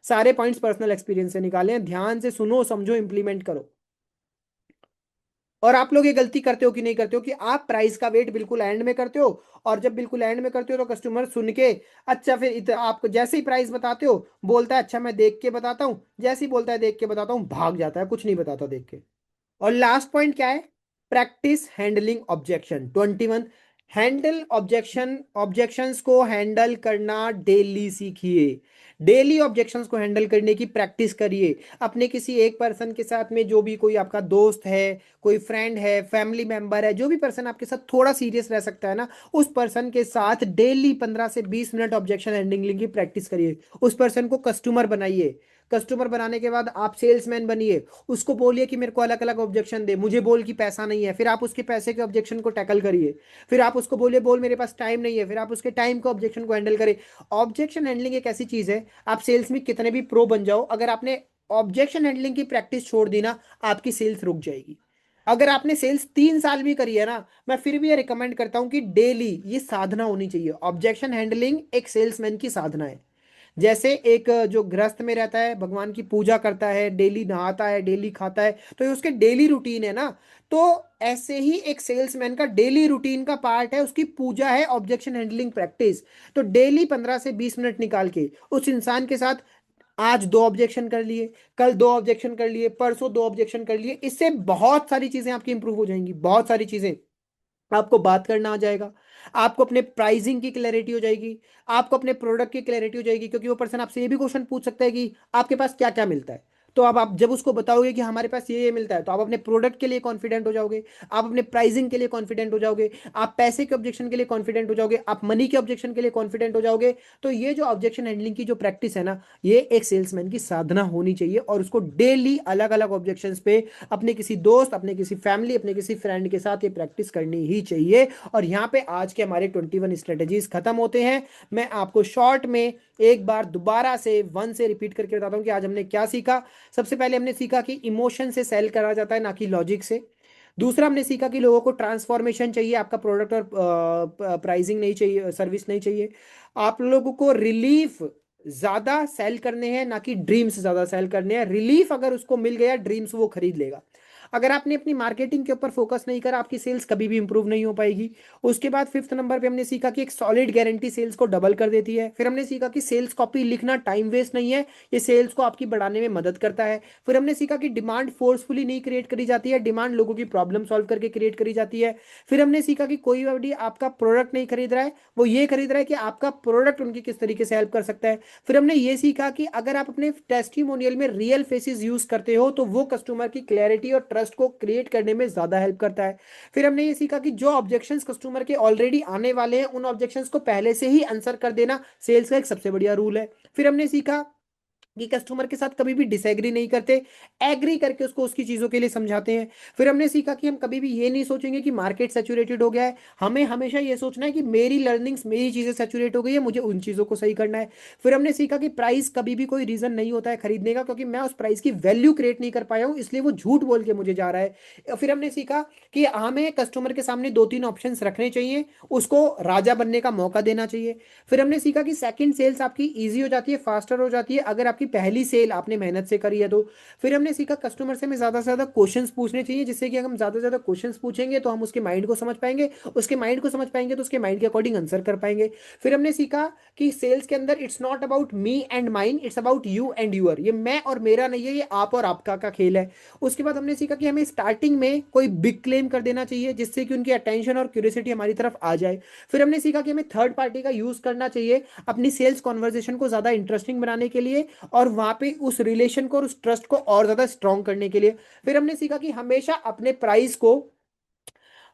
S1: सारे पॉइंट्स पर्सनल एक्सपीरियंस से निकाले हैं। ध्यान से सुनो, समझो, इंप्लीमेंट करो। और आप लोग ये गलती करते हो कि नहीं करते हो कि आप प्राइस का वेट बिल्कुल एंड में करते हो, और जब बिल्कुल एंड में करते हो तो कस्टमर सुन के अच्छा फिर आपको जैसे ही प्राइस बताते हो बोलता है अच्छा मैं देख के बताता हूँ, जैसे ही बोलता है देख के बताता हूँ भाग जाता है, कुछ नहीं बताता देख के। और लास्ट पॉइंट क्या है? Practice handling objection. 21, handle objection. Objections को हैंडल करना डेली सीखिए। डेली ऑब्जेक्शंस को हैंडल करने की प्रैक्टिस करिए। अपने किसी एक पर्सन के साथ में, जो भी कोई आपका दोस्त है, कोई फ्रेंड है, फैमिली मेंबर है, जो भी पर्सन आपके साथ थोड़ा सीरियस रह सकता है ना, उस पर्सन के साथ डेली 15 से 20 मिनट ऑब्जेक्शन हैंडलिंग की प्रैक्टिस करिए। उस पर्सन को कस्टमर बनाइए। कस्टमर बनाने के बाद आप सेल्समैन बनिए। उसको बोलिए कि मेरे को अलग अलग ऑब्जेक्शन दे, मुझे बोल कि पैसा नहीं है, फिर आप उसके पैसे के ऑब्जेक्शन को टैकल करिए। फिर आप उसको बोलिए बोल मेरे पास टाइम नहीं है, फिर आप उसके टाइम के ऑब्जेक्शन को हैंडल करें। ऑब्जेक्शन हैंडलिंग एक ऐसी चीज है, आप सेल्स में कितने भी प्रो बन जाओ, अगर आपने ऑब्जेक्शन हैंडलिंग की प्रैक्टिस छोड़ दी ना, आपकी सेल्स रुक जाएगी। अगर आपने सेल्स 3 साल भी करी है ना, मैं फिर भी ये रिकमेंड करता हूं कि डेली ये साधना होनी चाहिए। ऑब्जेक्शन हैंडलिंग एक सेल्समैन की साधना है। जैसे एक जो गृहस्थ में रहता है, भगवान की पूजा करता है, डेली नहाता है, डेली खाता है, तो ये उसके डेली रूटीन है ना। तो ऐसे ही एक सेल्समैन का डेली रूटीन का पार्ट है, उसकी पूजा है ऑब्जेक्शन हैंडलिंग प्रैक्टिस। तो डेली 15 से 20 मिनट निकाल के उस इंसान के साथ आज 2 ऑब्जेक्शन कर लिए, कल 2 ऑब्जेक्शन कर लिए, परसों 2 ऑब्जेक्शन कर लिए, इससे बहुत सारी चीजें आपकी इंप्रूव हो जाएंगी। बहुत सारी चीजें, आपको बात करना आ जाएगा, आपको अपने प्राइसिंग की क्लैरिटी हो जाएगी, आपको अपने प्रोडक्ट की क्लैरिटी हो जाएगी, क्योंकि वो पर्सन आपसे ये भी क्वेश्चन पूछ सकता है कि आपके पास क्या क्या मिलता है। तो अब आप जब उसको बताओगे कि हमारे पास ये मिलता है, तो आप अपने प्रोडक्ट के लिए कॉन्फिडेंट हो जाओगे, आप अपने प्राइसिंग के लिए कॉन्फिडेंट हो जाओगे, आप पैसे के ऑब्जेक्शन के लिए कॉन्फिडेंट हो जाओगे, आप मनी के ऑब्जेक्शन के लिए कॉन्फिडेंट हो जाओगे। तो ये जो ऑब्जेक्शन हैंडलिंग की जो प्रैक्टिस है ना, ये एक सेल्समैन की साधना होनी चाहिए, और उसको डेली अलग अलग ऑब्जेक्शन पे अपने किसी दोस्त, अपने किसी फैमिली, अपने किसी फ्रेंड के साथ ये प्रैक्टिस करनी ही चाहिए। और यहाँ पे आज के हमारे 21 स्ट्रेटेजीज खत्म होते हैं। मैं आपको शॉर्ट में एक बार दोबारा से 1 से रिपीट करके बताता हूँ कि आज हमने क्या सीखा। सबसे पहले हमने सीखा कि इमोशन से सेल करा जाता है, ना कि लॉजिक से। दूसरा हमने सीखा कि लोगों को ट्रांसफॉर्मेशन चाहिए, आपका प्रोडक्ट और प्राइसिंग नहीं चाहिए, सर्विस नहीं चाहिए। आप लोगों को रिलीफ ज्यादा सेल करने हैं, ना कि ड्रीम्स ज्यादा सेल करने हैं। रिलीफ अगर उसको मिल गया, ड्रीम्स वो खरीद लेगा। अगर आपने अपनी मार्केटिंग के ऊपर फोकस नहीं करा, आपकी सेल्स कभी भी इंप्रूव नहीं हो पाएगी। उसके बाद फिफ्थ नंबर पे हमने सीखा कि एक सॉलिड गारंटी सेल्स को डबल कर देती है। फिर हमने सीखा कि सेल्स कॉपी लिखना टाइम वेस्ट नहीं है, ये सेल्स को आपकी बढ़ाने में मदद करता है। फिर हमने सीखा कि डिमांड फोर्सफुली नहीं क्रिएट करी जाती है, डिमांड लोगों की प्रॉब्लम सॉल्व करके क्रिएट करी जाती है। फिर हमने सीखा कि कोई भी आपका प्रोडक्ट नहीं खरीद रहा है, वो ये खरीद रहा है कि आपका प्रोडक्ट उनकी किस तरीके से हेल्प कर सकता है। फिर हमने ये सीखा कि अगर आप अपने टेस्टिमोनियल में रियल फेसेस यूज करते हो तो वो कस्टमर की क्लैरिटी और ट्रस्ट को क्रिएट करने में ज्यादा हेल्प करता है। फिर हमने ये सीखा कि जो ऑब्जेक्शंस कस्टमर के ऑलरेडी आने वाले हैं, उन ऑब्जेक्शंस को पहले से ही आंसर कर देना सेल्स का एक सबसे बढ़िया रूल है। फिर हमने सीखा कि कस्टमर के साथ कभी भी डिसएग्री नहीं करते, एग्री करके उसको उसकी चीजों के लिए समझाते हैं। फिर हमने सीखा कि हम कभी भी ये नहीं सोचेंगे कि मार्केट सैचुरेटेड हो गया है, हमें हमेशा ये सोचना है कि मेरी लर्निंग्स, मेरी चीजें सैचुरेट हो गई है, मुझे उन चीजों को सही करना है। फिर हमने सीखा कि प्राइस कभी भी कोई रीजन नहीं होता है खरीदने का, क्योंकि मैं उस प्राइस की वैल्यू क्रिएट नहीं कर पाया हूं, इसलिए वो झूठ बोल के मुझे जा रहा है। फिर हमने सीखा कि हमें कस्टमर के सामने दो तीन ऑप्शंस रखने चाहिए, उसको राजा बनने का मौका देना चाहिए। फिर हमने सीखा कि सेकंड सेल्स आपकी इजी हो जाती है, फास्टर हो जाती है, अगर आपकी पहली सेल आपने मेहनत से करी है तो। फिर हमने सीखा कस्टमर से हमें ज्यादा से ज्यादा क्वेश्चंस पूछने चाहिए, जिससे कि अगर हम ज्यादा से ज्यादा क्वेश्चंस पूछेंगे तो हम उसके माइंड को समझ पाएंगे, उसके माइंड को समझ पाएंगे तो उसके माइंड के अकॉर्डिंग आंसर कर पाएंगे। फिर हमने सीखा कि सेल्स के अंदर it's not about me and mine, it's about you and your, ये मैं और मेरा नहीं है, ये आप और आपका का खेल है। उसके बाद हमने सीखा कि हमें स्टार्टिंग में कोई बिग क्लेम कर देना चाहिए, जिससे कि उनकी अटेंशन और क्यूरियोसिटी हमारी तरफ आ जाए। फिर हमने सीखा कि हमें थर्ड पार्टी का यूज करना चाहिए अपनी सेल्स कॉन्वर्जेशन को ज्यादा इंटरेस्टिंग बनाने के लिए, और वहां पे उस रिलेशन को और उस ट्रस्ट को और ज्यादा स्ट्रॉन्ग करने के लिए। फिर हमने सीखा कि हमेशा अपने प्राइस को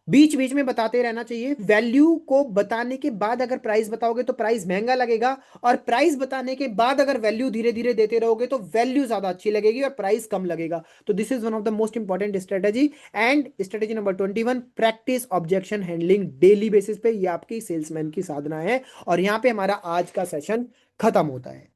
S1: बीच बीच में बताते रहना चाहिए, वैल्यू को बताने के बाद अगर प्राइस बताओगे तो प्राइस महंगा लगेगा, और प्राइस बताने के बाद अगर वैल्यू धीरे धीरे देते रहोगे तो वैल्यू ज्यादा अच्छी लगेगी और प्राइस कम लगेगा। तो this is one of the most important strategy. And strategy number 21, practice objection handling daily basis पे, ये आपकी सेल्समैन की साधना है। और यहाँ पे हमारा आज का सेशन खत्म होता है।